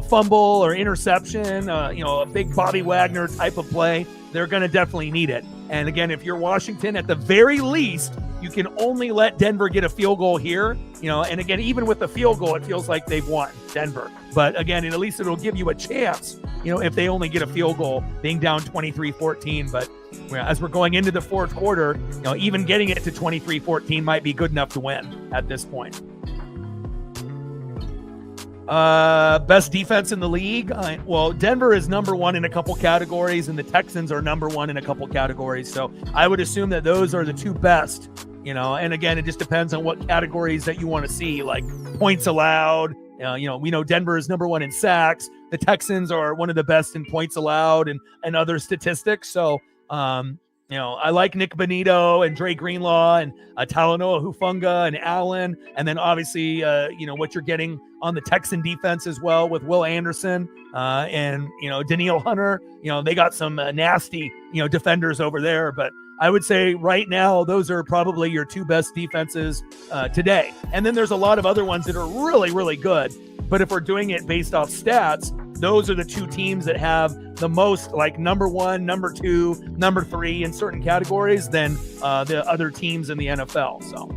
fumble or interception, a big Bobby Wagner type of play. They're going to definitely need it. And again, if you're Washington, at the very least, you can only let Denver get a field goal here. And again, even with the field goal, it feels like they've won, Denver. But again, at least it'll give you a chance, if they only get a field goal, being down 23-14. But as we're going into the 4th quarter, even getting it to 23-14 might be good enough to win at this point. Best defense in the league. Well, Denver is number 1 in a couple categories, and the Texans are number 1 in a couple categories. So I would assume that those are the two best, and again, it just depends on what categories that you want to see, like points allowed. We know Denver is number 1 in sacks. The Texans are one of the best in points allowed and other statistics. So, I like Nick Bonito and Dre Greenlaw and Talanoa Hufanga and Allen. And then obviously, what you're getting on the Texan defense as well with Will Anderson and, Danielle Hunter. They got some nasty, defenders over there. But I would say right now, those are probably your two best defenses today. And then there's a lot of other ones that are really, really good. But if we're doing it based off stats, those are the two teams that have the most, like, number 1, number 2, number 3 in certain categories than the other teams in the NFL. So.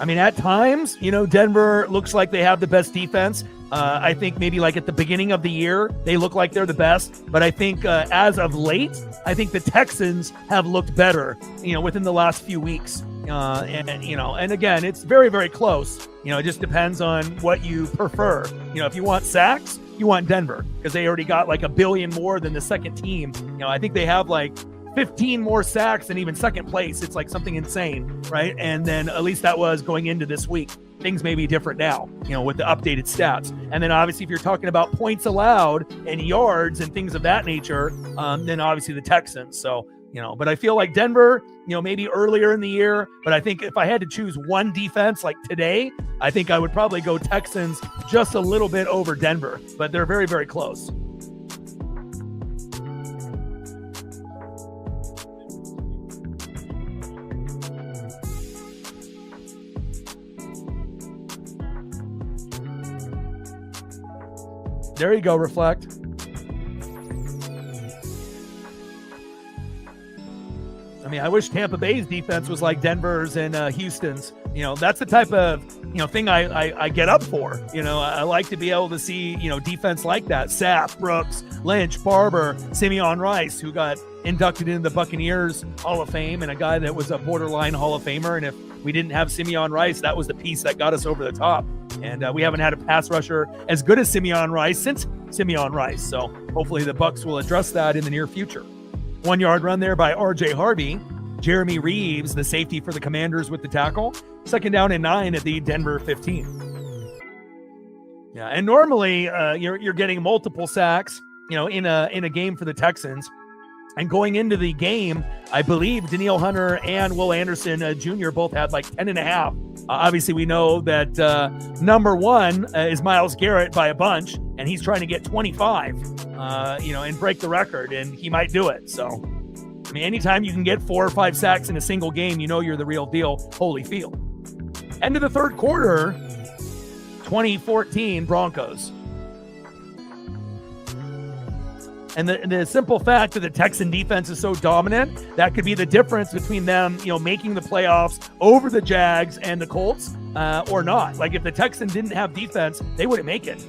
I mean, at times, Denver looks like they have the best defense. I think maybe like at the beginning of the year, they look like they're the best. But I think as of late, I think the Texans have looked better, within the last few weeks. And again, it's very, very close. It just depends on what you prefer. If you want sacks, you want Denver because they already got like 1 billion more than the second team. I think they have like 15 more sacks than even second place. It's like something insane, right? And then at least that was going into this week. Things may be different now, with the updated stats. And then obviously if you're talking about points allowed and yards and things of that nature, then obviously the Texans. So, but I feel like Denver, maybe earlier in the year, but I think if I had to choose one defense like today, I think I would probably go Texans just a little bit over Denver, but they're very, very close. There you go, Reflect. I mean, I wish Tampa Bay's defense was like Denver's and Houston's. That's the type of, thing I get up for. I like to be able to see, defense like that. Sapp, Brooks, Lynch, Barber, Simeon Rice, who got inducted into the Buccaneers Hall of Fame, and a guy that was a borderline Hall of Famer. And if we didn't have Simeon Rice, that was the piece that got us over the top. And we haven't had a pass rusher as good as Simeon Rice since Simeon Rice. So hopefully the Bucs will address that in the near future. 1 yard run there by R.J. Harvey. Jeremy Reeves, the safety for the Commanders, with the tackle. 2nd down and 9 at the Denver 15. Yeah, and normally you're getting multiple sacks, in a game for the Texans. And going into the game, I believe Danielle Hunter and Will Anderson Jr. both had like 10.5. Obviously, we know that number one is Myles Garrett by a bunch, and he's trying to get 25, and break the record, and he might do it. So, I mean, anytime you can get 4 or 5 sacks in a single game, you're the real deal. Holyfield. End of the third quarter, 2014 Broncos. And the simple fact that the Texan defense is so dominant, that could be the difference between them, making the playoffs over the Jags and the Colts or not. Like if the Texans didn't have defense, they wouldn't make it,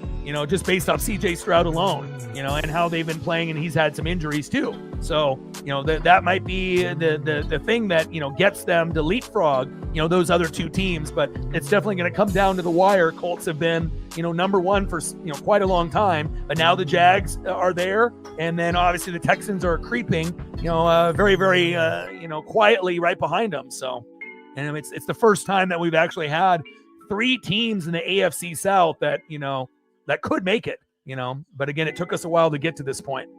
just based off CJ Stroud alone, and how they've been playing, and he's had some injuries too. So, that might be the thing that, gets them to leapfrog, those other two teams, but it's definitely going to come down to the wire. Colts have been, number one for, quite a long time, but now the Jags are there. And then obviously the Texans are creeping, very, very, quietly right behind them. So, and it's the first time that we've actually had 3 teams in the AFC South that, that could make it, but again, it took us a while to get to this point.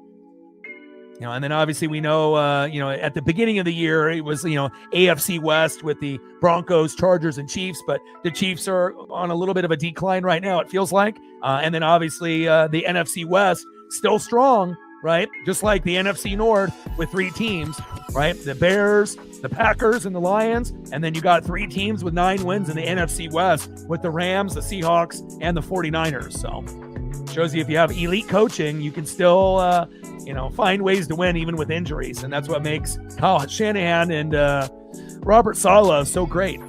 And then obviously we know, at the beginning of the year, it was, AFC West with the Broncos, Chargers, and Chiefs, but the Chiefs are on a little bit of a decline right now, it feels like. And then obviously the NFC West still strong, right? Just like the NFC North with 3 teams, right? The Bears, the Packers, and the Lions. And then you got 3 teams with 9 wins in the NFC West with the Rams, the Seahawks, and the 49ers. So shows you if you have elite coaching, you can still, find ways to win even with injuries. And that's what makes Kyle Shanahan and Robert Saleh so great.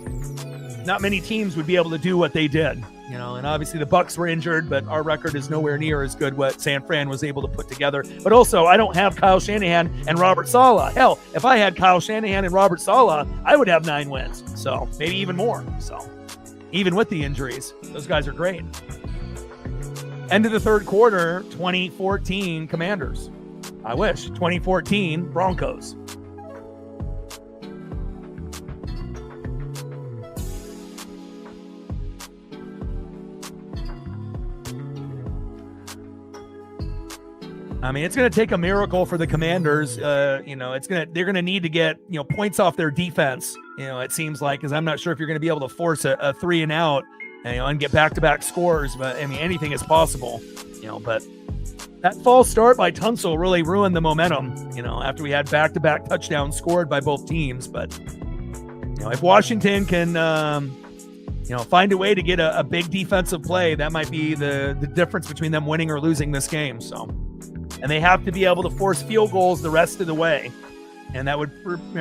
Not many teams would be able to do what they did. And obviously the Bucs were injured, but our record is nowhere near as good what San Fran was able to put together. But also, I don't have Kyle Shanahan and Robert Saleh. Hell, if I had Kyle Shanahan and Robert Saleh, I would have 9 wins. So maybe even more. So even with the injuries, those guys are great. End of the third quarter, 2014 Commanders. I wish. 2014 Broncos. I mean, it's going to take a miracle for the Commanders. They're going to need to get, points off their defense. It seems like, because I'm not sure if you're going to be able to force a 3 and out, and get back-to-back scores. But I mean, anything is possible. But that false start by Tunsil really ruined the momentum. After we had back-to-back touchdowns scored by both teams. But if Washington can, find a way to get a big defensive play, that might be the difference between them winning or losing this game. So. And they have to be able to force field goals the rest of the way. And that would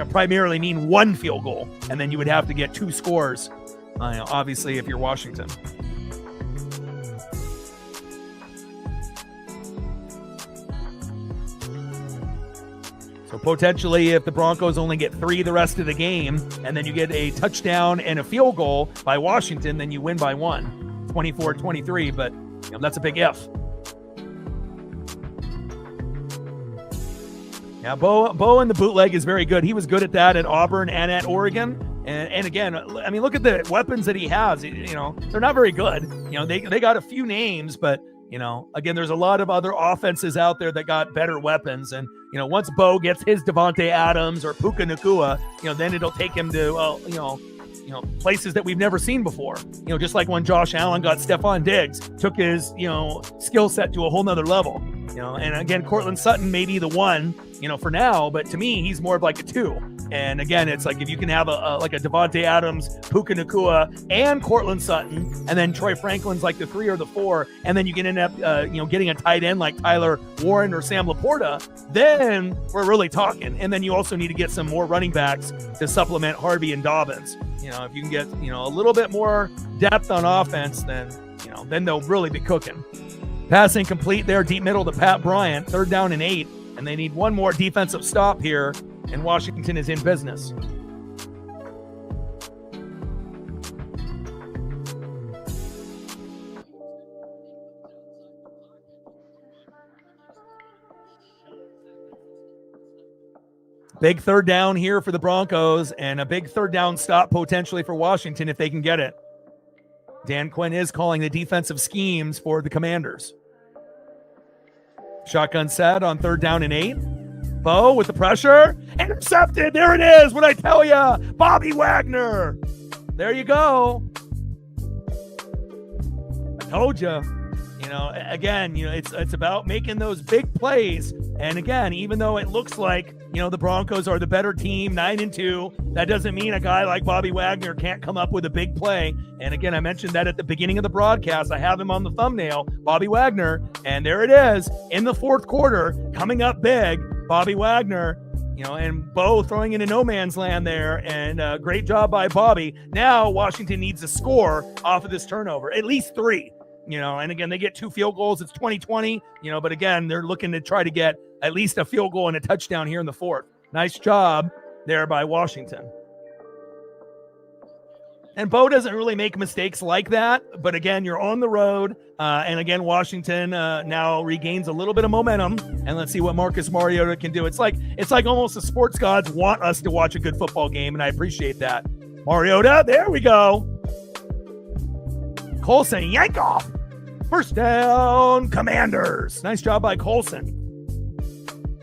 primarily mean 1 field goal. And then you would have to get 2 scores, obviously, if you're Washington. So potentially, if the Broncos only get 3 the rest of the game, and then you get a touchdown and a field goal by Washington, then you win by 1, 24-23. But that's a big if. Yeah, Bo in the bootleg is very good. He was good at that at Auburn and at Oregon. And again, I mean, look at the weapons that he has. They're not very good. They got a few names, but, again, there's a lot of other offenses out there that got better weapons. And, once Bo gets his Devontae Adams or Puka Nacua, then it'll take him to, places that we've never seen before. Just like when Josh Allen got Stephon Diggs, took his, skill set to a whole nother level. And again, Cortland Sutton may be the one, for now, but to me, he's more of like a 2. And again, it's like if you can have a Devontae Adams, Puka Nacua, and Cortland Sutton, and then Troy Franklin's like the 3 or the 4, and then you can end up, getting a tight end like Tyler Warren or Sam Laporta, then we're really talking. And then you also need to get some more running backs to supplement Harvey and Dobbins. If you can get, a little bit more depth on offense, then they'll really be cooking. Passing complete there, deep middle to Pat Bryant, 3rd down and 8. And they need one more defensive stop here, and Washington is in business. Big 3rd down here for the Broncos, and a big 3rd down stop potentially for Washington if they can get it. Dan Quinn is calling the defensive schemes for the Commanders. Shotgun set on 3rd down and 8. Bo with the pressure. Intercepted. There it is. What I tell ya? Bobby Wagner. There you go. I told you. Again, it's about making those big plays. And again, even though it looks like, the Broncos are the better team, 9-2, that doesn't mean a guy like Bobby Wagner can't come up with a big play. And again, I mentioned that at the beginning of the broadcast. I have him on the thumbnail, Bobby Wagner. And there it is in the 4th quarter, coming up big, Bobby Wagner. And Bo throwing into no man's land there. And great job by Bobby. Now Washington needs a score off of this turnover, at least 3. And again, they get 2 field goals. It's 20-20, but again, they're looking to try to get at least a field goal and a touchdown here in the 4th. Nice job there by Washington. And Bo doesn't really make mistakes like that. But again, you're on the road. And again, Washington now regains a little bit of momentum. And let's see what Marcus Mariota can do. It's like almost the sports gods want us to watch a good football game. And I appreciate that. Mariota, there we go. Colson, yank off. 1st down, Commanders. Nice job by Colson.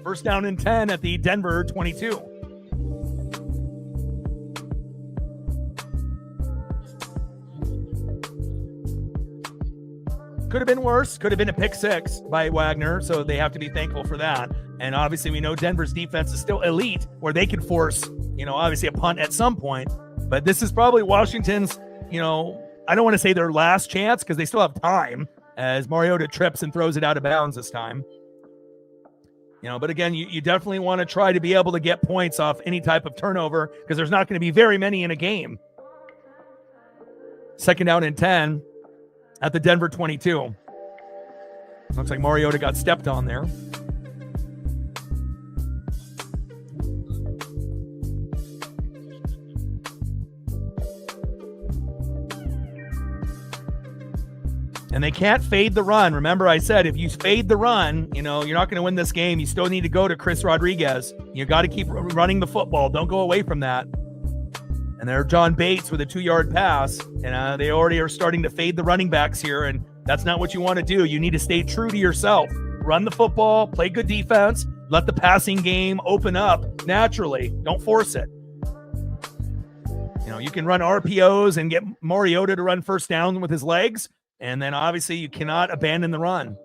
1st down and 10 at the Denver 22. Could have been worse. Could have been a pick 6 by Wagner, so they have to be thankful for that. And obviously we know Denver's defense is still elite, where they could force, obviously a punt at some point. But this is probably Washington's, I don't want to say their last chance because they still have time as Mariota trips and throws it out of bounds this time. But again, you definitely want to try to be able to get points off any type of turnover because there's not going to be very many in a game. 2nd down and 10 at the Denver 22. Looks like Mariota got stepped on there. And they can't fade the run. Remember, I said if you fade the run, you're not going to win this game. You still need to go to Chris Rodriguez. You got to keep running the football. Don't go away from that. And there, John Bates with a 2-yard pass. And they already are starting to fade the running backs here. And that's not what you want to do. You need to stay true to yourself. Run the football, play good defense, let the passing game open up naturally. Don't force it. You can run RPOs and get Mariota to run 1st down with his legs. And then obviously you cannot abandon the run.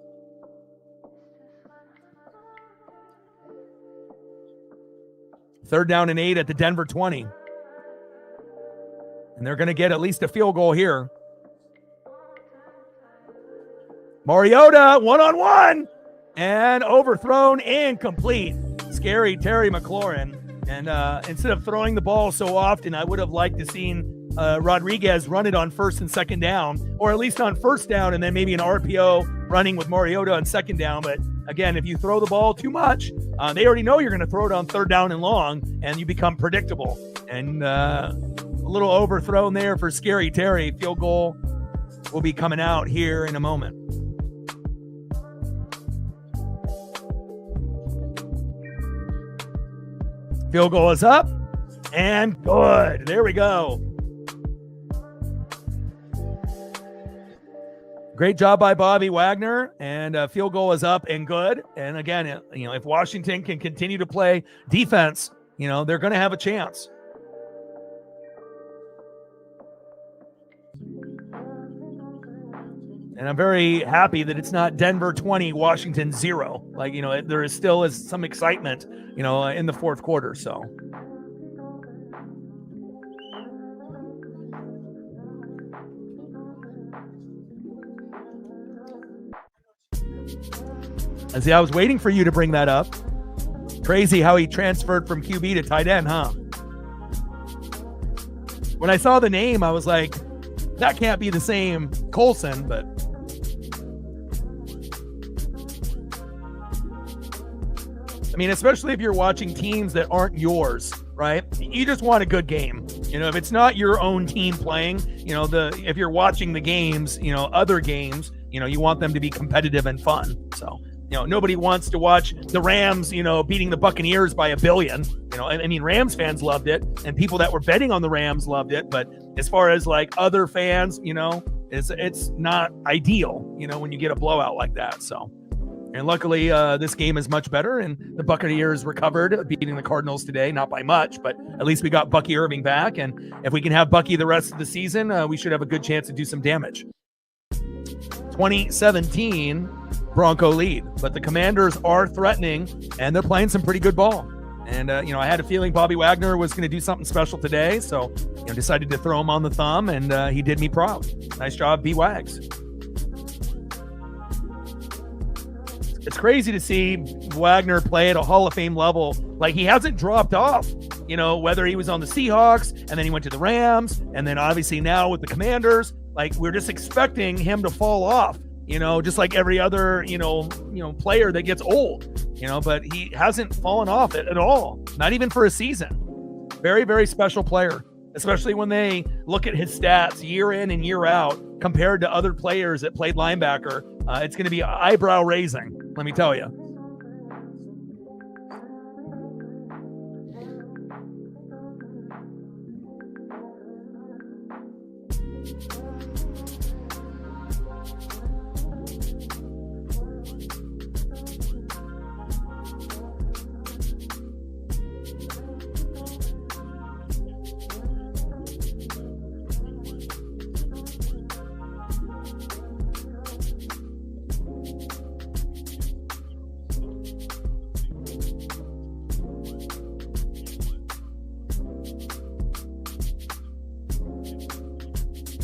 Third down and 8 at the Denver 20. And they're going to get at least a field goal here. Mariota, one-on-one. And overthrown, incomplete. Scary Terry McLaurin. And instead of throwing the ball so often, I would have liked to seen Rodriguez run it on 1st and 2nd down, or at least on 1st down, and then maybe an RPO running with Mariota on 2nd down. But again, if you throw the ball too much, they already know you're going to throw it on 3rd down and long, and you become predictable. And a little overthrown there for Scary Terry. Field goal will be coming out here in a moment. Field goal is up and good. There we go. Great job by Bobby Wagner, and field goal is up and good. And again, if Washington can continue to play defense, they're going to have a chance. And I'm very happy that it's not Denver 20, Washington 0. There is still some excitement, in the 4th quarter. So. And see, I was waiting for you to bring that up. Crazy how he transferred from QB to tight end, huh? When I saw the name, I was like, that can't be the same Colson, but I mean, especially if you're watching teams that aren't yours, right? You just want a good game. If it's not your own team playing, if you're watching the games, other games, you want them to be competitive and fun. So, nobody wants to watch the Rams, beating the Buccaneers by 1 billion. I mean, Rams fans loved it, and people that were betting on the Rams loved it. But as far as like other fans, It's not ideal, when you get a blowout like that. So, and luckily this game is much better, and the Buccaneers recovered, beating the Cardinals today, not by much, but at least we got Bucky Irving back. And if we can have Bucky the rest of the season, we should have a good chance to do some damage. 2017 Bronco lead, but the Commanders are threatening, and they're playing some pretty good ball. And, I had a feeling Bobby Wagner was going to do something special today, so decided to throw him on the thumb, and he did me proud. Nice job, B-Wags. It's crazy to see Wagner play at a Hall of Fame level. Like, he hasn't dropped off, whether he was on the Seahawks, and then he went to the Rams, and then obviously now with the Commanders. Like, we're just expecting him to fall off, just like every other, player that gets old, but he hasn't fallen off it at all, not even for a season. Very, very special player, especially when they look at his stats year in and year out compared to other players that played linebacker. It's going to be eyebrow raising, let me tell you.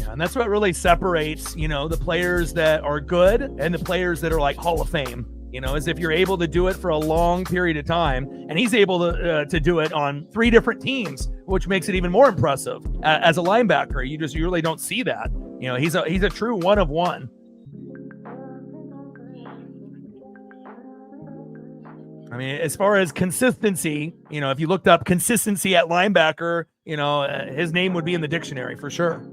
And that's what really separates, the players that are good and the players that are like Hall of Fame, is if you're able to do it for a long period of time. And he's able to do it on 3 different teams, which makes it even more impressive. As a linebacker, you really don't see that. He's a true one of one. I mean, as far as consistency, if you looked up consistency at linebacker, his name would be in the dictionary for sure.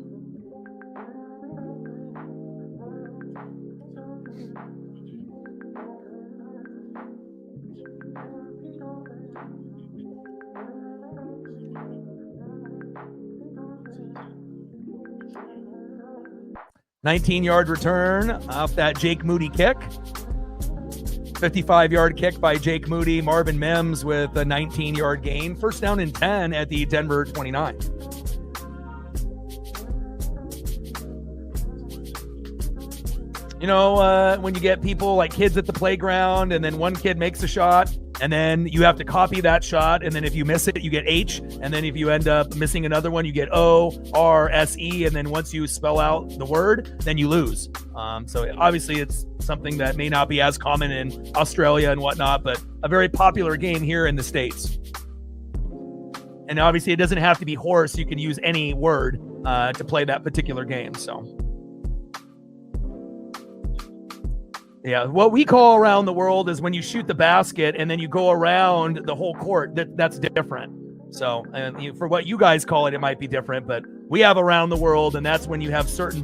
$19-yard return off that Jake Moody kick. 55-yard kick by Jake Moody. Marvin Mims with a 19-yard gain. First down and 10 at the Denver 29. When you get people like kids at the playground and then one kid makes a shot and then you have to copy that shot, and then if you miss it, you get H, and then if you end up missing another one, you get O, R, S, E, and then once you spell out the word, then you lose. So obviously it's something that may not be as common in Australia and whatnot, but a very popular game here in the States. And obviously it doesn't have to be horse. You can use any word to play that particular game. So yeah, what we call around the world is when you shoot the basket and then you go around the whole court. That's different. So for what you guys call it, it might be different, but we have around the world, and that's when you have certain,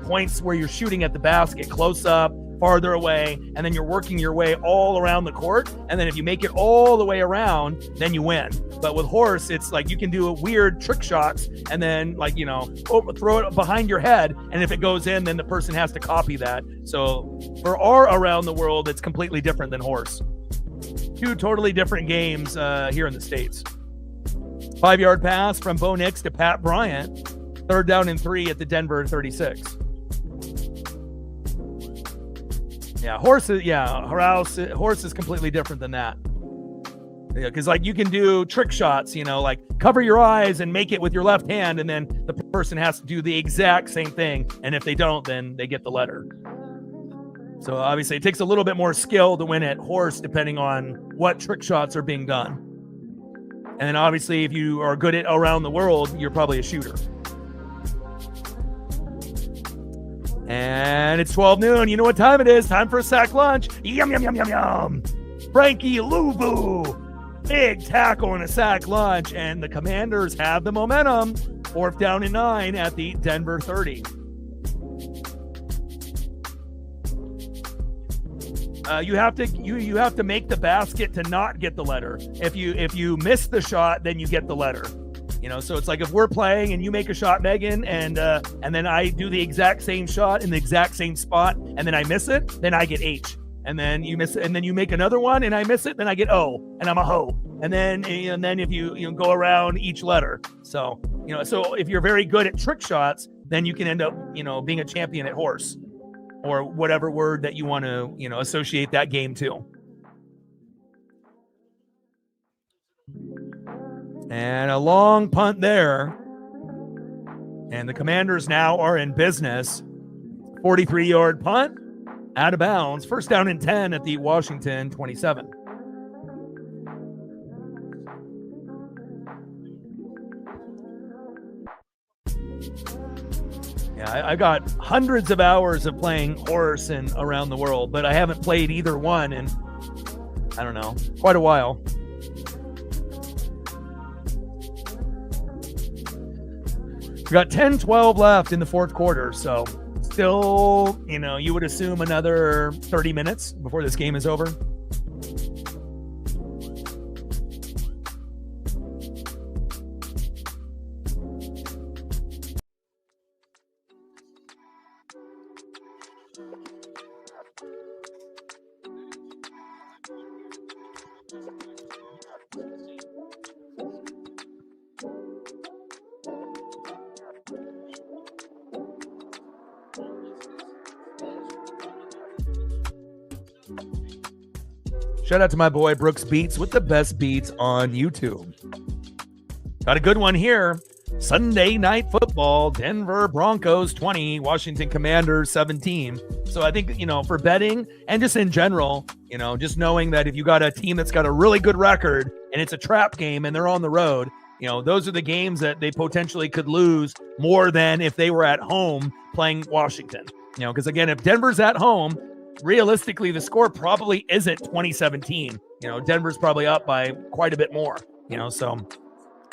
points where you're shooting at the basket, close up, farther away, and then you're working your way all around the court. And then if you make it all the way around, then you win. But with horse, it's like you can do weird trick shots and then throw it behind your head. And if it goes in, then the person has to copy that. So for our around the world, it's completely different than horse. 2 totally different games here in the States. 5-yard pass from Bo Nix to Pat Bryant. 3rd down and 3 at the Denver 36. Yeah, horse is completely different than that. Yeah, because you can do trick shots, like cover your eyes and make it with your left hand, and then the person has to do the exact same thing. And if they don't, then they get the letter. So obviously it takes a little bit more skill to win at horse, depending on what trick shots are being done. And then obviously if you are good at around the world, you're probably a shooter. And it's 12 noon. You know what time it is. Time for a sack lunch. Yum, yum, yum, yum, yum. Frankie Louvu. Big tackle and a sack lunch. And the Commanders have the momentum. 4th down and 9 at the Denver 30. You have to make the basket to not get the letter. If you miss the shot, then you get the letter. So it's like if we're playing and you make a shot, Megan, and then I do the exact same shot in the exact same spot, and then I miss it, then I get H. And then you miss it, and then you make another one, and I miss it, then I get O, and I'm a hoe. And then if you go around each letter. So so if you're very good at trick shots, then you can end up being a champion at horse, or whatever word that you want to associate that game to. And a long punt there. And the Commanders now are in business. 43-yard punt, out of bounds. First down and 10 at the Washington 27. Yeah, I got hundreds of hours of playing horse and around the world, but I haven't played either one in, I don't know, quite a while. We got 10-12 left in the fourth quarter, so still, you would assume another 30 minutes before this game is over. Shout out to my boy Brooks Beats with the best beats on YouTube. Got a good one here. Sunday night football, Denver Broncos 20, Washington Commanders 17. So I think, for betting and just in general, just knowing that if you got a team that's got a really good record and it's a trap game and they're on the road, those are the games that they potentially could lose more than if they were at home playing Washington. Because again, if Denver's at home, realistically, the score probably isn't 2017. Denver's probably up by quite a bit more, so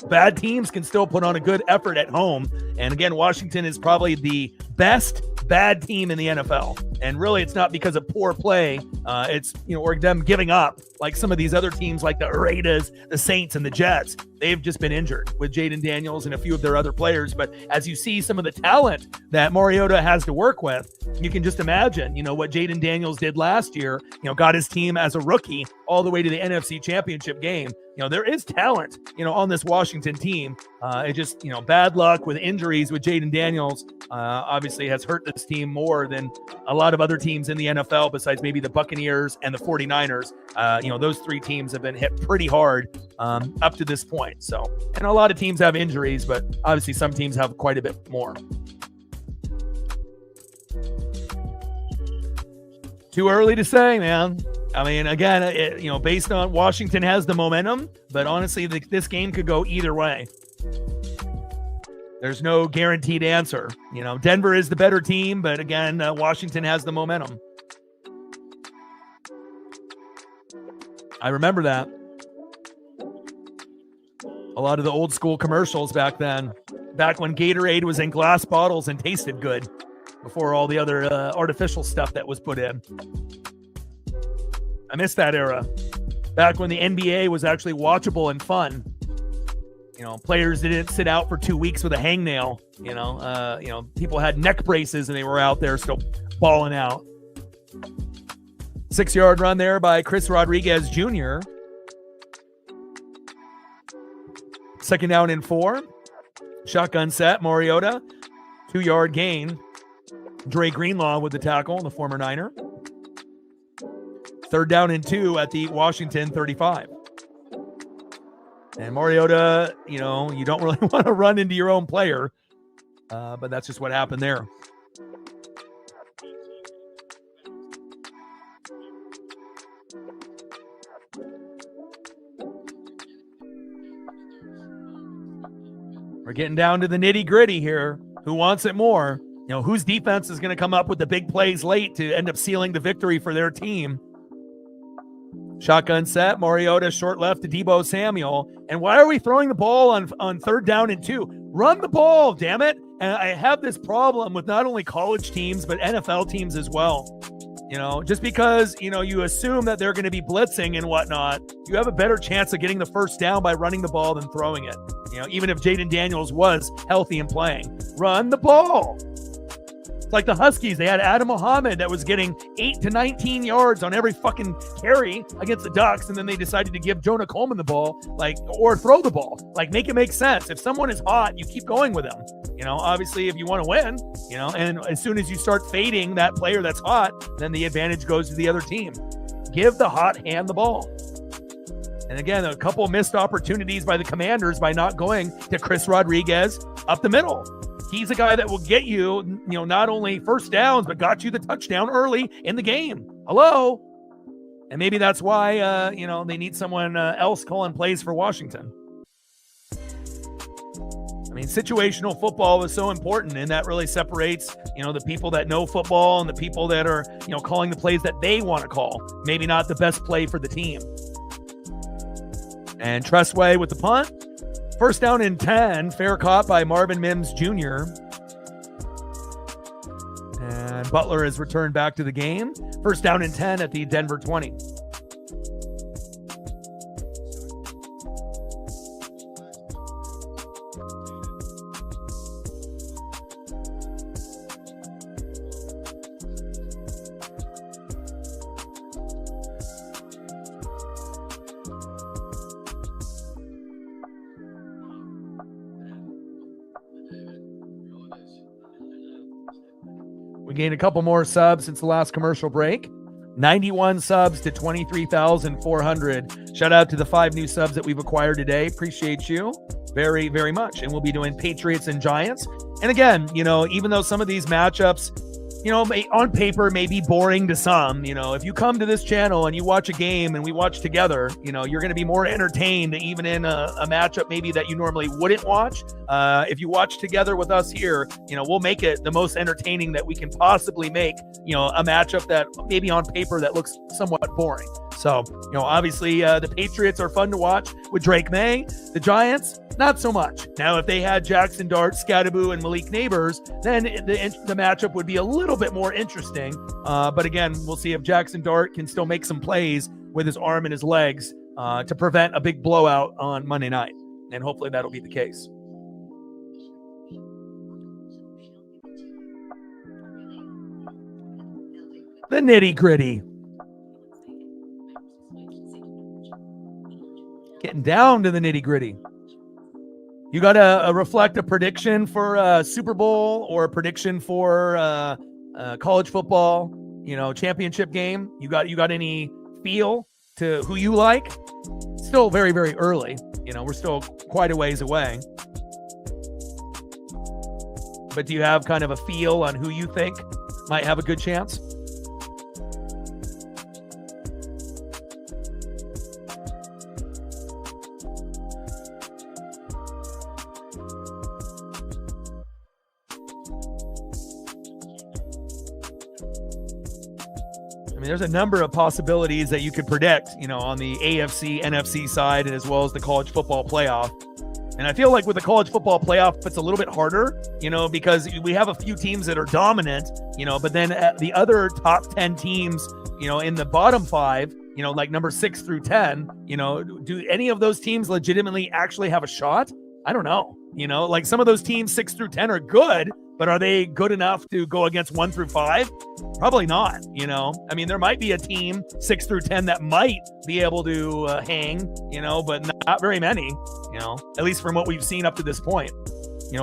bad teams can still put on a good effort at home. And again, Washington is probably the best bad team in the NFL. And really, it's not because of poor play. It's, or them giving up like some of these other teams like the Raiders, the Saints, and the Jets. They've just been injured with Jaden Daniels and a few of their other players. But as you see some of the talent that Mariota has to work with, you can just imagine, what Jaden Daniels did last year, got his team as a rookie all the way to the NFC Championship game. There is talent, on this Washington team. It just, bad luck with injuries with Jaden Daniels obviously has hurt this team more than a lot of other teams in the NFL besides maybe the Buccaneers and the 49ers. Those three teams have been hit pretty hard up to this point. So, and a lot of teams have injuries, but obviously some teams have quite a bit more. Too early to say, man. I mean, again, based on Washington has the momentum, but honestly, this game could go either way. There's no guaranteed answer. Denver is the better team, but again, Washington has the momentum. I remember that. A lot of the old school commercials back then, back when Gatorade was in glass bottles and tasted good before all the other artificial stuff that was put in. I miss that era. Back when the NBA was actually watchable and fun. Players didn't sit out for 2 weeks with a hangnail. People had neck braces and they were out there still balling out. 6-yard run there by Chris Rodriguez Jr. Second down and 4. Shotgun set, Mariota. 2-yard gain. Dre Greenlaw with the tackle, the former Niner. Third down and 2 at the Washington 35. And Mariota, you don't really want to run into your own player, but that's just what happened there. We're getting down to the nitty-gritty here. Who wants it more? Whose defense is going to come up with the big plays late to end up sealing the victory for their team? Shotgun set, Mariota short left to Deebo Samuel. And why are we throwing the ball on third down and 2? Run the ball, damn it. And I have this problem with not only college teams, but NFL teams as well. Just because, you assume that they're going to be blitzing and whatnot, you have a better chance of getting the first down by running the ball than throwing it. Even if Jaden Daniels was healthy and playing, run the ball. It's like the Huskies. They had Adam Muhammad that was getting 8 to 19 yards on every fucking carry against the Ducks, and then they decided to give Jonah Coleman the ball, or throw the ball. Make it make sense. If someone is hot, you keep going with them. Obviously, if you want to win, and as soon as you start fading that player that's hot, then the advantage goes to the other team. Give the hot hand the ball. And again, a couple missed opportunities by the Commanders by not going to Chris Rodriguez up the middle. He's a guy that will get you, not only first downs, but got you the touchdown early in the game. Hello? And maybe that's why, they need someone else calling plays for Washington. Situational football is so important, and that really separates, the people that know football and the people that are, calling the plays that they want to call. Maybe not the best play for the team. And Tressway with the punt. First down and 10, fair caught by Marvin Mims Jr. And Butler is returned back to the game. First down and 10 at the Denver 20. We gained a couple more subs since the last commercial break. 91 subs to 23,400. Shout out to the 5 new subs that we've acquired today. Appreciate you very, very much. And we'll be doing Patriots and Giants. And again, even though some of these matchups, on paper may be boring to some, if you come to this channel and you watch a game and we watch together, you're going to be more entertained even in a matchup maybe that you normally wouldn't watch. If you watch together with us here, we'll make it the most entertaining that we can possibly make, a matchup that maybe on paper that looks somewhat boring. So, obviously the Patriots are fun to watch with Drake May. The Giants, not so much. Now, if they had Jackson Dart, Scadaboo, and Malik Neighbors, then the matchup would be a little bit more interesting. But again, we'll see if Jackson Dart can still make some plays with his arm and his legs to prevent a big blowout on Monday night. And hopefully that'll be the case. The nitty-gritty. Getting down to the nitty-gritty. You got to reflect a prediction for Super Bowl or a prediction for college football, championship game. You got any feel to who you like? Still very, very early. We're still quite a ways away. But do you have kind of a feel on who you think might have a good chance? There's a number of possibilities that you could predict, on the AFC, NFC side, and as well as the college football playoff. And I feel like with the college football playoff, it's a little bit harder, because we have a few teams that are dominant, but then the other top 10 teams, in the bottom 5, like number 6 through 10, do any of those teams legitimately actually have a shot? I don't know. Like some of those teams 6 through 10 are good, but are they good enough to go against 1 through 5? Probably not. There might be a team 6 through 10 that might be able to hang, but not very many, at least from what we've seen up to this point.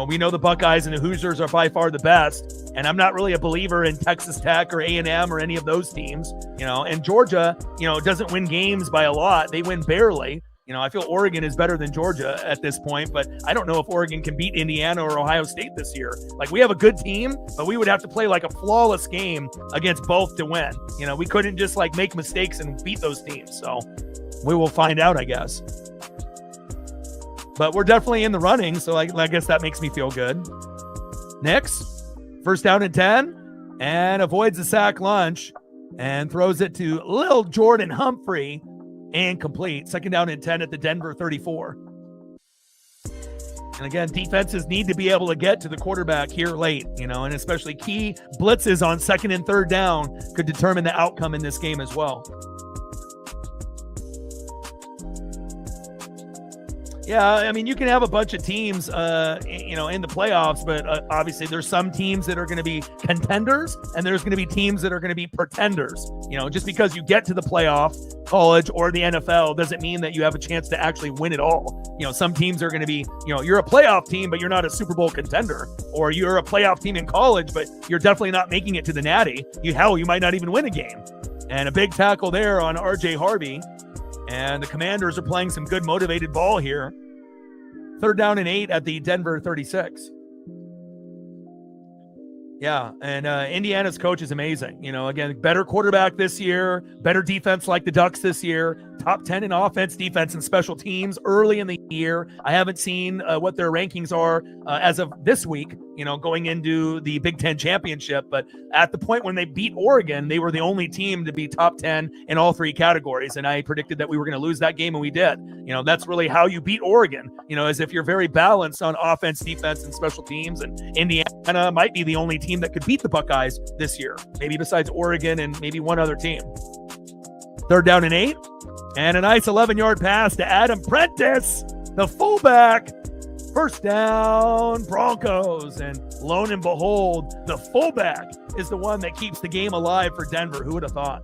We know the Buckeyes and the Hoosiers are by far the best, and I'm not really a believer in Texas Tech or A&M or any of those teams, and Georgia, doesn't win games by a lot. They win barely. I feel Oregon is better than Georgia at this point, but I don't know if Oregon can beat Indiana or Ohio State this year. We have a good team, but we would have to play like a flawless game against both to win. We couldn't just make mistakes and beat those teams. So we will find out, I guess. But we're definitely in the running, so I guess that makes me feel good. Nix, first down and 10, and avoids the sack lunch and throws it to Lil Jordan Humphrey. And complete. Second down and 10 at the Denver 34. And again, defenses need to be able to get to the quarterback here late, and especially key blitzes on 2nd and 3rd down could determine the outcome in this game as well. Yeah, I mean, you can have a bunch of teams, in the playoffs, but obviously there's some teams that are going to be contenders and there's going to be teams that are going to be pretenders. Just because you get to the playoff, college or the NFL doesn't mean that you have a chance to actually win it all. Some teams are going to be, you're a playoff team, but you're not a Super Bowl contender, or you're a playoff team in college, but you're definitely not making it to the Natty. You might not even win a game. And a big tackle there on RJ Harvey. And the Commanders are playing some good motivated ball here. 3rd down and 8 at the Denver 36. Yeah, and Indiana's coach is amazing. Again, better quarterback this year, better defense like the Ducks this year, top 10 in offense, defense, and special teams early in the year. I haven't seen what their rankings are as of this week, going into the Big Ten championship. But at the point when they beat Oregon, they were the only team to be top 10 in all 3 categories. And I predicted that we were going to lose that game, and we did. That's really how you beat Oregon, as if you're very balanced on offense, defense, and special teams. And Indiana might be the only team that could beat the Buckeyes this year, maybe besides Oregon and maybe one other team. 3rd down and 8, and a nice 11-yard pass to Adam Prentice, the fullback. 1st down, Broncos. And lo and behold, the fullback is the one that keeps the game alive for Denver. Who would have thought?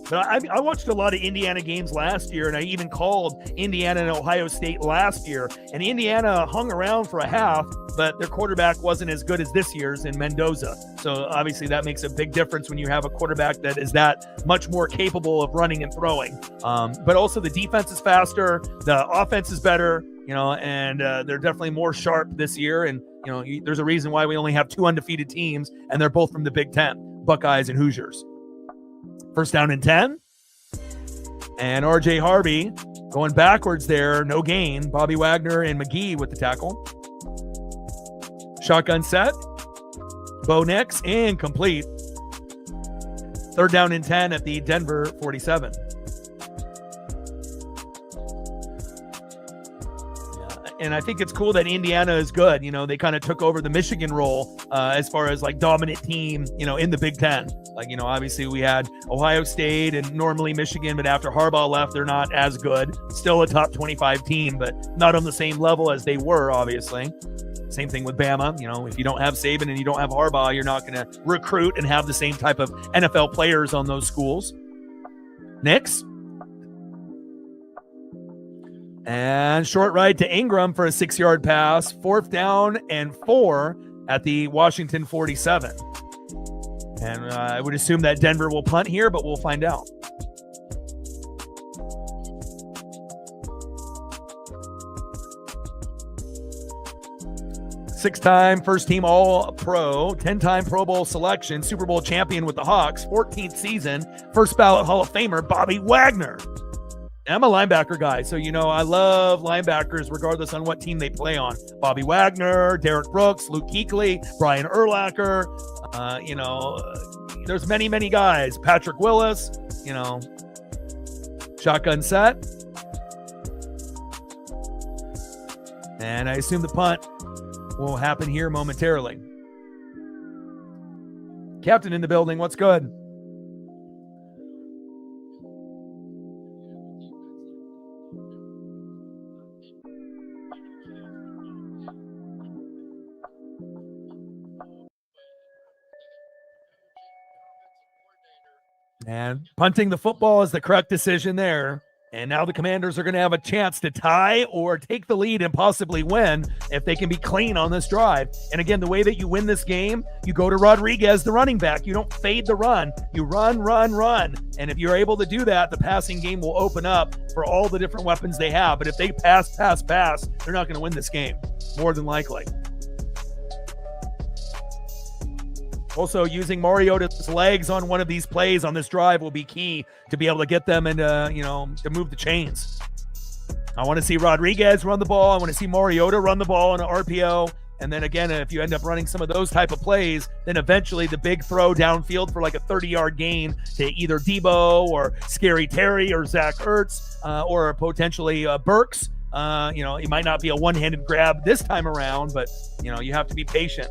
But I watched a lot of Indiana games last year, and I even called Indiana and Ohio State last year. And Indiana hung around for a half, but their quarterback wasn't as good as this year's in Mendoza. So obviously that makes a big difference when you have a quarterback that is that much more capable of running and throwing. But also the defense is faster, the offense is better, and they're definitely more sharp this year. And, there's a reason why we only have 2 undefeated teams, and they're both from the Big Ten, Buckeyes and Hoosiers. 1st down and 10. And RJ Harvey going backwards there. No gain. Bobby Wagner and McGee with the tackle. Shotgun set. Bo Nix incomplete. 3rd down and 10 at the Denver 47. And I think it's cool that Indiana is good. They kind of took over the Michigan role as far as like dominant team, in the Big Ten. Like, obviously we had Ohio State and normally Michigan, but after Harbaugh left, they're not as good. Still a top 25 team, but not on the same level as they were, obviously. Same thing with Bama. If you don't have Saban and you don't have Harbaugh, you're not going to recruit and have the same type of NFL players on those schools. Nix. And short right to Ingram for a 6-yard pass. 4th down and 4 at the Washington 47. And I would assume that Denver will punt here, but we'll find out. Six-time first-team All-Pro, 10-time Pro Bowl selection, Super Bowl champion with the Hawks, 14th season, first-ballot Hall of Famer Bobby Wagner. I'm a linebacker guy, so I love linebackers regardless on what team they play on. Bobby Wagner, Derek Brooks, Luke Kuechly, Brian Urlacher, there's many, many guys. Patrick Willis, shotgun set. And I assume the punt will happen here momentarily. Captain in the building, what's good? And punting the football is the correct decision there. And now the Commanders are going to have a chance to tie or take the lead and possibly win if they can be clean on this drive. And again, the way that you win this game, you go to Rodriguez, the running back. You don't fade the run. You run, run, run. And if you're able to do that, the passing game will open up for all the different weapons they have. But if they pass, they're not going to win this game, more than likely. Also, using Mariota's legs on one of these plays on this drive will be key to be able to get them and, to move the chains. I want to see Rodriguez run the ball. I want to see Mariota run the ball on an RPO. And then again, if you end up running some of those type of plays, then eventually the big throw downfield for like a 30-yard gain to either Debo or Scary Terry or Zach Ertz or potentially Burks It might not be a one-handed grab this time around, but, you have to be patient.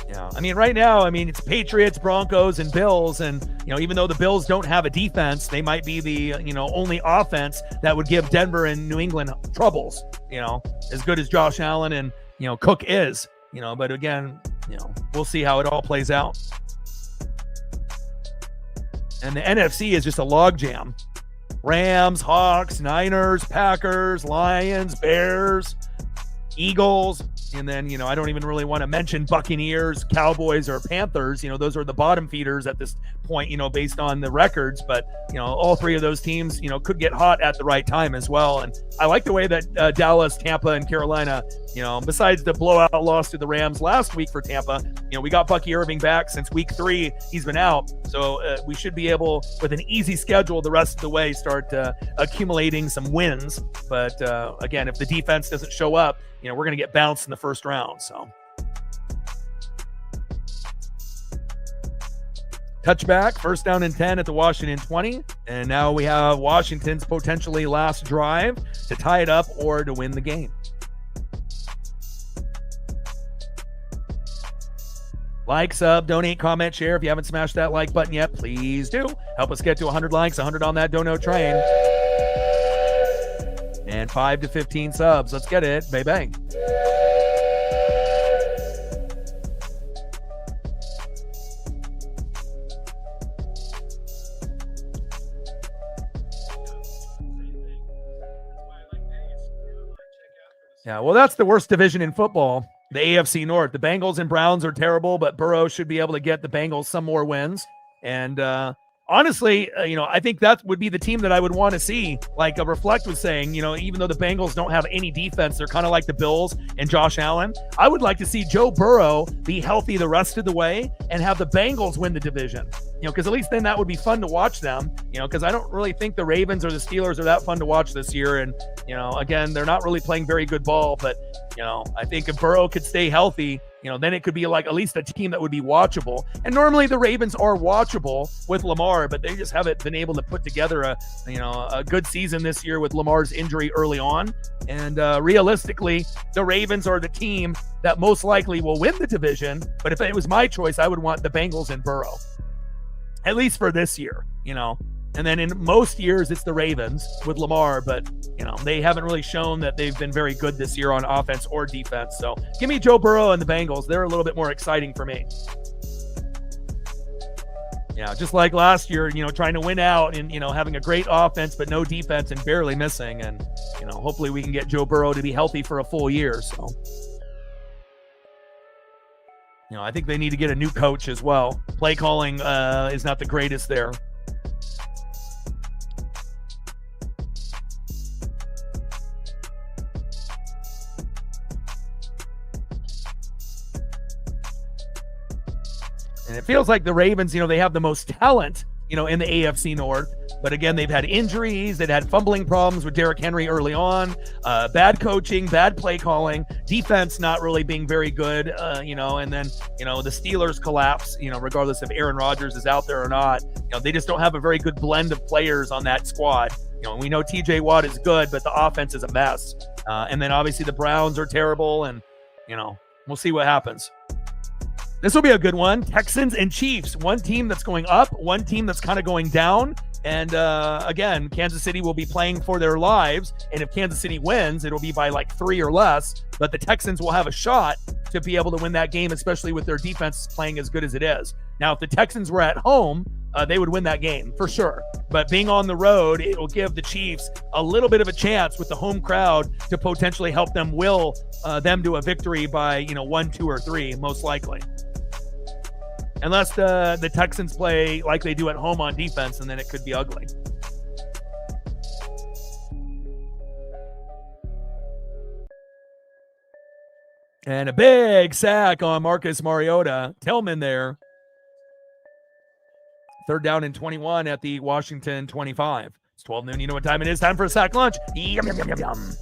Yeah, right now, it's Patriots, Broncos, and Bills, and even though the Bills don't have a defense, they might be the only offense that would give Denver and New England troubles. As good as Josh Allen and Cook is. But again, we'll see how it all plays out. And the NFC is just a logjam. Rams, Hawks, Niners, Packers, Lions, Bears, Eagles. And then, I don't even really want to mention Buccaneers, Cowboys, or Panthers. Those are the bottom feeders at this point, based on the records. But, all three of those teams, could get hot at the right time as well. And I like the way that Dallas, Tampa, and Carolina, besides the blowout loss to the Rams last week for Tampa, we got Bucky Irving back since week 3. He's been out. So we should be able, with an easy schedule the rest of the way, start accumulating some wins. But again, if the defense doesn't show up, we're going to get bounced in the first round. So touchback, first down and 10 at the Washington 20. And now we have Washington's potentially last drive to tie it up or to win the game. Like, sub, donate, comment, share. If you haven't smashed that like button yet, please do. Help us get to 100 likes, 100 on that dono train. And 5 to 15 subs. Let's get it. Bang, bang. Yeah, well, that's the worst division in football, the AFC North. The Bengals and Browns are terrible, but Burrow should be able to get the Bengals some more wins. And honestly, I think that would be the team that I would want to see. Like Reflect was saying, even though the Bengals don't have any defense, they're kind of like the Bills and Josh Allen. I would like to see Joe Burrow be healthy the rest of the way and have the Bengals win the division. Because at least then that would be fun to watch them. Because I don't really think the Ravens or the Steelers are that fun to watch this year. And, again, they're not really playing very good ball. But, I think if Burrow could stay healthy, then it could be like at least a team that would be watchable. And normally the Ravens are watchable with Lamar, but they just haven't been able to put together a good season this year with Lamar's injury early on. And realistically, the Ravens are the team that most likely will win the division. But if it was my choice, I would want the Bengals and Burrow, at least for this year, And then in most years, it's the Ravens with Lamar, but, they haven't really shown that they've been very good this year on offense or defense. So give me Joe Burrow and the Bengals. They're a little bit more exciting for me. Yeah, just like last year, trying to win out and, having a great offense but no defense and barely missing. And, hopefully we can get Joe Burrow to be healthy for a full year. So, I think they need to get a new coach as well. Play calling is not the greatest there. And it feels like the Ravens, they have the most talent, in the AFC North. But again, they've had injuries. They've had fumbling problems with Derrick Henry early on, bad coaching, bad play calling, defense not really being very good, and then, the Steelers collapse, regardless if Aaron Rodgers is out there or not. They just don't have a very good blend of players on that squad. We know TJ Watt is good, but the offense is a mess. And then obviously the Browns are terrible, and, we'll see what happens. This will be a good one. Texans and Chiefs. One team that's going up, one team that's kind of going down. And again, Kansas City will be playing for their lives. And if Kansas City wins, it'll be by like 3 or less. But the Texans will have a shot to be able to win that game, especially with their defense playing as good as it is. Now, if the Texans were at home, they would win that game for sure. But being on the road, it will give the Chiefs a little bit of a chance with the home crowd to potentially help them will them to a victory by 1, 2, or 3, most likely. Unless the Texans play like they do at home on defense, and then it could be ugly. And a big sack on Marcus Mariota. Tillman there. 3rd down and 21 at the Washington 25. It's 12 noon. You know what time it is? Time for a sack lunch. Yum, yum, yum, yum, yum.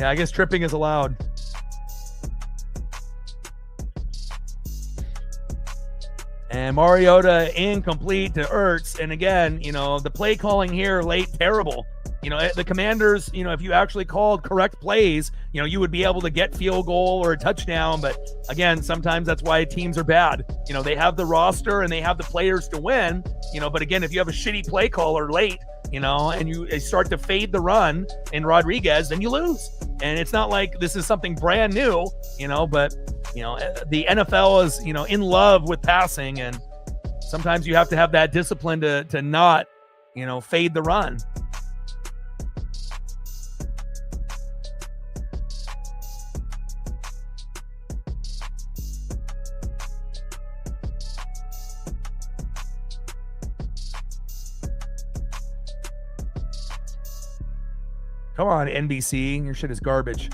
Yeah, I guess tripping is allowed. And Mariota incomplete to Ertz. And again, the play calling here late, terrible. The Commanders, if you actually called correct plays, you would be able to get field goal or a touchdown. But again, sometimes that's why teams are bad. They have the roster and they have the players to win, but again, if you have a shitty play caller late, and you start to fade the run in Rodriguez, then you lose. And it's not like this is something brand new, but the NFL is, in love with passing, and sometimes you have to have that discipline to not, fade the run. Come on, NBC. Your shit is garbage.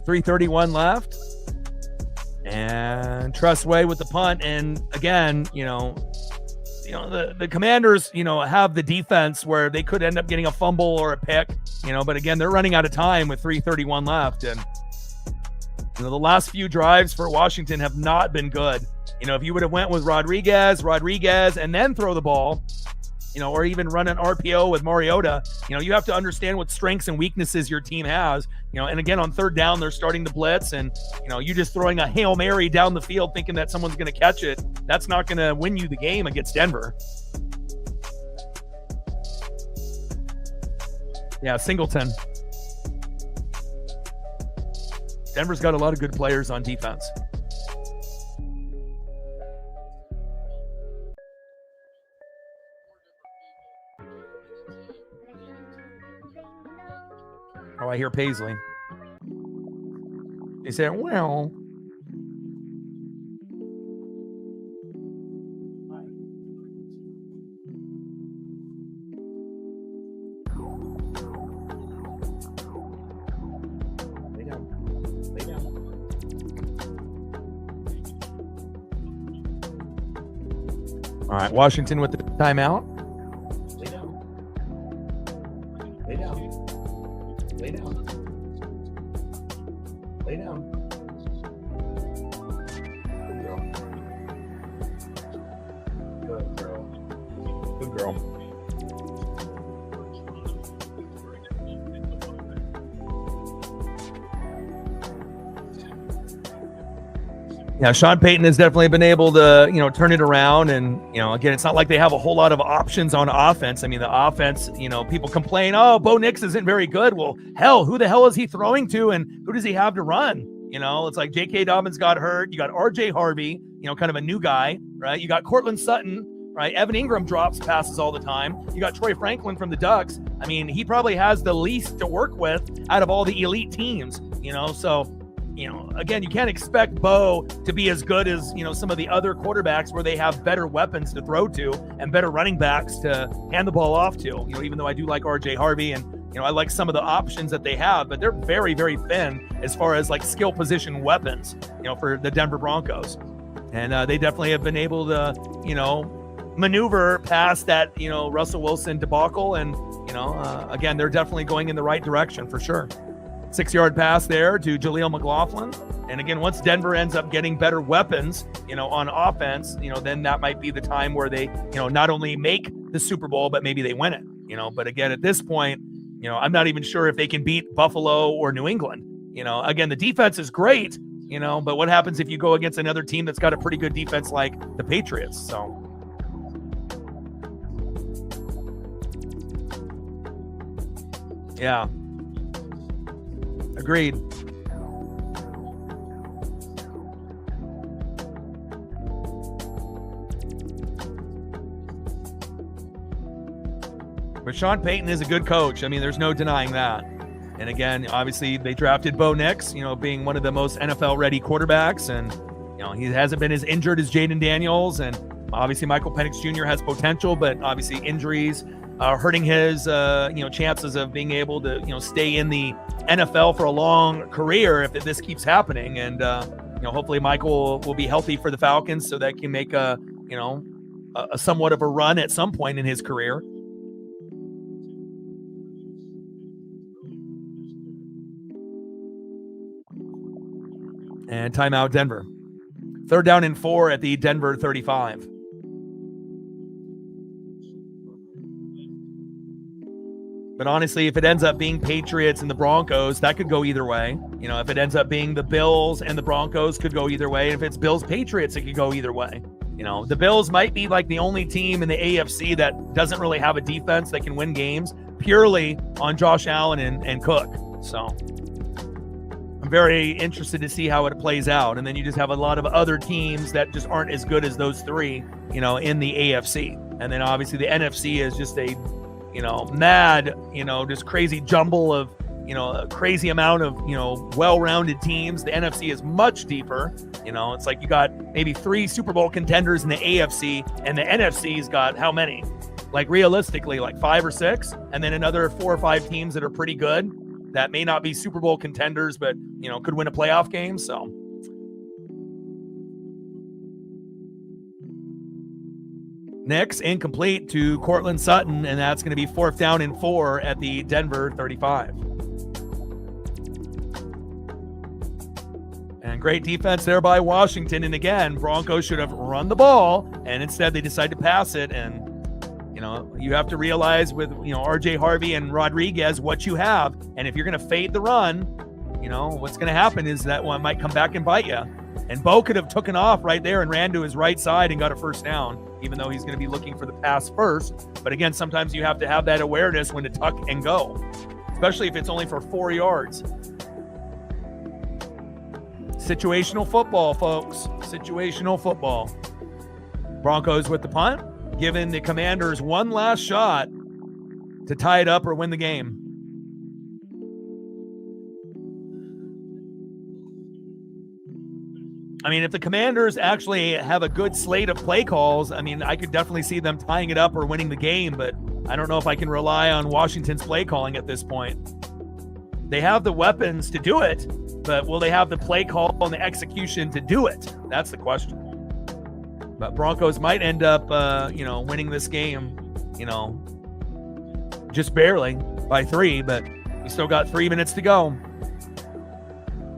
.331 left. And Trustway with the punt. And again, the Commanders, have the defense where they could end up getting a fumble or a pick, but again, they're running out of time with 3:31 left. And, the last few drives for Washington have not been good. If you would have went with Rodriguez, and then throw the ball, or even run an RPO with Mariota, you have to understand what strengths and weaknesses your team has, and again, on third down, they're starting to blitz, and, you just throwing a Hail Mary down the field thinking that someone's going to catch it. That's not going to win you the game against Denver. Yeah, Singleton. Denver's got a lot of good players on defense. Oh, I hear Paisley. He said, well. Lay down. Lay down. All right, Washington with the timeout. Lay down. Lay down. Lay down. Lay down. Good girl. Good girl. Good girl. Yeah, Sean Payton has definitely been able to, turn it around. And, again, it's not like they have a whole lot of options on offense. I mean, the offense, people complain, oh, Bo Nix isn't very good. Well, hell, who the hell is he throwing to and who does he have to run? It's like J.K. Dobbins got hurt. You got R.J. Harvey, kind of a new guy, right? You got Cortland Sutton, right? Evan Ingram drops passes all the time. You got Troy Franklin from the Ducks. I mean, he probably has the least to work with out of all the elite teams, so... again, you can't expect Bo to be as good as, some of the other quarterbacks where they have better weapons to throw to and better running backs to hand the ball off to, even though I do like RJ Harvey and, I like some of the options that they have, but they're very, very thin as far as like skill position weapons, for the Denver Broncos. And they definitely have been able to, maneuver past that, Russell Wilson debacle. And, again, they're definitely going in the right direction for sure. 6-yard pass there to Jaleel McLaughlin. And again, once Denver ends up getting better weapons, on offense, then that might be the time where they, not only make the Super Bowl, but maybe they win it, But again, at this point, I'm not even sure if they can beat Buffalo or New England. Again, the defense is great, but what happens if you go against another team that's got a pretty good defense like the Patriots? So. Yeah. Agreed. But Sean Payton is a good coach. I mean, there's no denying that. And again, obviously, they drafted Bo Nix, being one of the most NFL-ready quarterbacks. And, he hasn't been as injured as Jaden Daniels. And obviously, Michael Penix Jr. has potential, but obviously injuries hurting his chances of being able to stay in the NFL for a long career if this keeps happening. And hopefully Michael will be healthy for the Falcons so that can make a somewhat of a run at some point in his career. And timeout Denver. 3rd down and 4 at the Denver 35. But honestly, if it ends up being Patriots and the Broncos, that could go either way. If it ends up being the Bills and the Broncos, could go either way. If it's Bills Patriots, it could go either way. The Bills might be like the only team in the AFC that doesn't really have a defense that can win games purely on Josh Allen and Cook. So I'm very interested to see how it plays out. And then you just have a lot of other teams that just aren't as good as those three, in the AFC. And then obviously the NFC is just a mad, just crazy jumble of, a crazy amount of, well-rounded teams. The NFC is much deeper. It's like you got maybe 3 Super Bowl contenders in the AFC, and the NFC's got how many? Like realistically, like 5 or 6, and then another 4 or 5 teams that are pretty good that may not be Super Bowl contenders, but, could win a playoff game. So Nix incomplete to Cortland Sutton, and that's going to be 4th down and 4 at the Denver 35. And great defense there by Washington. And again, Broncos should have run the ball, and instead they decide to pass it. And, you have to realize with, RJ Harvey and Rodriguez what you have. And if you're going to fade the run, what's going to happen is that one might come back and bite you. And Bo could have taken off right there and ran to his right side and got a 1st down, even though he's going to be looking for the pass first. But again, sometimes you have to have that awareness when to tuck and go, especially if it's only for 4 yards. Situational football, folks. Situational football. Broncos with the punt, giving the Commanders one last shot to tie it up or win the game. I mean, if the Commanders actually have a good slate of play calls, I could definitely see them tying it up or winning the game, but I don't know if I can rely on Washington's play calling at this point. They have the weapons to do it, but will they have the play call and the execution to do it? That's the question. But Broncos might end up, winning this game, just barely by 3, but we still got 3 minutes to go.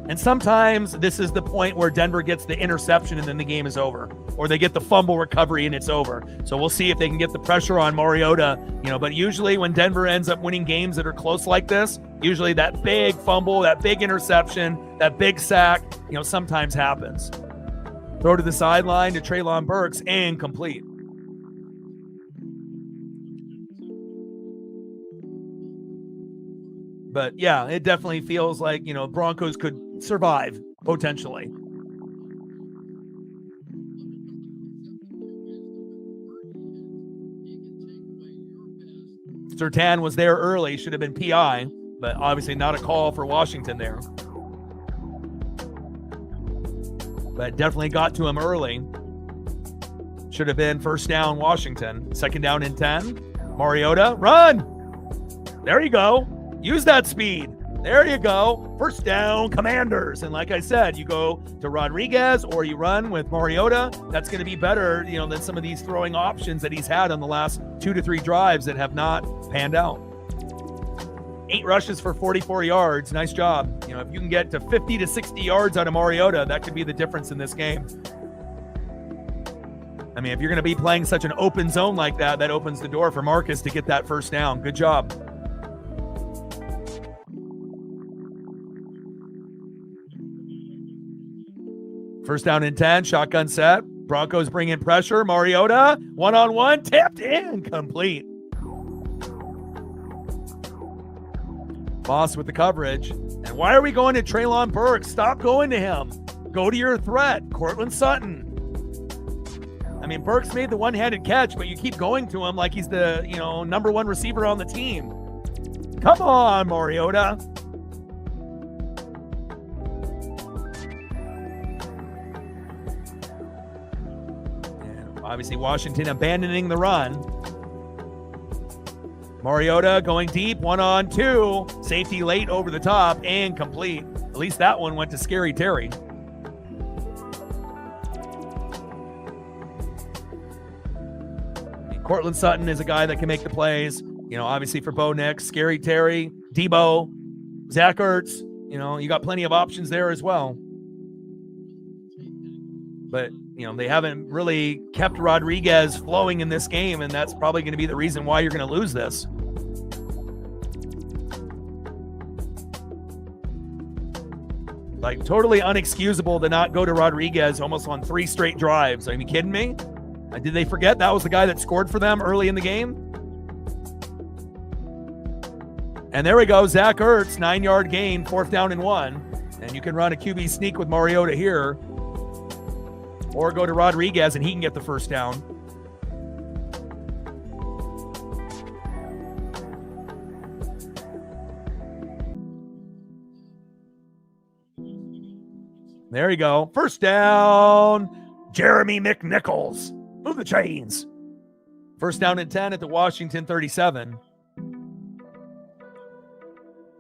And sometimes this is the point where Denver gets the interception and then the game is over, or they get the fumble recovery and it's over. So we'll see if they can get the pressure on Mariota, but usually when Denver ends up winning games that are close like this, usually that big fumble, that big interception, that big sack, sometimes happens. Throw to the sideline to Treylon Burks, incomplete. But yeah, it definitely feels like, Broncos could survive potentially. Surtain was there early, should have been PI, but obviously not a call for Washington there. But definitely got to him early. Should have been 1st down Washington. 2nd down and 10. Mariota, run! There you go. Use that speed. There you go. 1st down, Commanders. And like I said, you go to Rodriguez or you run with Mariota. That's going to be better, than some of these throwing options that he's had on the last 2 to 3 drives that have not panned out. 8 rushes for 44 yards. Nice job. If you can get to 50 to 60 yards out of Mariota, that could be the difference in this game. If you're going to be playing such an open zone like that, that opens the door for Marcus to get that 1st down. Good job. First down and 10, shotgun set. Broncos bring in pressure. Mariota, one-on-one, tipped in, complete. Moss with the coverage. And why are we going to Treylon Burks? Stop going to him. Go to your threat, Cortland Sutton. Burks made the one-handed catch, but you keep going to him like he's the, number 1 receiver on the team. Come on, Mariota. And obviously, Washington abandoning the run. Mariota going deep, 1-on-2. Safety late over the top and complete. At least that one went to Scary Terry. Cortland Sutton is a guy that can make the plays. Obviously for Bo Nix, Scary Terry, Debo, Zach Ertz. You got plenty of options there as well. But, they haven't really kept Rodriguez flowing in this game, and that's probably going to be the reason why you're going to lose this. Like, totally unexcusable to not go to Rodriguez almost on 3 straight drives. Are you kidding me? Did they forget that was the guy that scored for them early in the game? And there we go, Zach Ertz, 9-yard gain, 4th down and 1. And you can run a QB sneak with Mariota here. Or go to Rodriguez and he can get the first down. There you go. First down, Jeremy McNichols. Move the chains. First down and 10 at the Washington 37.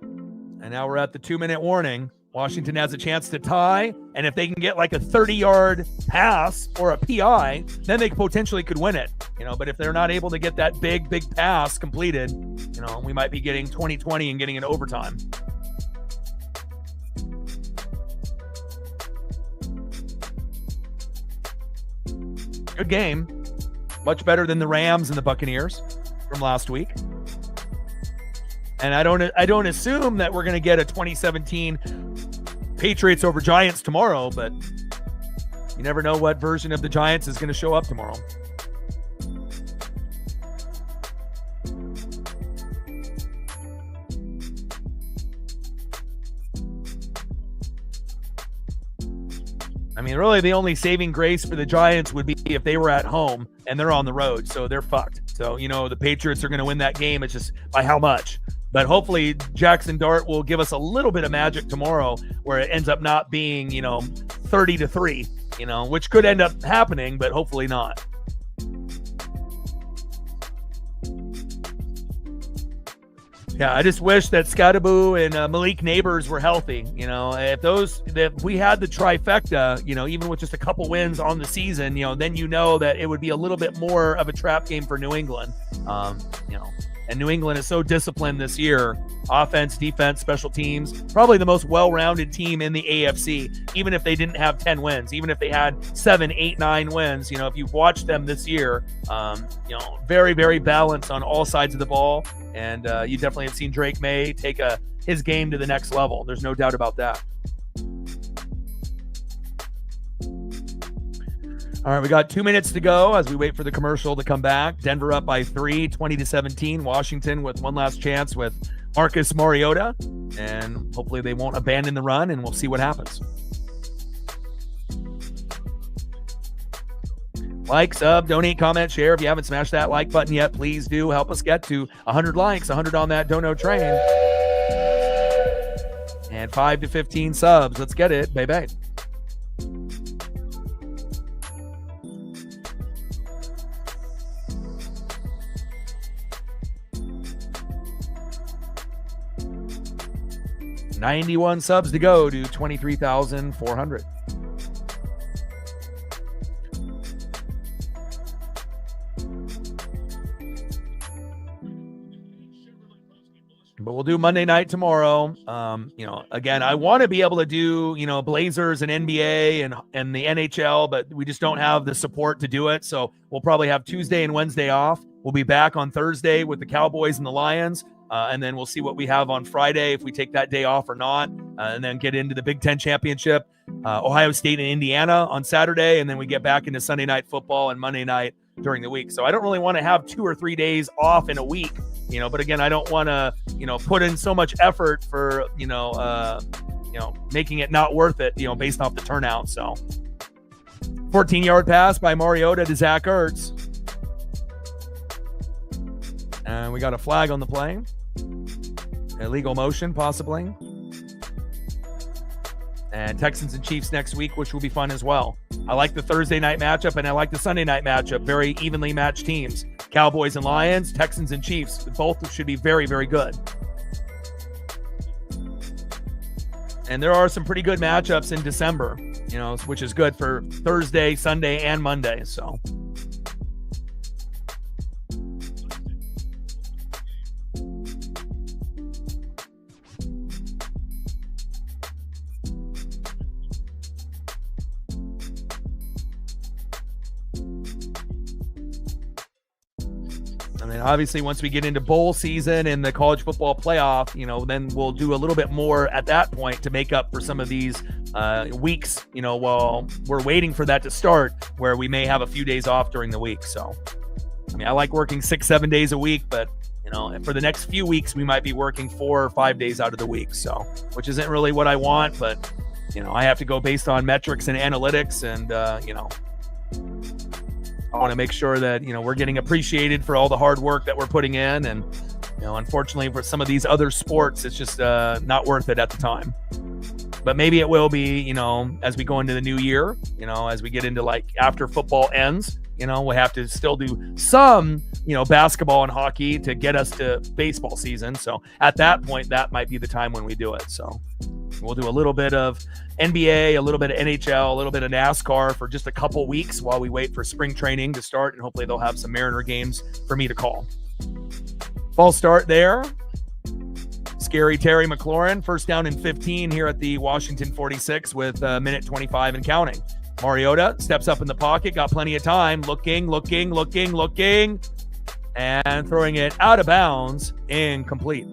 And now we're at the 2-minute warning. Washington has a chance to tie, and if they can get like a 30-yard pass or a PI, then they potentially could win it. But if they're not able to get that big pass completed, we might be getting 20-20 and getting an overtime. Good game. Much better than the Rams and the Buccaneers from last week. And I don't assume that we're going to get a 2017 Patriots over Giants tomorrow, but you never know what version of the Giants is going to show up tomorrow. Really the only saving grace for the Giants would be if they were at home and they're on the road, so they're fucked. So, the Patriots are going to win that game. It's just by how much. But hopefully Jackson Dart will give us a little bit of magic tomorrow where it ends up not being, 30-3, which could end up happening, but hopefully not. Yeah, I just wish that Scottaboo and Malik Neighbors were healthy. If we had the trifecta, even with just a couple wins on the season, then that it would be a little bit more of a trap game for New England. And New England is so disciplined this year. Offense, defense, special teams. Probably the most well-rounded team in the AFC, even if they didn't have 10 wins. Even if they had 7, 8, 9 wins. If you've watched them this year, very, very balanced on all sides of the ball. And you definitely have seen Drake May take his game to the next level. There's no doubt about that. All right, we got 2 minutes to go as we wait for the commercial to come back. Denver up by 3, 20-17. Washington with one last chance with Marcus Mariota. And hopefully they won't abandon the run, and we'll see what happens. Like, sub, donate, comment, share. If you haven't smashed that like button yet, please do. Help us get to 100 likes, 100 on that dono train. And 5 to 15 subs. Let's get it, baby. $91 subs to go to 23,400. But we'll do Monday night tomorrow. Again, I want to be able to do, Blazers and NBA and the NHL, but we just don't have the support to do it. So we'll probably have Tuesday and Wednesday off. We'll be back on Thursday with the Cowboys and the Lions. And then we'll see what we have on Friday, if we take that day off or not, and then get into the Big Ten Championship, Ohio State and Indiana on Saturday. And then we get back into Sunday night football and Monday night during the week. So I don't really want to have 2 or 3 days off in a week, but again, I don't want to, put in so much effort for, making it not worth it, based off the turnout. So 14-yard pass by Mariota to Zach Ertz. And we got a flag on the play. Illegal motion, possibly. And Texans and Chiefs next week, which will be fun as well. I like the Thursday night matchup, and I like the Sunday night matchup. Very evenly matched teams. Cowboys and Lions, Texans and Chiefs. Both should be very, very good. And there are some pretty good matchups in December, which is good for Thursday, Sunday, and Monday. So. Obviously, once we get into bowl season and the college football playoff, then we'll do a little bit more at that point to make up for some of these weeks, while we're waiting for that to start, where we may have a few days off during the week. So, I like working 6-7 days a week, but, for the next few weeks, we might be working 4 or 5 days out of the week. So, which isn't really what I want, but, I have to go based on metrics and analytics and, I want to make sure that, we're getting appreciated for all the hard work that we're putting in. And, unfortunately for some of these other sports, it's just not worth it at the time. But maybe it will be, as we go into the new year, as we get into after football ends, we'll have to still do some, basketball and hockey to get us to baseball season. So at that point, that might be the time when we do it. So we'll do a little bit of NBA, a little bit of NHL, a little bit of NASCAR for just a couple weeks while we wait for spring training to start. And hopefully they'll have some Mariner games for me to call. False start there. Scary Terry McLaurin, first down and 15 here at the Washington 46 with minute 25 and counting. Mariota steps up in the pocket, got plenty of time, looking, and throwing it out of bounds, incomplete.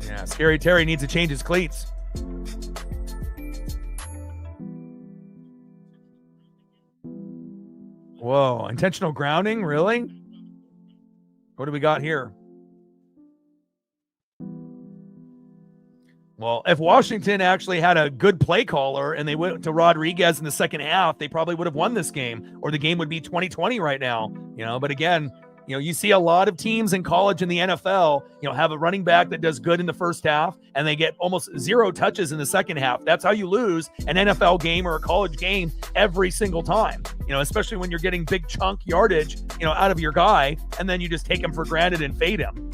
Yeah, Scary Terry needs to change his cleats. Whoa, intentional grounding? Really? What do we got here? Well, if Washington actually had a good play caller and they went to Rodriguez in the second half, they probably would have won this game, or the game would be 20-20 right now. But again, you see a lot of teams in college and the NFL, have a running back that does good in the first half and they get almost 0 touches in the second half. That's how you lose an NFL game or a college game every single time, especially when you're getting big chunk yardage, out of your guy, and then you just take him for granted and fade him.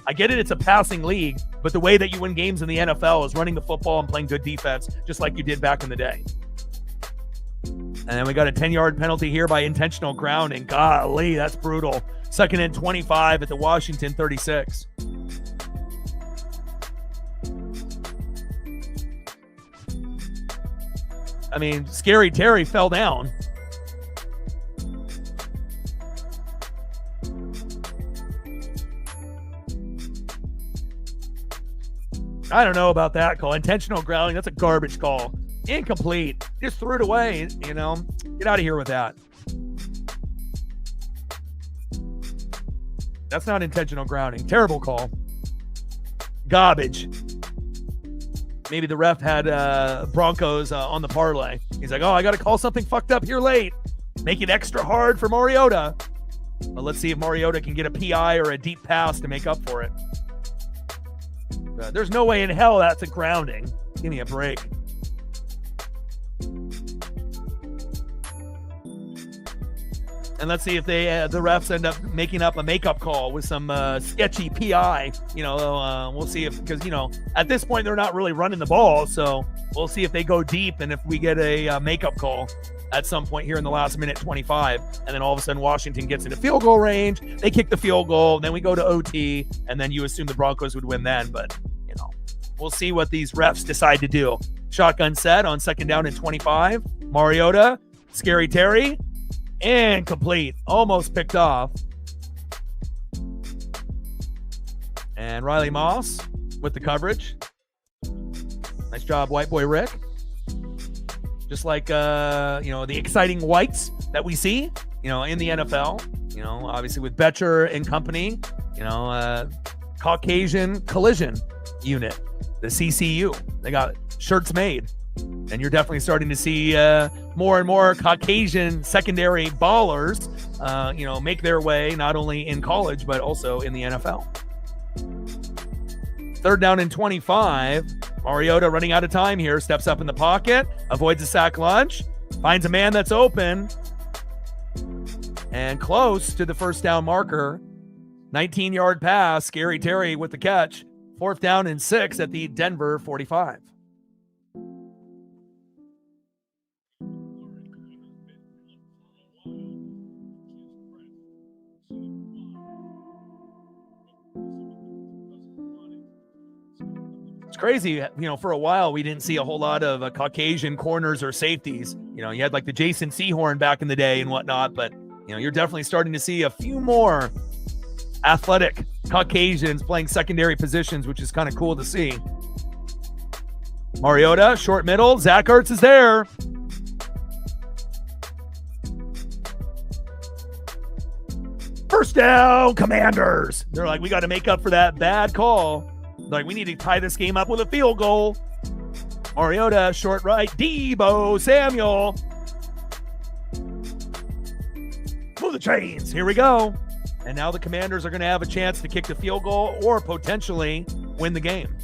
I get it. It's a passing league, but the way that you win games in the NFL is running the football and playing good defense, just like you did back in the day. And then we got a 10-yard penalty here by intentional grounding. Golly, that's brutal. Second and 25 at the Washington 36. Scary Terry fell down. I don't know about that call. Intentional grounding, that's a garbage call. Incomplete. Just threw it away, Get out of here with that. That's not intentional grounding. Terrible call. Garbage. Maybe the ref had Broncos on the parlay. He's like, I got to call something fucked up here late. Make it extra hard for Mariota. But let's see if Mariota can get a PI or a deep pass to make up for it. There's no way in hell that's a grounding. Give me a break. And let's see if the refs end up making up a makeup call with some sketchy PI. We'll see because at this point they're not really running the ball, so we'll see if they go deep and if we get a makeup call at some point here in the last minute 25, and then all of a sudden Washington gets into field goal range. They kick the field goal, then we go to OT, and then you assume the Broncos would win then. But we'll see what these refs decide to do. Shotgun set on second down and 25. Mariota, Scary Terry. Incomplete. Almost picked off. And Riley Moss with the coverage. Nice job, White Boy Rick. Just like, the exciting whites that we see, in the NFL. Obviously with Betcher and company, Caucasian Collision Unit, the CCU. They got shirts made. And you're definitely starting to see more and more Caucasian secondary ballers, make their way not only in college, but also in the NFL. 3rd down and 25. Mariota running out of time here, steps up in the pocket, avoids a sack lunch, finds a man that's open, and close to the 1st down marker. 19-yard pass, Scary Terry with the catch. 4th down and 6 at the Denver 45. It's crazy, for a while we didn't see a whole lot of Caucasian corners or safeties. You had like the Jason Sehorn back in the day and whatnot, but you're definitely starting to see a few more athletic Caucasians playing secondary positions, which is kind of cool to see. Mariota, short middle. Zach Ertz is there. First down, Commanders. They're like, we got to make up for that bad call. Like, we need to tie this game up with a field goal. Mariota, short right. Deebo Samuel. Pull the chains. Here we go. And now the Commanders are going to have a chance to kick the field goal or potentially win the game.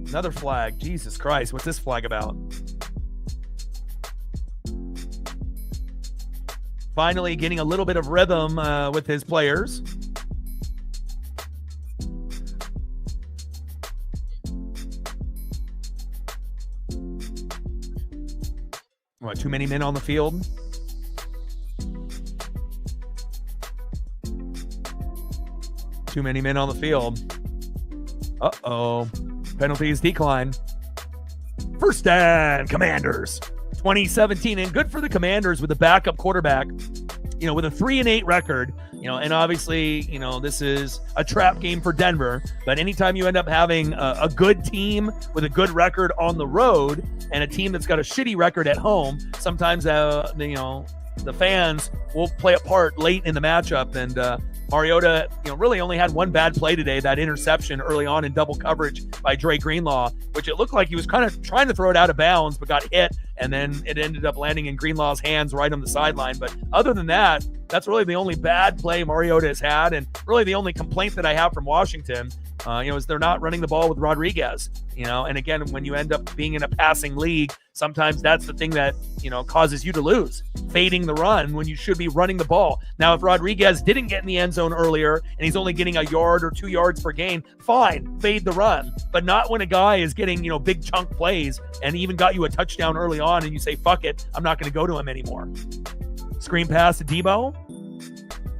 Another flag. Jesus Christ. What's this flag about? Finally getting a little bit of rhythm with his players. What, too many men on the field? Too many men on the field. Uh-oh. Penalties decline. First down, Commanders. 2017, and good for the Commanders with a backup quarterback, with a 3-8 record, and obviously, this is a trap game for Denver, but anytime you end up having a good team with a good record on the road and a team that's got a shitty record at home, sometimes, the fans will play a part late in the matchup, and Mariota, really only had one bad play today, that interception early on in double coverage by Dre Greenlaw, which it looked like he was kind of trying to throw it out of bounds, but got hit, and then it ended up landing in Greenlaw's hands right on the sideline. But other than that, that's really the only bad play Mariota has had, and really the only complaint that I have from Washington, is they're not running the ball with Rodriguez, and again, when you end up being in a passing league, sometimes that's the thing that, causes you to lose, fading the run when you should be running the ball. Now, if Rodriguez didn't get in the end zone earlier and he's only getting a yard or 2 yards per gain, fine, fade the run, but not when a guy is getting, big chunk plays and even got you a touchdown early on and you say, fuck it, I'm not going to go to him anymore. Screen pass to Deebo.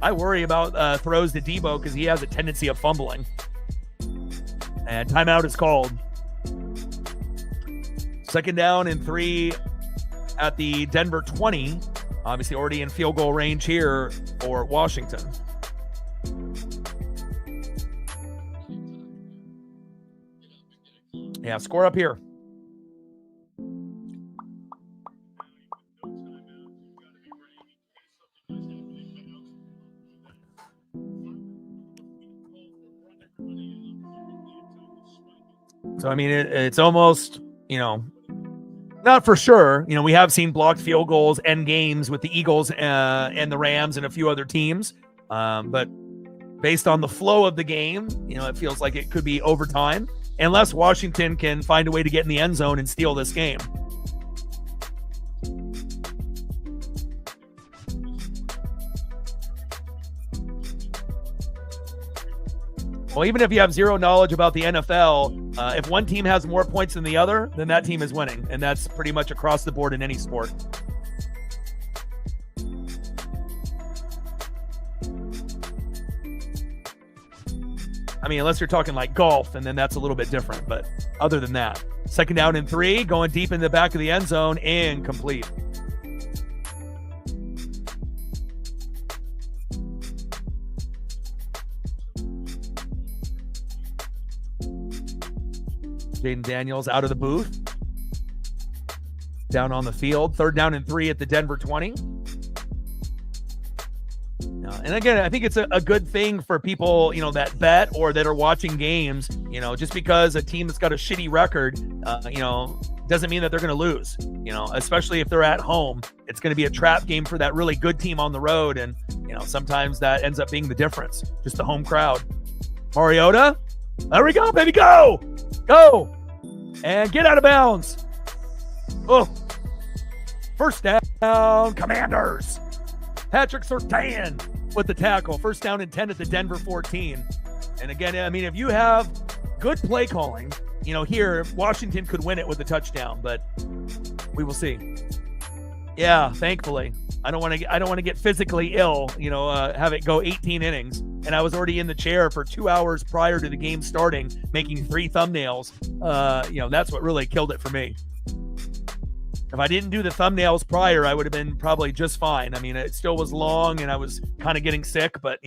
I worry about throws to Deebo because he has a tendency of fumbling. And timeout is called. 2nd down and 3 at the Denver 20. Obviously already in field goal range here for Washington. Yeah, score up here. So, I mean, it's almost, not for sure. We have seen blocked field goals end games with the Eagles and the Rams and a few other teams. But based on the flow of the game, it feels like it could be overtime unless Washington can find a way to get in the end zone and steal this game. Well, even if you have zero knowledge about the NFL, if one team has more points than the other, then that team is winning. And that's pretty much across the board in any sport. I mean, unless you're talking like golf, and then that's a little bit different. But other than that, 2nd down and 3, going deep in the back of the end zone, incomplete. Jaden Daniels out of the booth. Down on the field. 3rd down and 3 at the Denver 20. And again, I think it's a good thing for people, that bet or that are watching games, just because a team that's got a shitty record, doesn't mean that they're going to lose, especially if they're at home. It's going to be a trap game for that really good team on the road. And, sometimes that ends up being the difference, just the home crowd. Mariota, there we go, baby, go, and get out of bounds. Oh, first down, Commanders. Patrick Surtain with the tackle. First down and 10 at the Denver 14. And again, I mean, if you have good play calling, here, Washington could win it with a touchdown, but we will see. Yeah, thankfully. I don't want to get physically ill, have it go 18 innings. And I was already in the chair for 2 hours prior to the game starting, making 3 thumbnails. That's what really killed it for me. If I didn't do the thumbnails prior, I would have been probably just fine. I mean, it still was long and I was kind of getting sick, but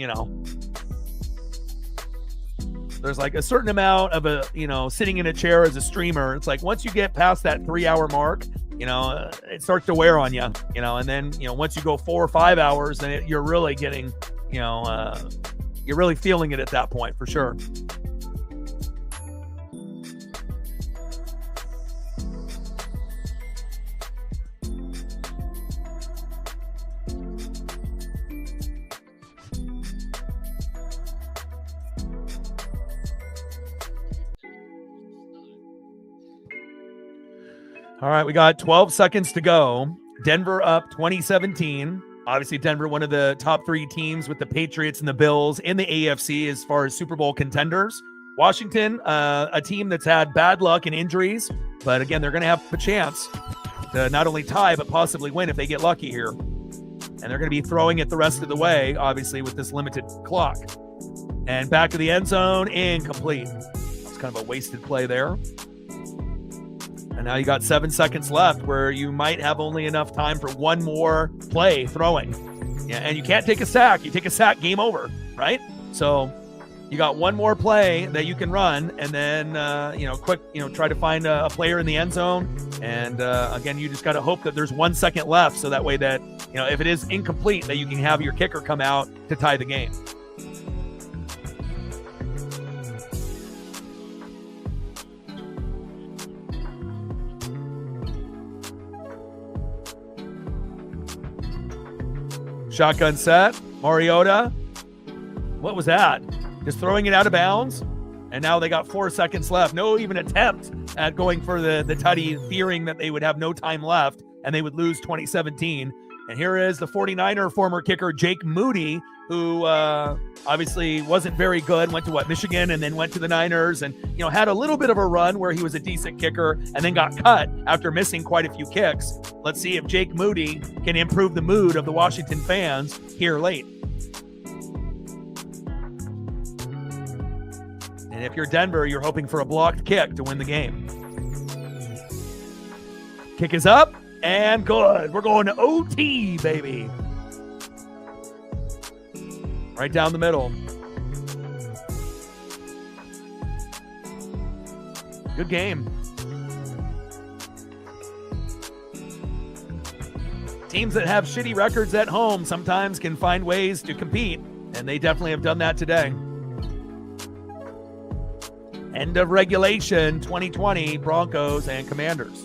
there's like a certain amount of sitting in a chair as a streamer. It's like once you get past that 3-hour mark, it starts to wear on you, and then, once you go 4 or 5 hours, then you're really getting, you're really feeling it at that point for sure. All right, we got 12 seconds to go. Denver up 2017. Obviously, Denver, one of the top 3 teams with the Patriots and the Bills in the AFC as far as Super Bowl contenders. Washington, a team that's had bad luck and injuries, but again, they're going to have a chance to not only tie, but possibly win if they get lucky here. And they're going to be throwing it the rest of the way, obviously, with this limited clock. And back to the end zone, incomplete. That's kind of a wasted play there. And now you got 7 seconds left where you might have only enough time for one more play throwing. Yeah, and you can't take a sack. You take a sack, game over, right? So you got one more play that you can run, and then, try to find a player in the end zone. And again, you just got to hope that there's 1 second left, so that way that, if it is incomplete, that you can have your kicker come out to tie the game. Shotgun set. Mariota. What was that? Just throwing it out of bounds. And now they got 4 seconds left. No even attempt at going for the tutty, fearing that they would have no time left and they would lose 2017. And here is the 49er former kicker, Jake Moody, who obviously wasn't very good, went to Michigan, and then went to the Niners, and had a little bit of a run where he was a decent kicker and then got cut after missing quite a few kicks. Let's see if Jake Moody can improve the mood of the Washington fans here late. And if you're Denver, you're hoping for a blocked kick to win the game. Kick is up and good. We're going to OT, baby. Right down the middle. Good game. Teams that have shitty records at home sometimes can find ways to compete, and they definitely have done that today. End of regulation 2020, Broncos and Commanders.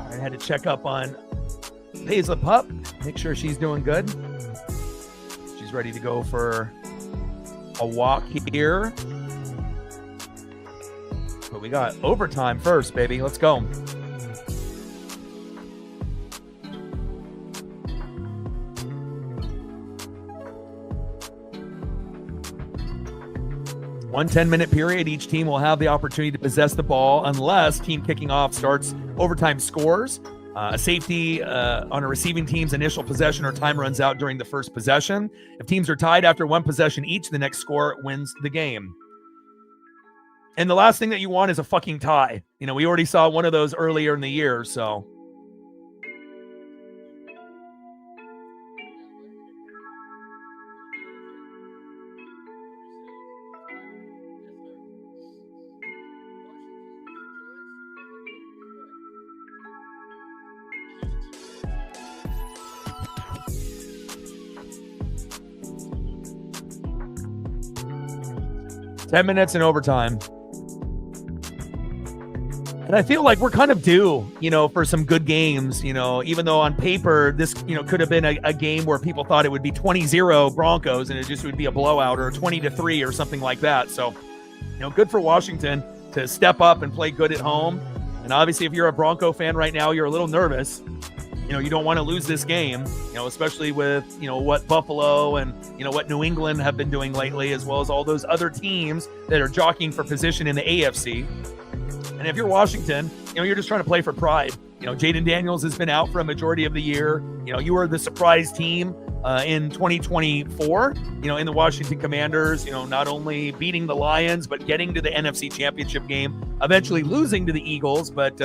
I had to check up on Paisley Pup, make sure she's doing good. She's ready to go for a walk here. But we got overtime first, baby. Let's go. 1 10-minute period, each team will have the opportunity to possess the ball unless team kicking off starts overtime scores. A safety on a receiving team's initial possession or time runs out during the first possession. If teams are tied after one possession each, the next score wins the game. And the last thing that you want is a fucking tie. You know, we already saw one of those earlier in the year, so. Ten minutes in overtime. And I feel like we're kind of due, you know, for some good games, you know, even though on paper this, you know, could have been a game where people thought it would be 20-0 Broncos and it just would be a blowout or 20-3 or something like that. So, you know, good for Washington to step up and play good at home. And obviously, if you're a Bronco fan right now, you're a little nervous. You know, you don't want to lose this game, you know, especially with, you know, what Buffalo and, you know, what New England have been doing lately, as well as all those other teams that are jockeying for position in the AFC. And if you're Washington, you know, you're just trying to play for pride. You know, Jaden Daniels has been out for a majority of the year. You know, you were the surprise team in 2024, you know, in the Washington Commanders, you know, not only beating the Lions, but getting to the NFC Championship game, eventually losing to the Eagles. But,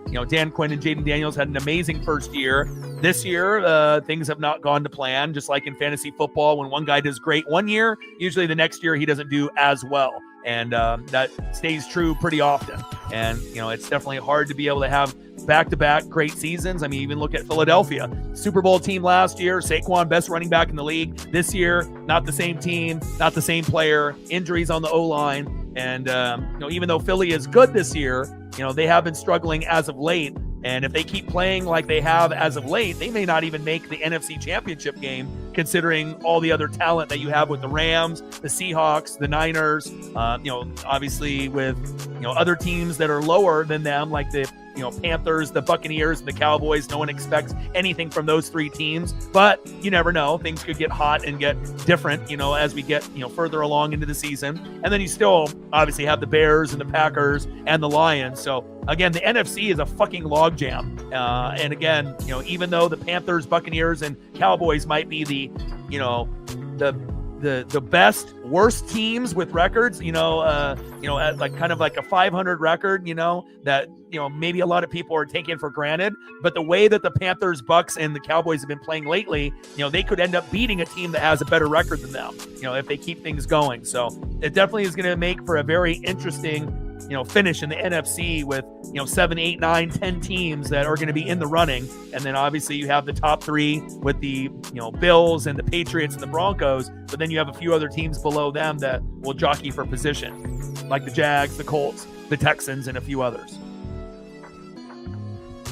you know, Dan Quinn and Jaden Daniels had an amazing first year. This year, things have not gone to plan, just like in fantasy football. When one guy does great one year, usually the next year he doesn't do as well. And that stays true pretty often. And, you know, it's definitely hard to be able to have back-to-back great seasons. I mean, even look at Philadelphia. Super Bowl team last year, Saquon, best running back in the league. This year, not the same team, not the same player, injuries on the O-line. And, you know, even though Philly is good this year, you know, they have been struggling as of late. And if they keep playing like they have as of late, they may not even make the NFC Championship game, considering all the other talent that you have with the Rams, the Seahawks, the Niners, you know, obviously with, you know, other teams that are lower than them, like the, you know, Panthers, the Buccaneers, and the Cowboys. No one expects anything from those three teams, but you never know. Things could get hot and get different, you know, as we get, you know, further along into the season. And then you still obviously have the Bears and the Packers and the Lions. So again, the NFC is a fucking logjam. And again, you know, even though the Panthers, Buccaneers, and Cowboys might be the, you know, the best, worst teams with records, you know, at like kind of like a 500 record, you know, that, you know, maybe a lot of people are taking for granted. But the way that the Panthers, Bucks, and the Cowboys have been playing lately, you know, they could end up beating a team that has a better record than them, you know, if they keep things going. So it definitely is going to make for a very interesting, you know, finish in the NFC with, you know, 7, 8, 9, 10 teams that are going to be in the running. And then obviously you have the top three with the, you know, Bills and the Patriots and the Broncos, but then you have a few other teams below them that will jockey for position, like the Jags, the Colts, the Texans, and a few others.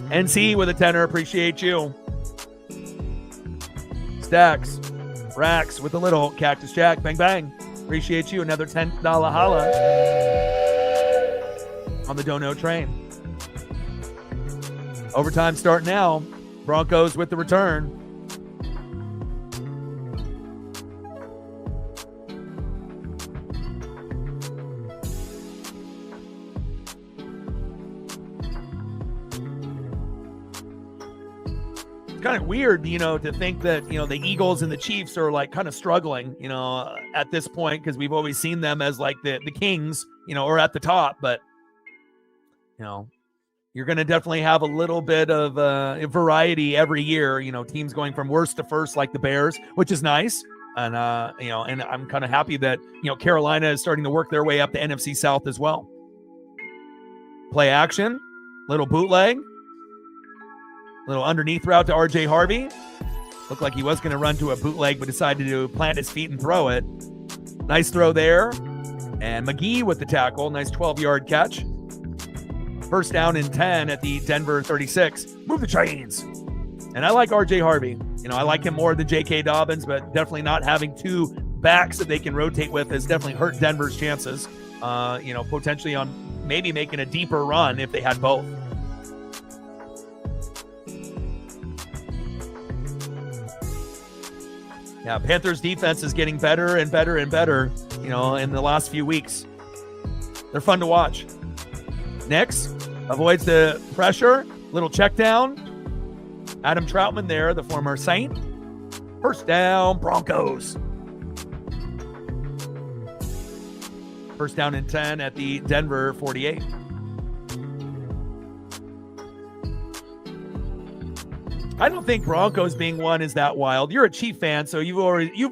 NC with a tenner, appreciate you. Stacks, Rax with a little Cactus Jack, bang bang, appreciate you. Another $10 holla on the Dono train. Overtime start now. Broncos with the return. Kind of weird, you know, to think that, you know, the Eagles and the Chiefs are like kind of struggling, you know, at this point, because we've always seen them as like the Kings, you know, or at the top. But, you know, you're going to definitely have a little bit of variety every year, you know, teams going from worst to first, like the Bears, which is nice. And, you know, and I'm kind of happy that, you know, Carolina is starting to work their way up the NFC South as well. Play action, little bootleg. Little underneath route to RJ Harvey. Looked like he was going to run to a bootleg, but decided to plant his feet and throw it. Nice throw there. And McGee with the tackle. Nice 12-yard catch. First down and 10 at the Denver 36. Move the chains. And I like RJ Harvey. You know, I like him more than J.K. Dobbins, but definitely not having two backs that they can rotate with has definitely hurt Denver's chances. You know, potentially on maybe making a deeper run if they had both. Yeah, Panthers defense is getting better and better and better, you know, in the last few weeks. They're fun to watch. Nix avoids the pressure. Little check down. Adam Troutman there, the former Saint. First down, Broncos. First down and 10 at the Denver 48. I don't think Broncos being one is that wild. You're a Chief fan, so you've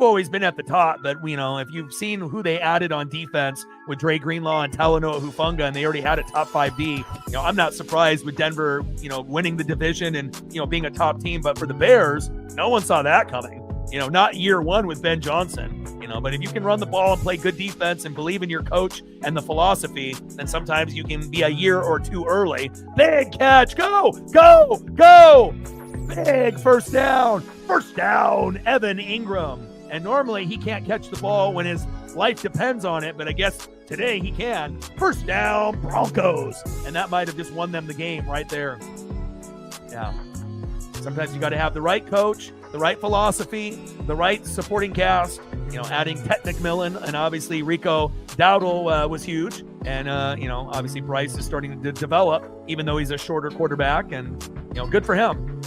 always been at the top. But if you've seen who they added on defense with Dre Greenlaw and Talanoa Hufanga, and they already had a top 5D, I'm not surprised with Denver, winning the division and being a top team. But for the Bears, no one saw that coming. Not year one with Ben Johnson. But if you can run the ball and play good defense and believe in your coach and the philosophy, then sometimes you can be a year or two early. Big catch, go, go, go. Big first down, Evan Ingram. And normally he can't catch the ball when his life depends on it, but I guess today he can. First down, Broncos. And that might have just won them the game right there. Yeah. Sometimes you got to have the right coach, the right philosophy, the right supporting cast. Adding Ted McMillan and obviously Rico Dowdle was huge. And, obviously Bryce is starting to develop, even though he's a shorter quarterback. And, good for him.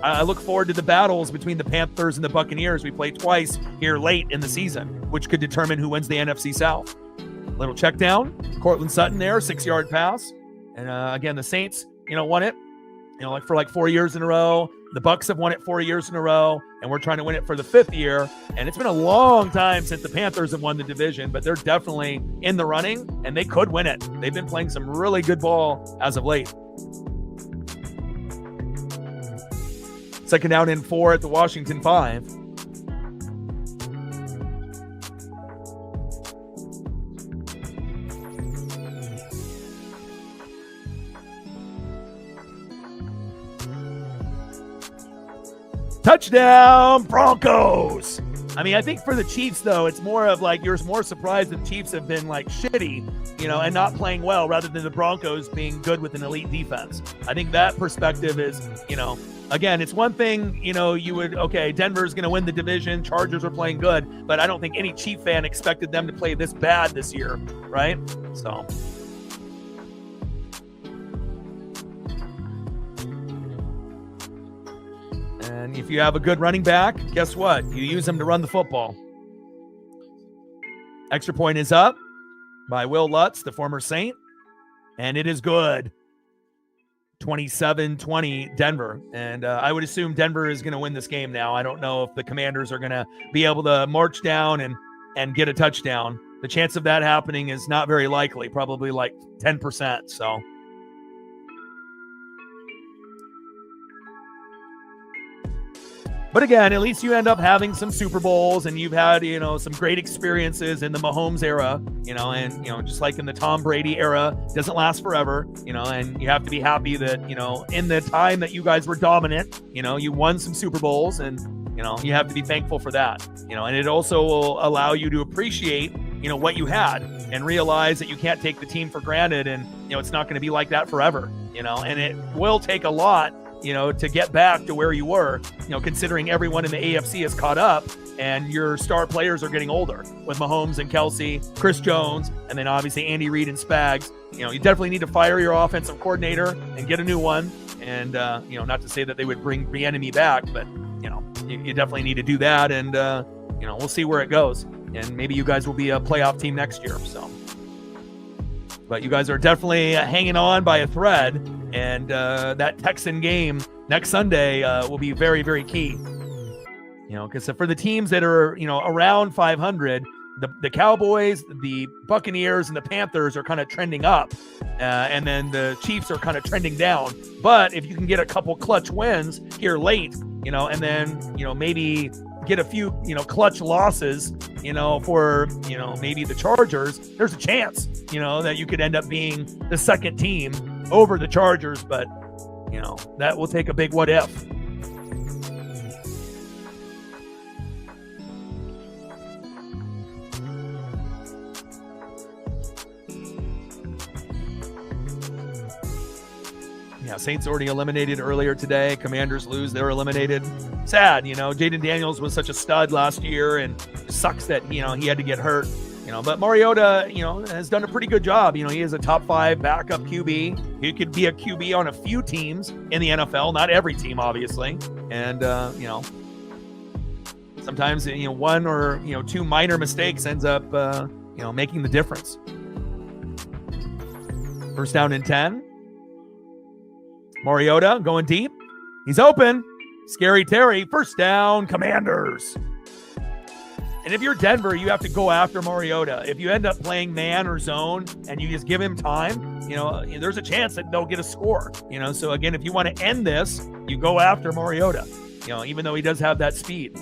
I look forward to the battles between the Panthers and the Buccaneers. We play twice here late in the season, which could determine who wins the NFC South. Little check down. Cortland Sutton there, 6-yard pass. And again, the Saints, won it, for 4 years in a row. The Bucs have won it 4 years in a row, and we're trying to win it for the 5th year. And it's been a long time since the Panthers have won the division, but they're definitely in the running, and they could win it. They've been playing some really good ball as of late. Second down and 4 at the Washington 5. Touchdown, Broncos. I think for the Chiefs, though, it's more of you're more surprised that the Chiefs have been shitty, and not playing well rather than the Broncos being good with an elite defense. I think that perspective is, again, it's one thing, Denver's going to win the division. Chargers are playing good, but I don't think any Chief fan expected them to play this bad this year, right? So. And if you have a good running back, guess what? You use him to run the football. Extra point is up by Will Lutz, the former Saint, and it is good. 27-20 Denver. And I would assume Denver is going to win this game now. I don't know if the Commanders are going to be able to march down and get a touchdown. The chance of that happening is not very likely, probably 10%. So. But again, at least you end up having some Super Bowls, and you've had, some great experiences in the Mahomes era, and, just like in the Tom Brady era, doesn't last forever, and you have to be happy that, in the time that you guys were dominant, you won some Super Bowls, and, you have to be thankful for that, and it also will allow you to appreciate, what you had and realize that you can't take the team for granted, and, it's not going to be like that forever, and it will take a lot to get back to where you were, considering everyone in the AFC is caught up and your star players are getting older with Mahomes and Kelsey, Chris Jones, and then obviously Andy Reid and Spags. You definitely need to fire your offensive coordinator and get a new one. And, not to say that they would bring Bieniemy back, but, you definitely need to do that. And, we'll see where it goes. And maybe you guys will be a playoff team next year. So, but you guys are definitely hanging on by a thread. And that Texan game next Sunday will be very, very key. Because for the teams that are, around 500, the Cowboys, the Buccaneers, and the Panthers are kind of trending up. And then the Chiefs are kind of trending down. But if you can get a couple clutch wins here late, and then, maybe get a few, clutch losses, for, maybe the Chargers, there's a chance, that you could end up being the second team over the Chargers, but that will take a big what if. Yeah, Saints already eliminated earlier today. Commanders lose, they're eliminated. Sad, Jaden Daniels was such a stud last year, and it sucks that he had to get hurt. But Mariota, has done a pretty good job. He is a top 5 backup QB. He could be a QB on a few teams in the NFL, not every team, obviously. And, sometimes, one or, 2 minor mistakes ends up, making the difference. First down and 10. Mariota going deep. He's open. Scary Terry. First down, Commanders. And if you're Denver, you have to go after Mariota. If you end up playing man or zone and you just give him time, there's a chance that they'll get a score. So again, if you want to end this, you go after Mariota, even though he does have that speed.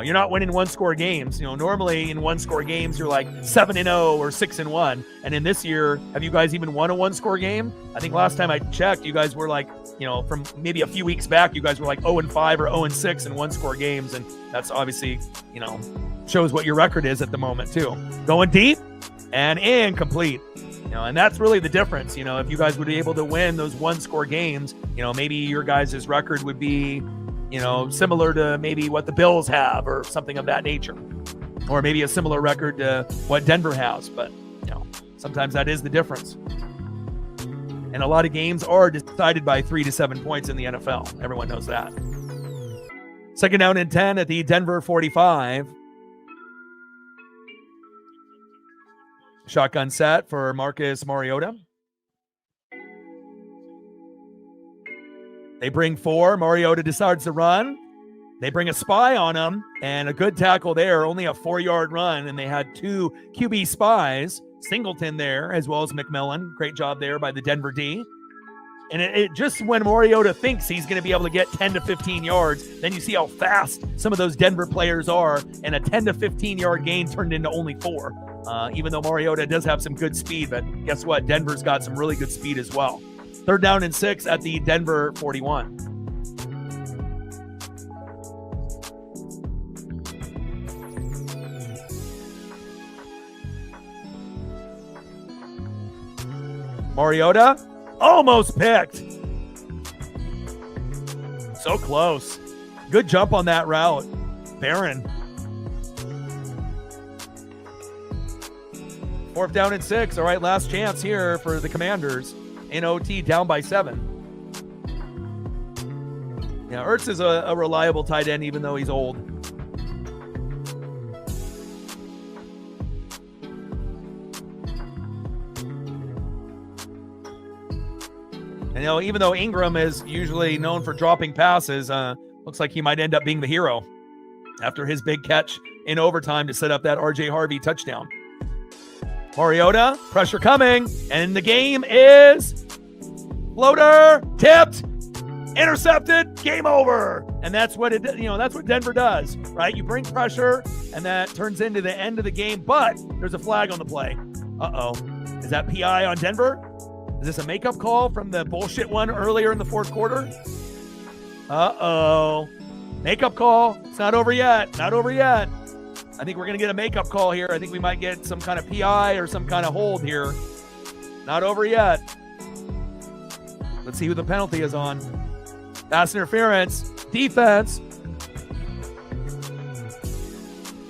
You're not winning 1-score games. Normally in 1-score games, you're like 7-0 or 6-1. And in this year, have you guys even won a 1-score game? I think last time I checked, you guys were like, from maybe a few weeks back, you guys were like 0-5 or 0-6 in 1-score games. And that's obviously, shows what your record is at the moment too. Going deep and incomplete. And that's really the difference. If you guys would be able to win those 1-score games, maybe your guys' record would be, similar to maybe what the Bills have or something of that nature, or maybe a similar record to what Denver has. But, sometimes that is the difference. And a lot of games are decided by 3 to 7 points in the NFL. Everyone knows that. Second down and 10 at the Denver 45. Shotgun set for Marcus Mariota. They bring 4. Mariota decides to run. They bring a spy on him, and a good tackle there, only a 4-yard run, and they had 2 QB spies, Singleton there, as well as McMillan. Great job there by the Denver D. And it just when Mariota thinks he's going to be able to get 10 to 15 yards, then you see how fast some of those Denver players are, and a 10 to 15-yard gain turned into only 4. Even though Mariota does have some good speed, but guess what? Denver's got some really good speed as well. Third down and 6 at the Denver 41. Mariota almost picked. So close. Good jump on that route. Barron. Fourth down and 6. All right, last chance here for the Commanders. In OT, down by 7. Yeah, Ertz is a reliable tight end, even though he's old. And even though Ingram is usually known for dropping passes, looks like he might end up being the hero after his big catch in overtime to set up that RJ Harvey touchdown. Mariota, pressure coming, and the game is floater, tipped, intercepted, game over. And that's what that's what Denver does, right? You bring pressure, and that turns into the end of the game, but there's a flag on the play. Uh-oh. Is that PI on Denver? Is this a makeup call from the bullshit one earlier in the fourth quarter? Uh-oh. Makeup call. It's not over yet. Not over yet. I think we're going to get a makeup call here. I think we might get some kind of PI or some kind of hold here. Not over yet. Let's see who the penalty is on. Pass interference. Defense.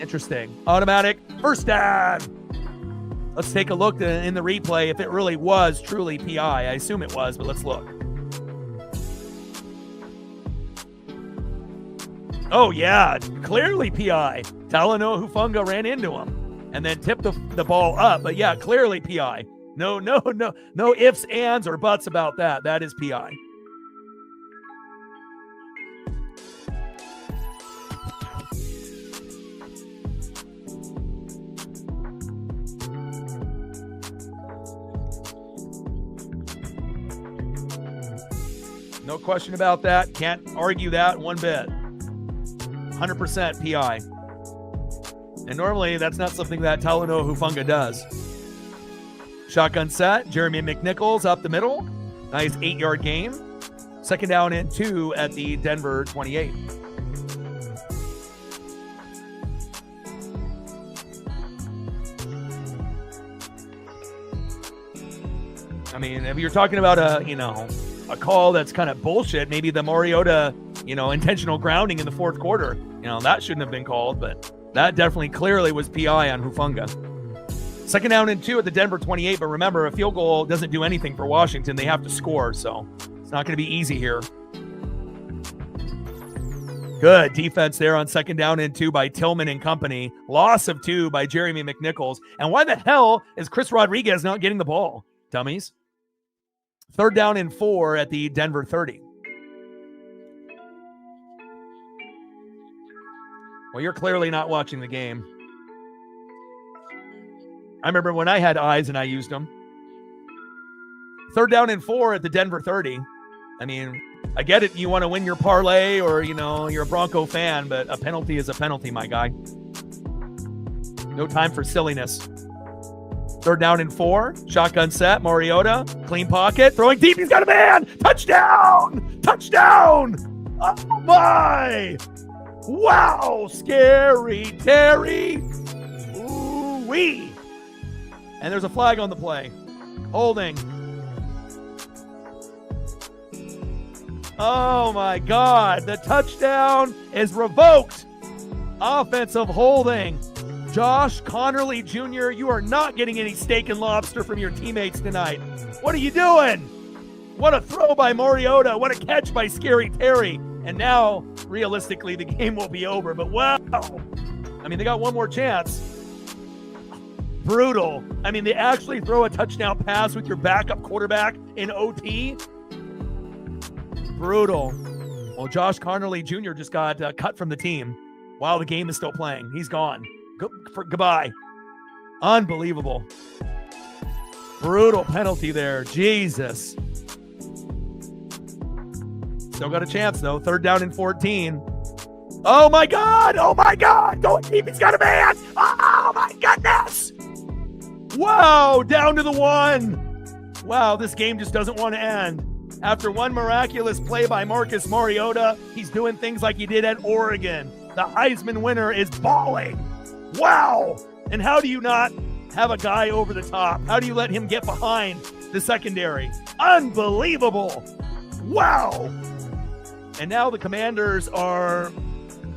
Interesting. Automatic. First down. Let's take a look in the replay if it really was truly PI. I assume it was, but let's look. Oh, yeah, clearly PI. Talanoa Hufanga ran into him and then tipped the ball up. But, yeah, clearly PI. No ifs, ands, or buts about that. That is PI. No question about that. Can't argue that one bit. 100% PI. And normally that's not something that Talanoa Hufanga does. Shotgun set. Jeremy McNichols up the middle. Nice 8-yard gain. Second down and 2 at the Denver 28. I mean, if you're talking about a call that's kind of bullshit, maybe the Mariota intentional grounding in the fourth quarter. That shouldn't have been called, but that definitely clearly was PI on Hufanga. 2nd down and 2 at the Denver 28, but remember, a field goal doesn't do anything for Washington. They have to score, so it's not going to be easy here. Good defense there on 2nd down and 2 by Tillman and company. Loss of 2 by Jeremy McNichols. And why the hell is Chris Rodriguez not getting the ball, dummies? 3rd down and 4 at the Denver 30. Well, you're clearly not watching the game. I remember when I had eyes and I used them. 3rd down and 4 at the Denver 30. I mean, I get it. You want to win your parlay or, you're a Bronco fan, but a penalty is a penalty, my guy. No time for silliness. 3rd down and 4. Shotgun set. Mariota. Clean pocket. Throwing deep. He's got a man. Touchdown. Touchdown. Oh, my. Wow. Scary Terry. Ooh-wee. And there's a flag on the play. Holding. Oh, my God. The touchdown is revoked. Offensive holding. Josh Connerly Jr., you are not getting any steak and lobster from your teammates tonight. What are you doing? What a throw by Mariota. What a catch by Scary Terry. And now, realistically, the game will be over. But wow. I mean, they got one more chance. Brutal. I mean, they actually throw a touchdown pass with your backup quarterback in OT. Brutal. Well, Josh Connerly Jr. just got cut from the team while the game is still playing. He's gone. Goodbye. Unbelievable. Brutal penalty there. Jesus. Still got a chance, though. 3rd down and 14. Oh, my God. Oh, my God. Going deep. He's got a man. Oh, my goodness. Wow. Down to the 1. Wow, this game just doesn't want to end. After one miraculous play by Marcus Mariota, he's doing things like he did at Oregon. The Heisman winner is balling. Wow. And how do you not have a guy over the top? How do you let him get behind the secondary? Unbelievable. Wow. And now the Commanders are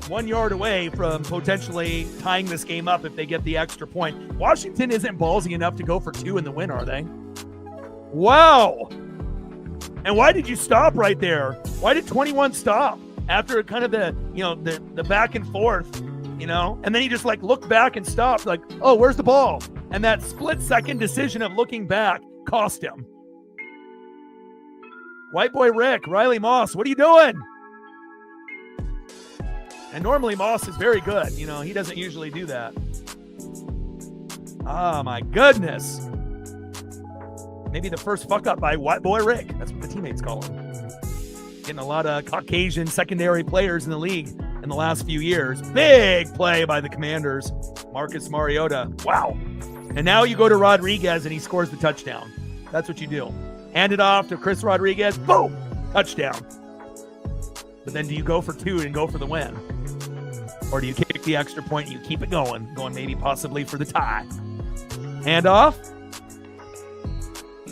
1 yard away from potentially tying this game up if they get the extra point. Washington isn't ballsy enough to go for 2 in the win, are they? Wow. And why did you stop right there? Why did 21 stop after kind of the back and forth, And then he just looked back and stopped oh, where's the ball? And that split-second decision of looking back cost him. White boy Rick, Riley Moss, what are you doing? And normally Moss is very good. He doesn't usually do that. Oh, my goodness. Maybe the first fuck up by White Boy Rick. That's what the teammates call him. Getting a lot of Caucasian secondary players in the league in the last few years. Big play by the Commanders. Marcus Mariota. Wow. And now you go to Rodriguez and he scores the touchdown. That's what you do. Hand it off to Chris Rodriguez. Boom. Touchdown. But then do you go for 2 and go for the win? Or do you kick the extra point and you keep it going maybe possibly for the tie? Hand off.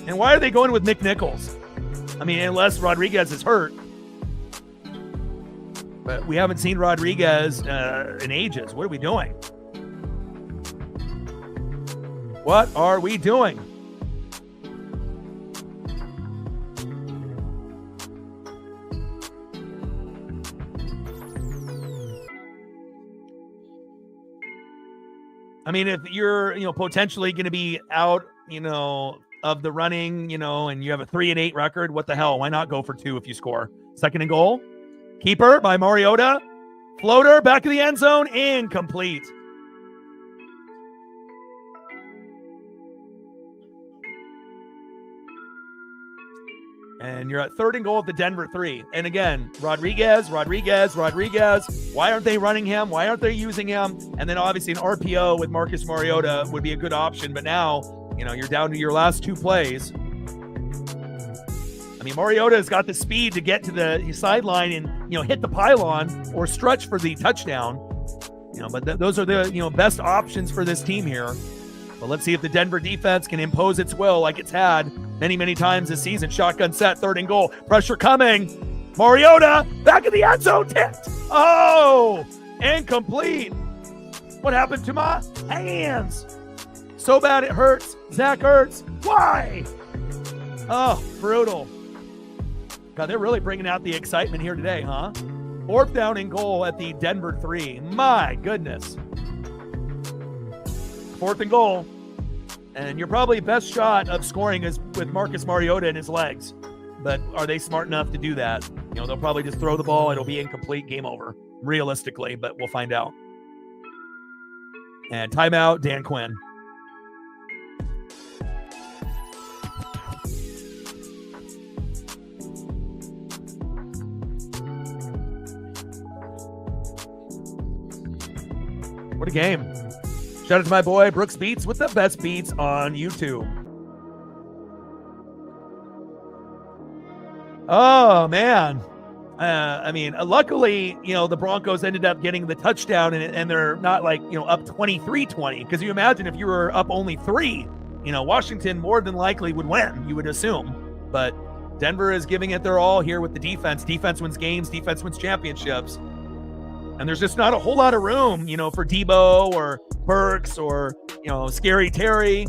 And why are they going with McNichols? I mean, unless Rodriguez is hurt. But we haven't seen Rodriguez in ages. What are we doing? What are we doing? I mean, if you're, potentially going to be out, of the running, and you have a 3-8 record, what the hell? Why not go for 2 if you score? 2nd and goal. Keeper by Mariota. Floater back of the end zone. Incomplete. And you're at 3rd and goal at the Denver 3. And again, Rodriguez. Why aren't they running him? Why aren't they using him? And then obviously an RPO with Marcus Mariota would be a good option. But now, you're down to your last 2 plays. I mean, Mariota's got the speed to get to the sideline and, hit the pylon or stretch for the touchdown. But those are the, best options for this team here. But let's see if the Denver defense can impose its will like it's had many, many times this season. Shotgun set, 3rd and goal. Pressure coming. Mariota, back in the end zone, tipped. Oh, incomplete. What happened to my hands? So bad it hurts. Zach Ertz, why? Oh, brutal. God, they're really bringing out the excitement here today, huh? 4th down and goal at the Denver 3. My goodness. 4th and goal. And your probably best shot of scoring is with Marcus Mariota in his legs. But are they smart enough to do that? You know, they'll probably just throw the ball. It'll be incomplete, game over, realistically, but we'll find out. And timeout, Dan Quinn. What a game. Shout out to my boy Brooks Beats with the best beats on YouTube. Oh, man. Luckily, the Broncos ended up getting the touchdown and they're not up 23-20. Because you imagine if you were up only 3, Washington more than likely would win, you would assume. But Denver is giving it their all here with the defense. Defense wins games, defense wins championships. And there's just not a whole lot of room, for Debo or Burks or, Scary Terry.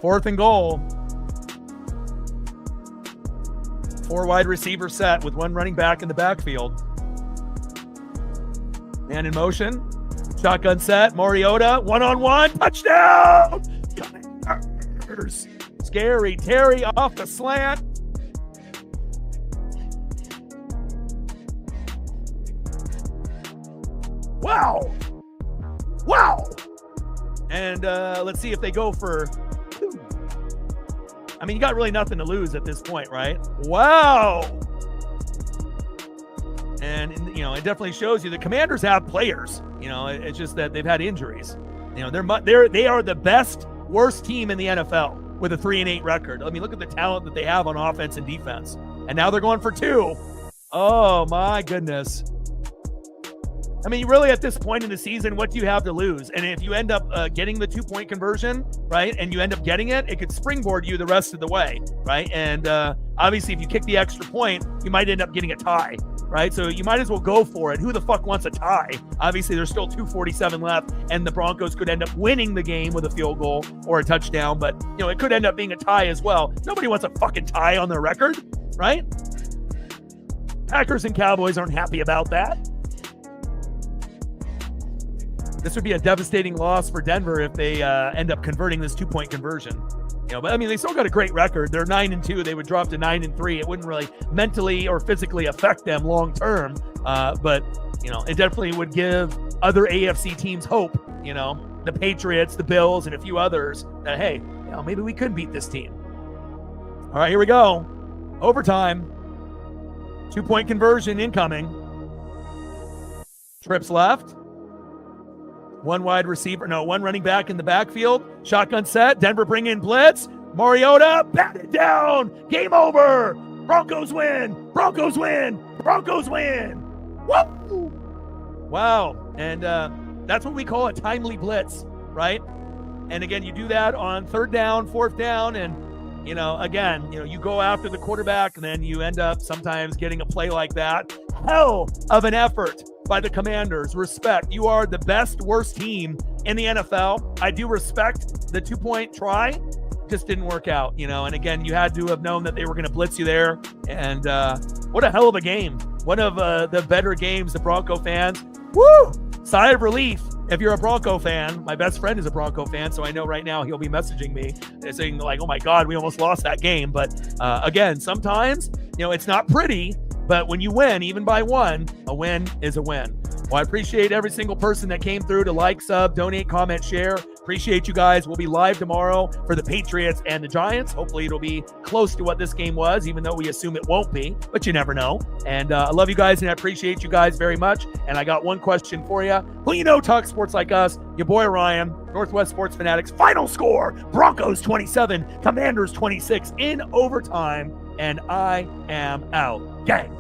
Fourth and goal. 4 wide receiver set with 1 running back in the backfield. Man in motion. Shotgun set. Mariota. 1-on-1. Touchdown! Commanders. Scary Terry off the slant. Wow. And let's see if they go for 2. You got really nothing to lose at this point, right? Wow. And, it definitely shows you the Commanders have players. It's just that they've had injuries. They are the worst team in the NFL. With a 3-8 record. Look at the talent that they have on offense and defense. And now they're going for 2. Oh, my goodness. Really at this point in the season, what do you have to lose? And if you end up getting the 2-point conversion, right, and you end up getting it, it could springboard you the rest of the way, right? And obviously, if you kick the extra point, you might end up getting a tie, right? So you might as well go for it. Who the fuck wants a tie? Obviously, there's still 2:47 left, and the Broncos could end up winning the game with a field goal or a touchdown, but, it could end up being a tie as well. Nobody wants a fucking tie on their record, right? Packers and Cowboys aren't happy about that. This would be a devastating loss for Denver if they end up converting this 2-point conversion. But they still got a great record. They're 9-2. They would drop to 9-3. It wouldn't really mentally or physically affect them long term. But it definitely would give other AFC teams hope. The Patriots, the Bills, and a few others that hey, maybe we could beat this team. All right, here we go. Overtime. 2-point conversion incoming. Trips left. 1 running back in the backfield. Shotgun set. Denver bring in blitz. Mariota, bat it down. Game over. Broncos win. Broncos win. Broncos win. Woo! Wow. And that's what we call a timely blitz, right? And again, you do that on 3rd down, 4th down, and you go after the quarterback, and then you end up sometimes getting a play like that. Hell of an effort by the Commanders. Respect. You are the worst team in the NFL. I do respect the 2-point try. Just didn't work out, and again, you had to have known that they were going to blitz you there. And what a hell of a game. One of the better games, the Bronco fans. Woo! Sigh of relief. If you're a Bronco fan, my best friend is a Bronco fan, so I know right now he'll be messaging me saying oh my God, we almost lost that game. But again, sometimes, it's not pretty, but when you win, even by 1, a win is a win. Well, I appreciate every single person that came through to like, sub, donate, comment, share. Appreciate you guys. We'll be live tomorrow for the Patriots and the Giants. Hopefully it'll be close to what this game was, even though we assume it won't be, but you never know. And I love you guys, and I appreciate you guys very much. And I got one question for you. Who talks sports like us? Your boy Ryan, Northwest Sports Fanatics. Final score, Broncos 27, Commanders 26 in overtime. And I am out. Gang.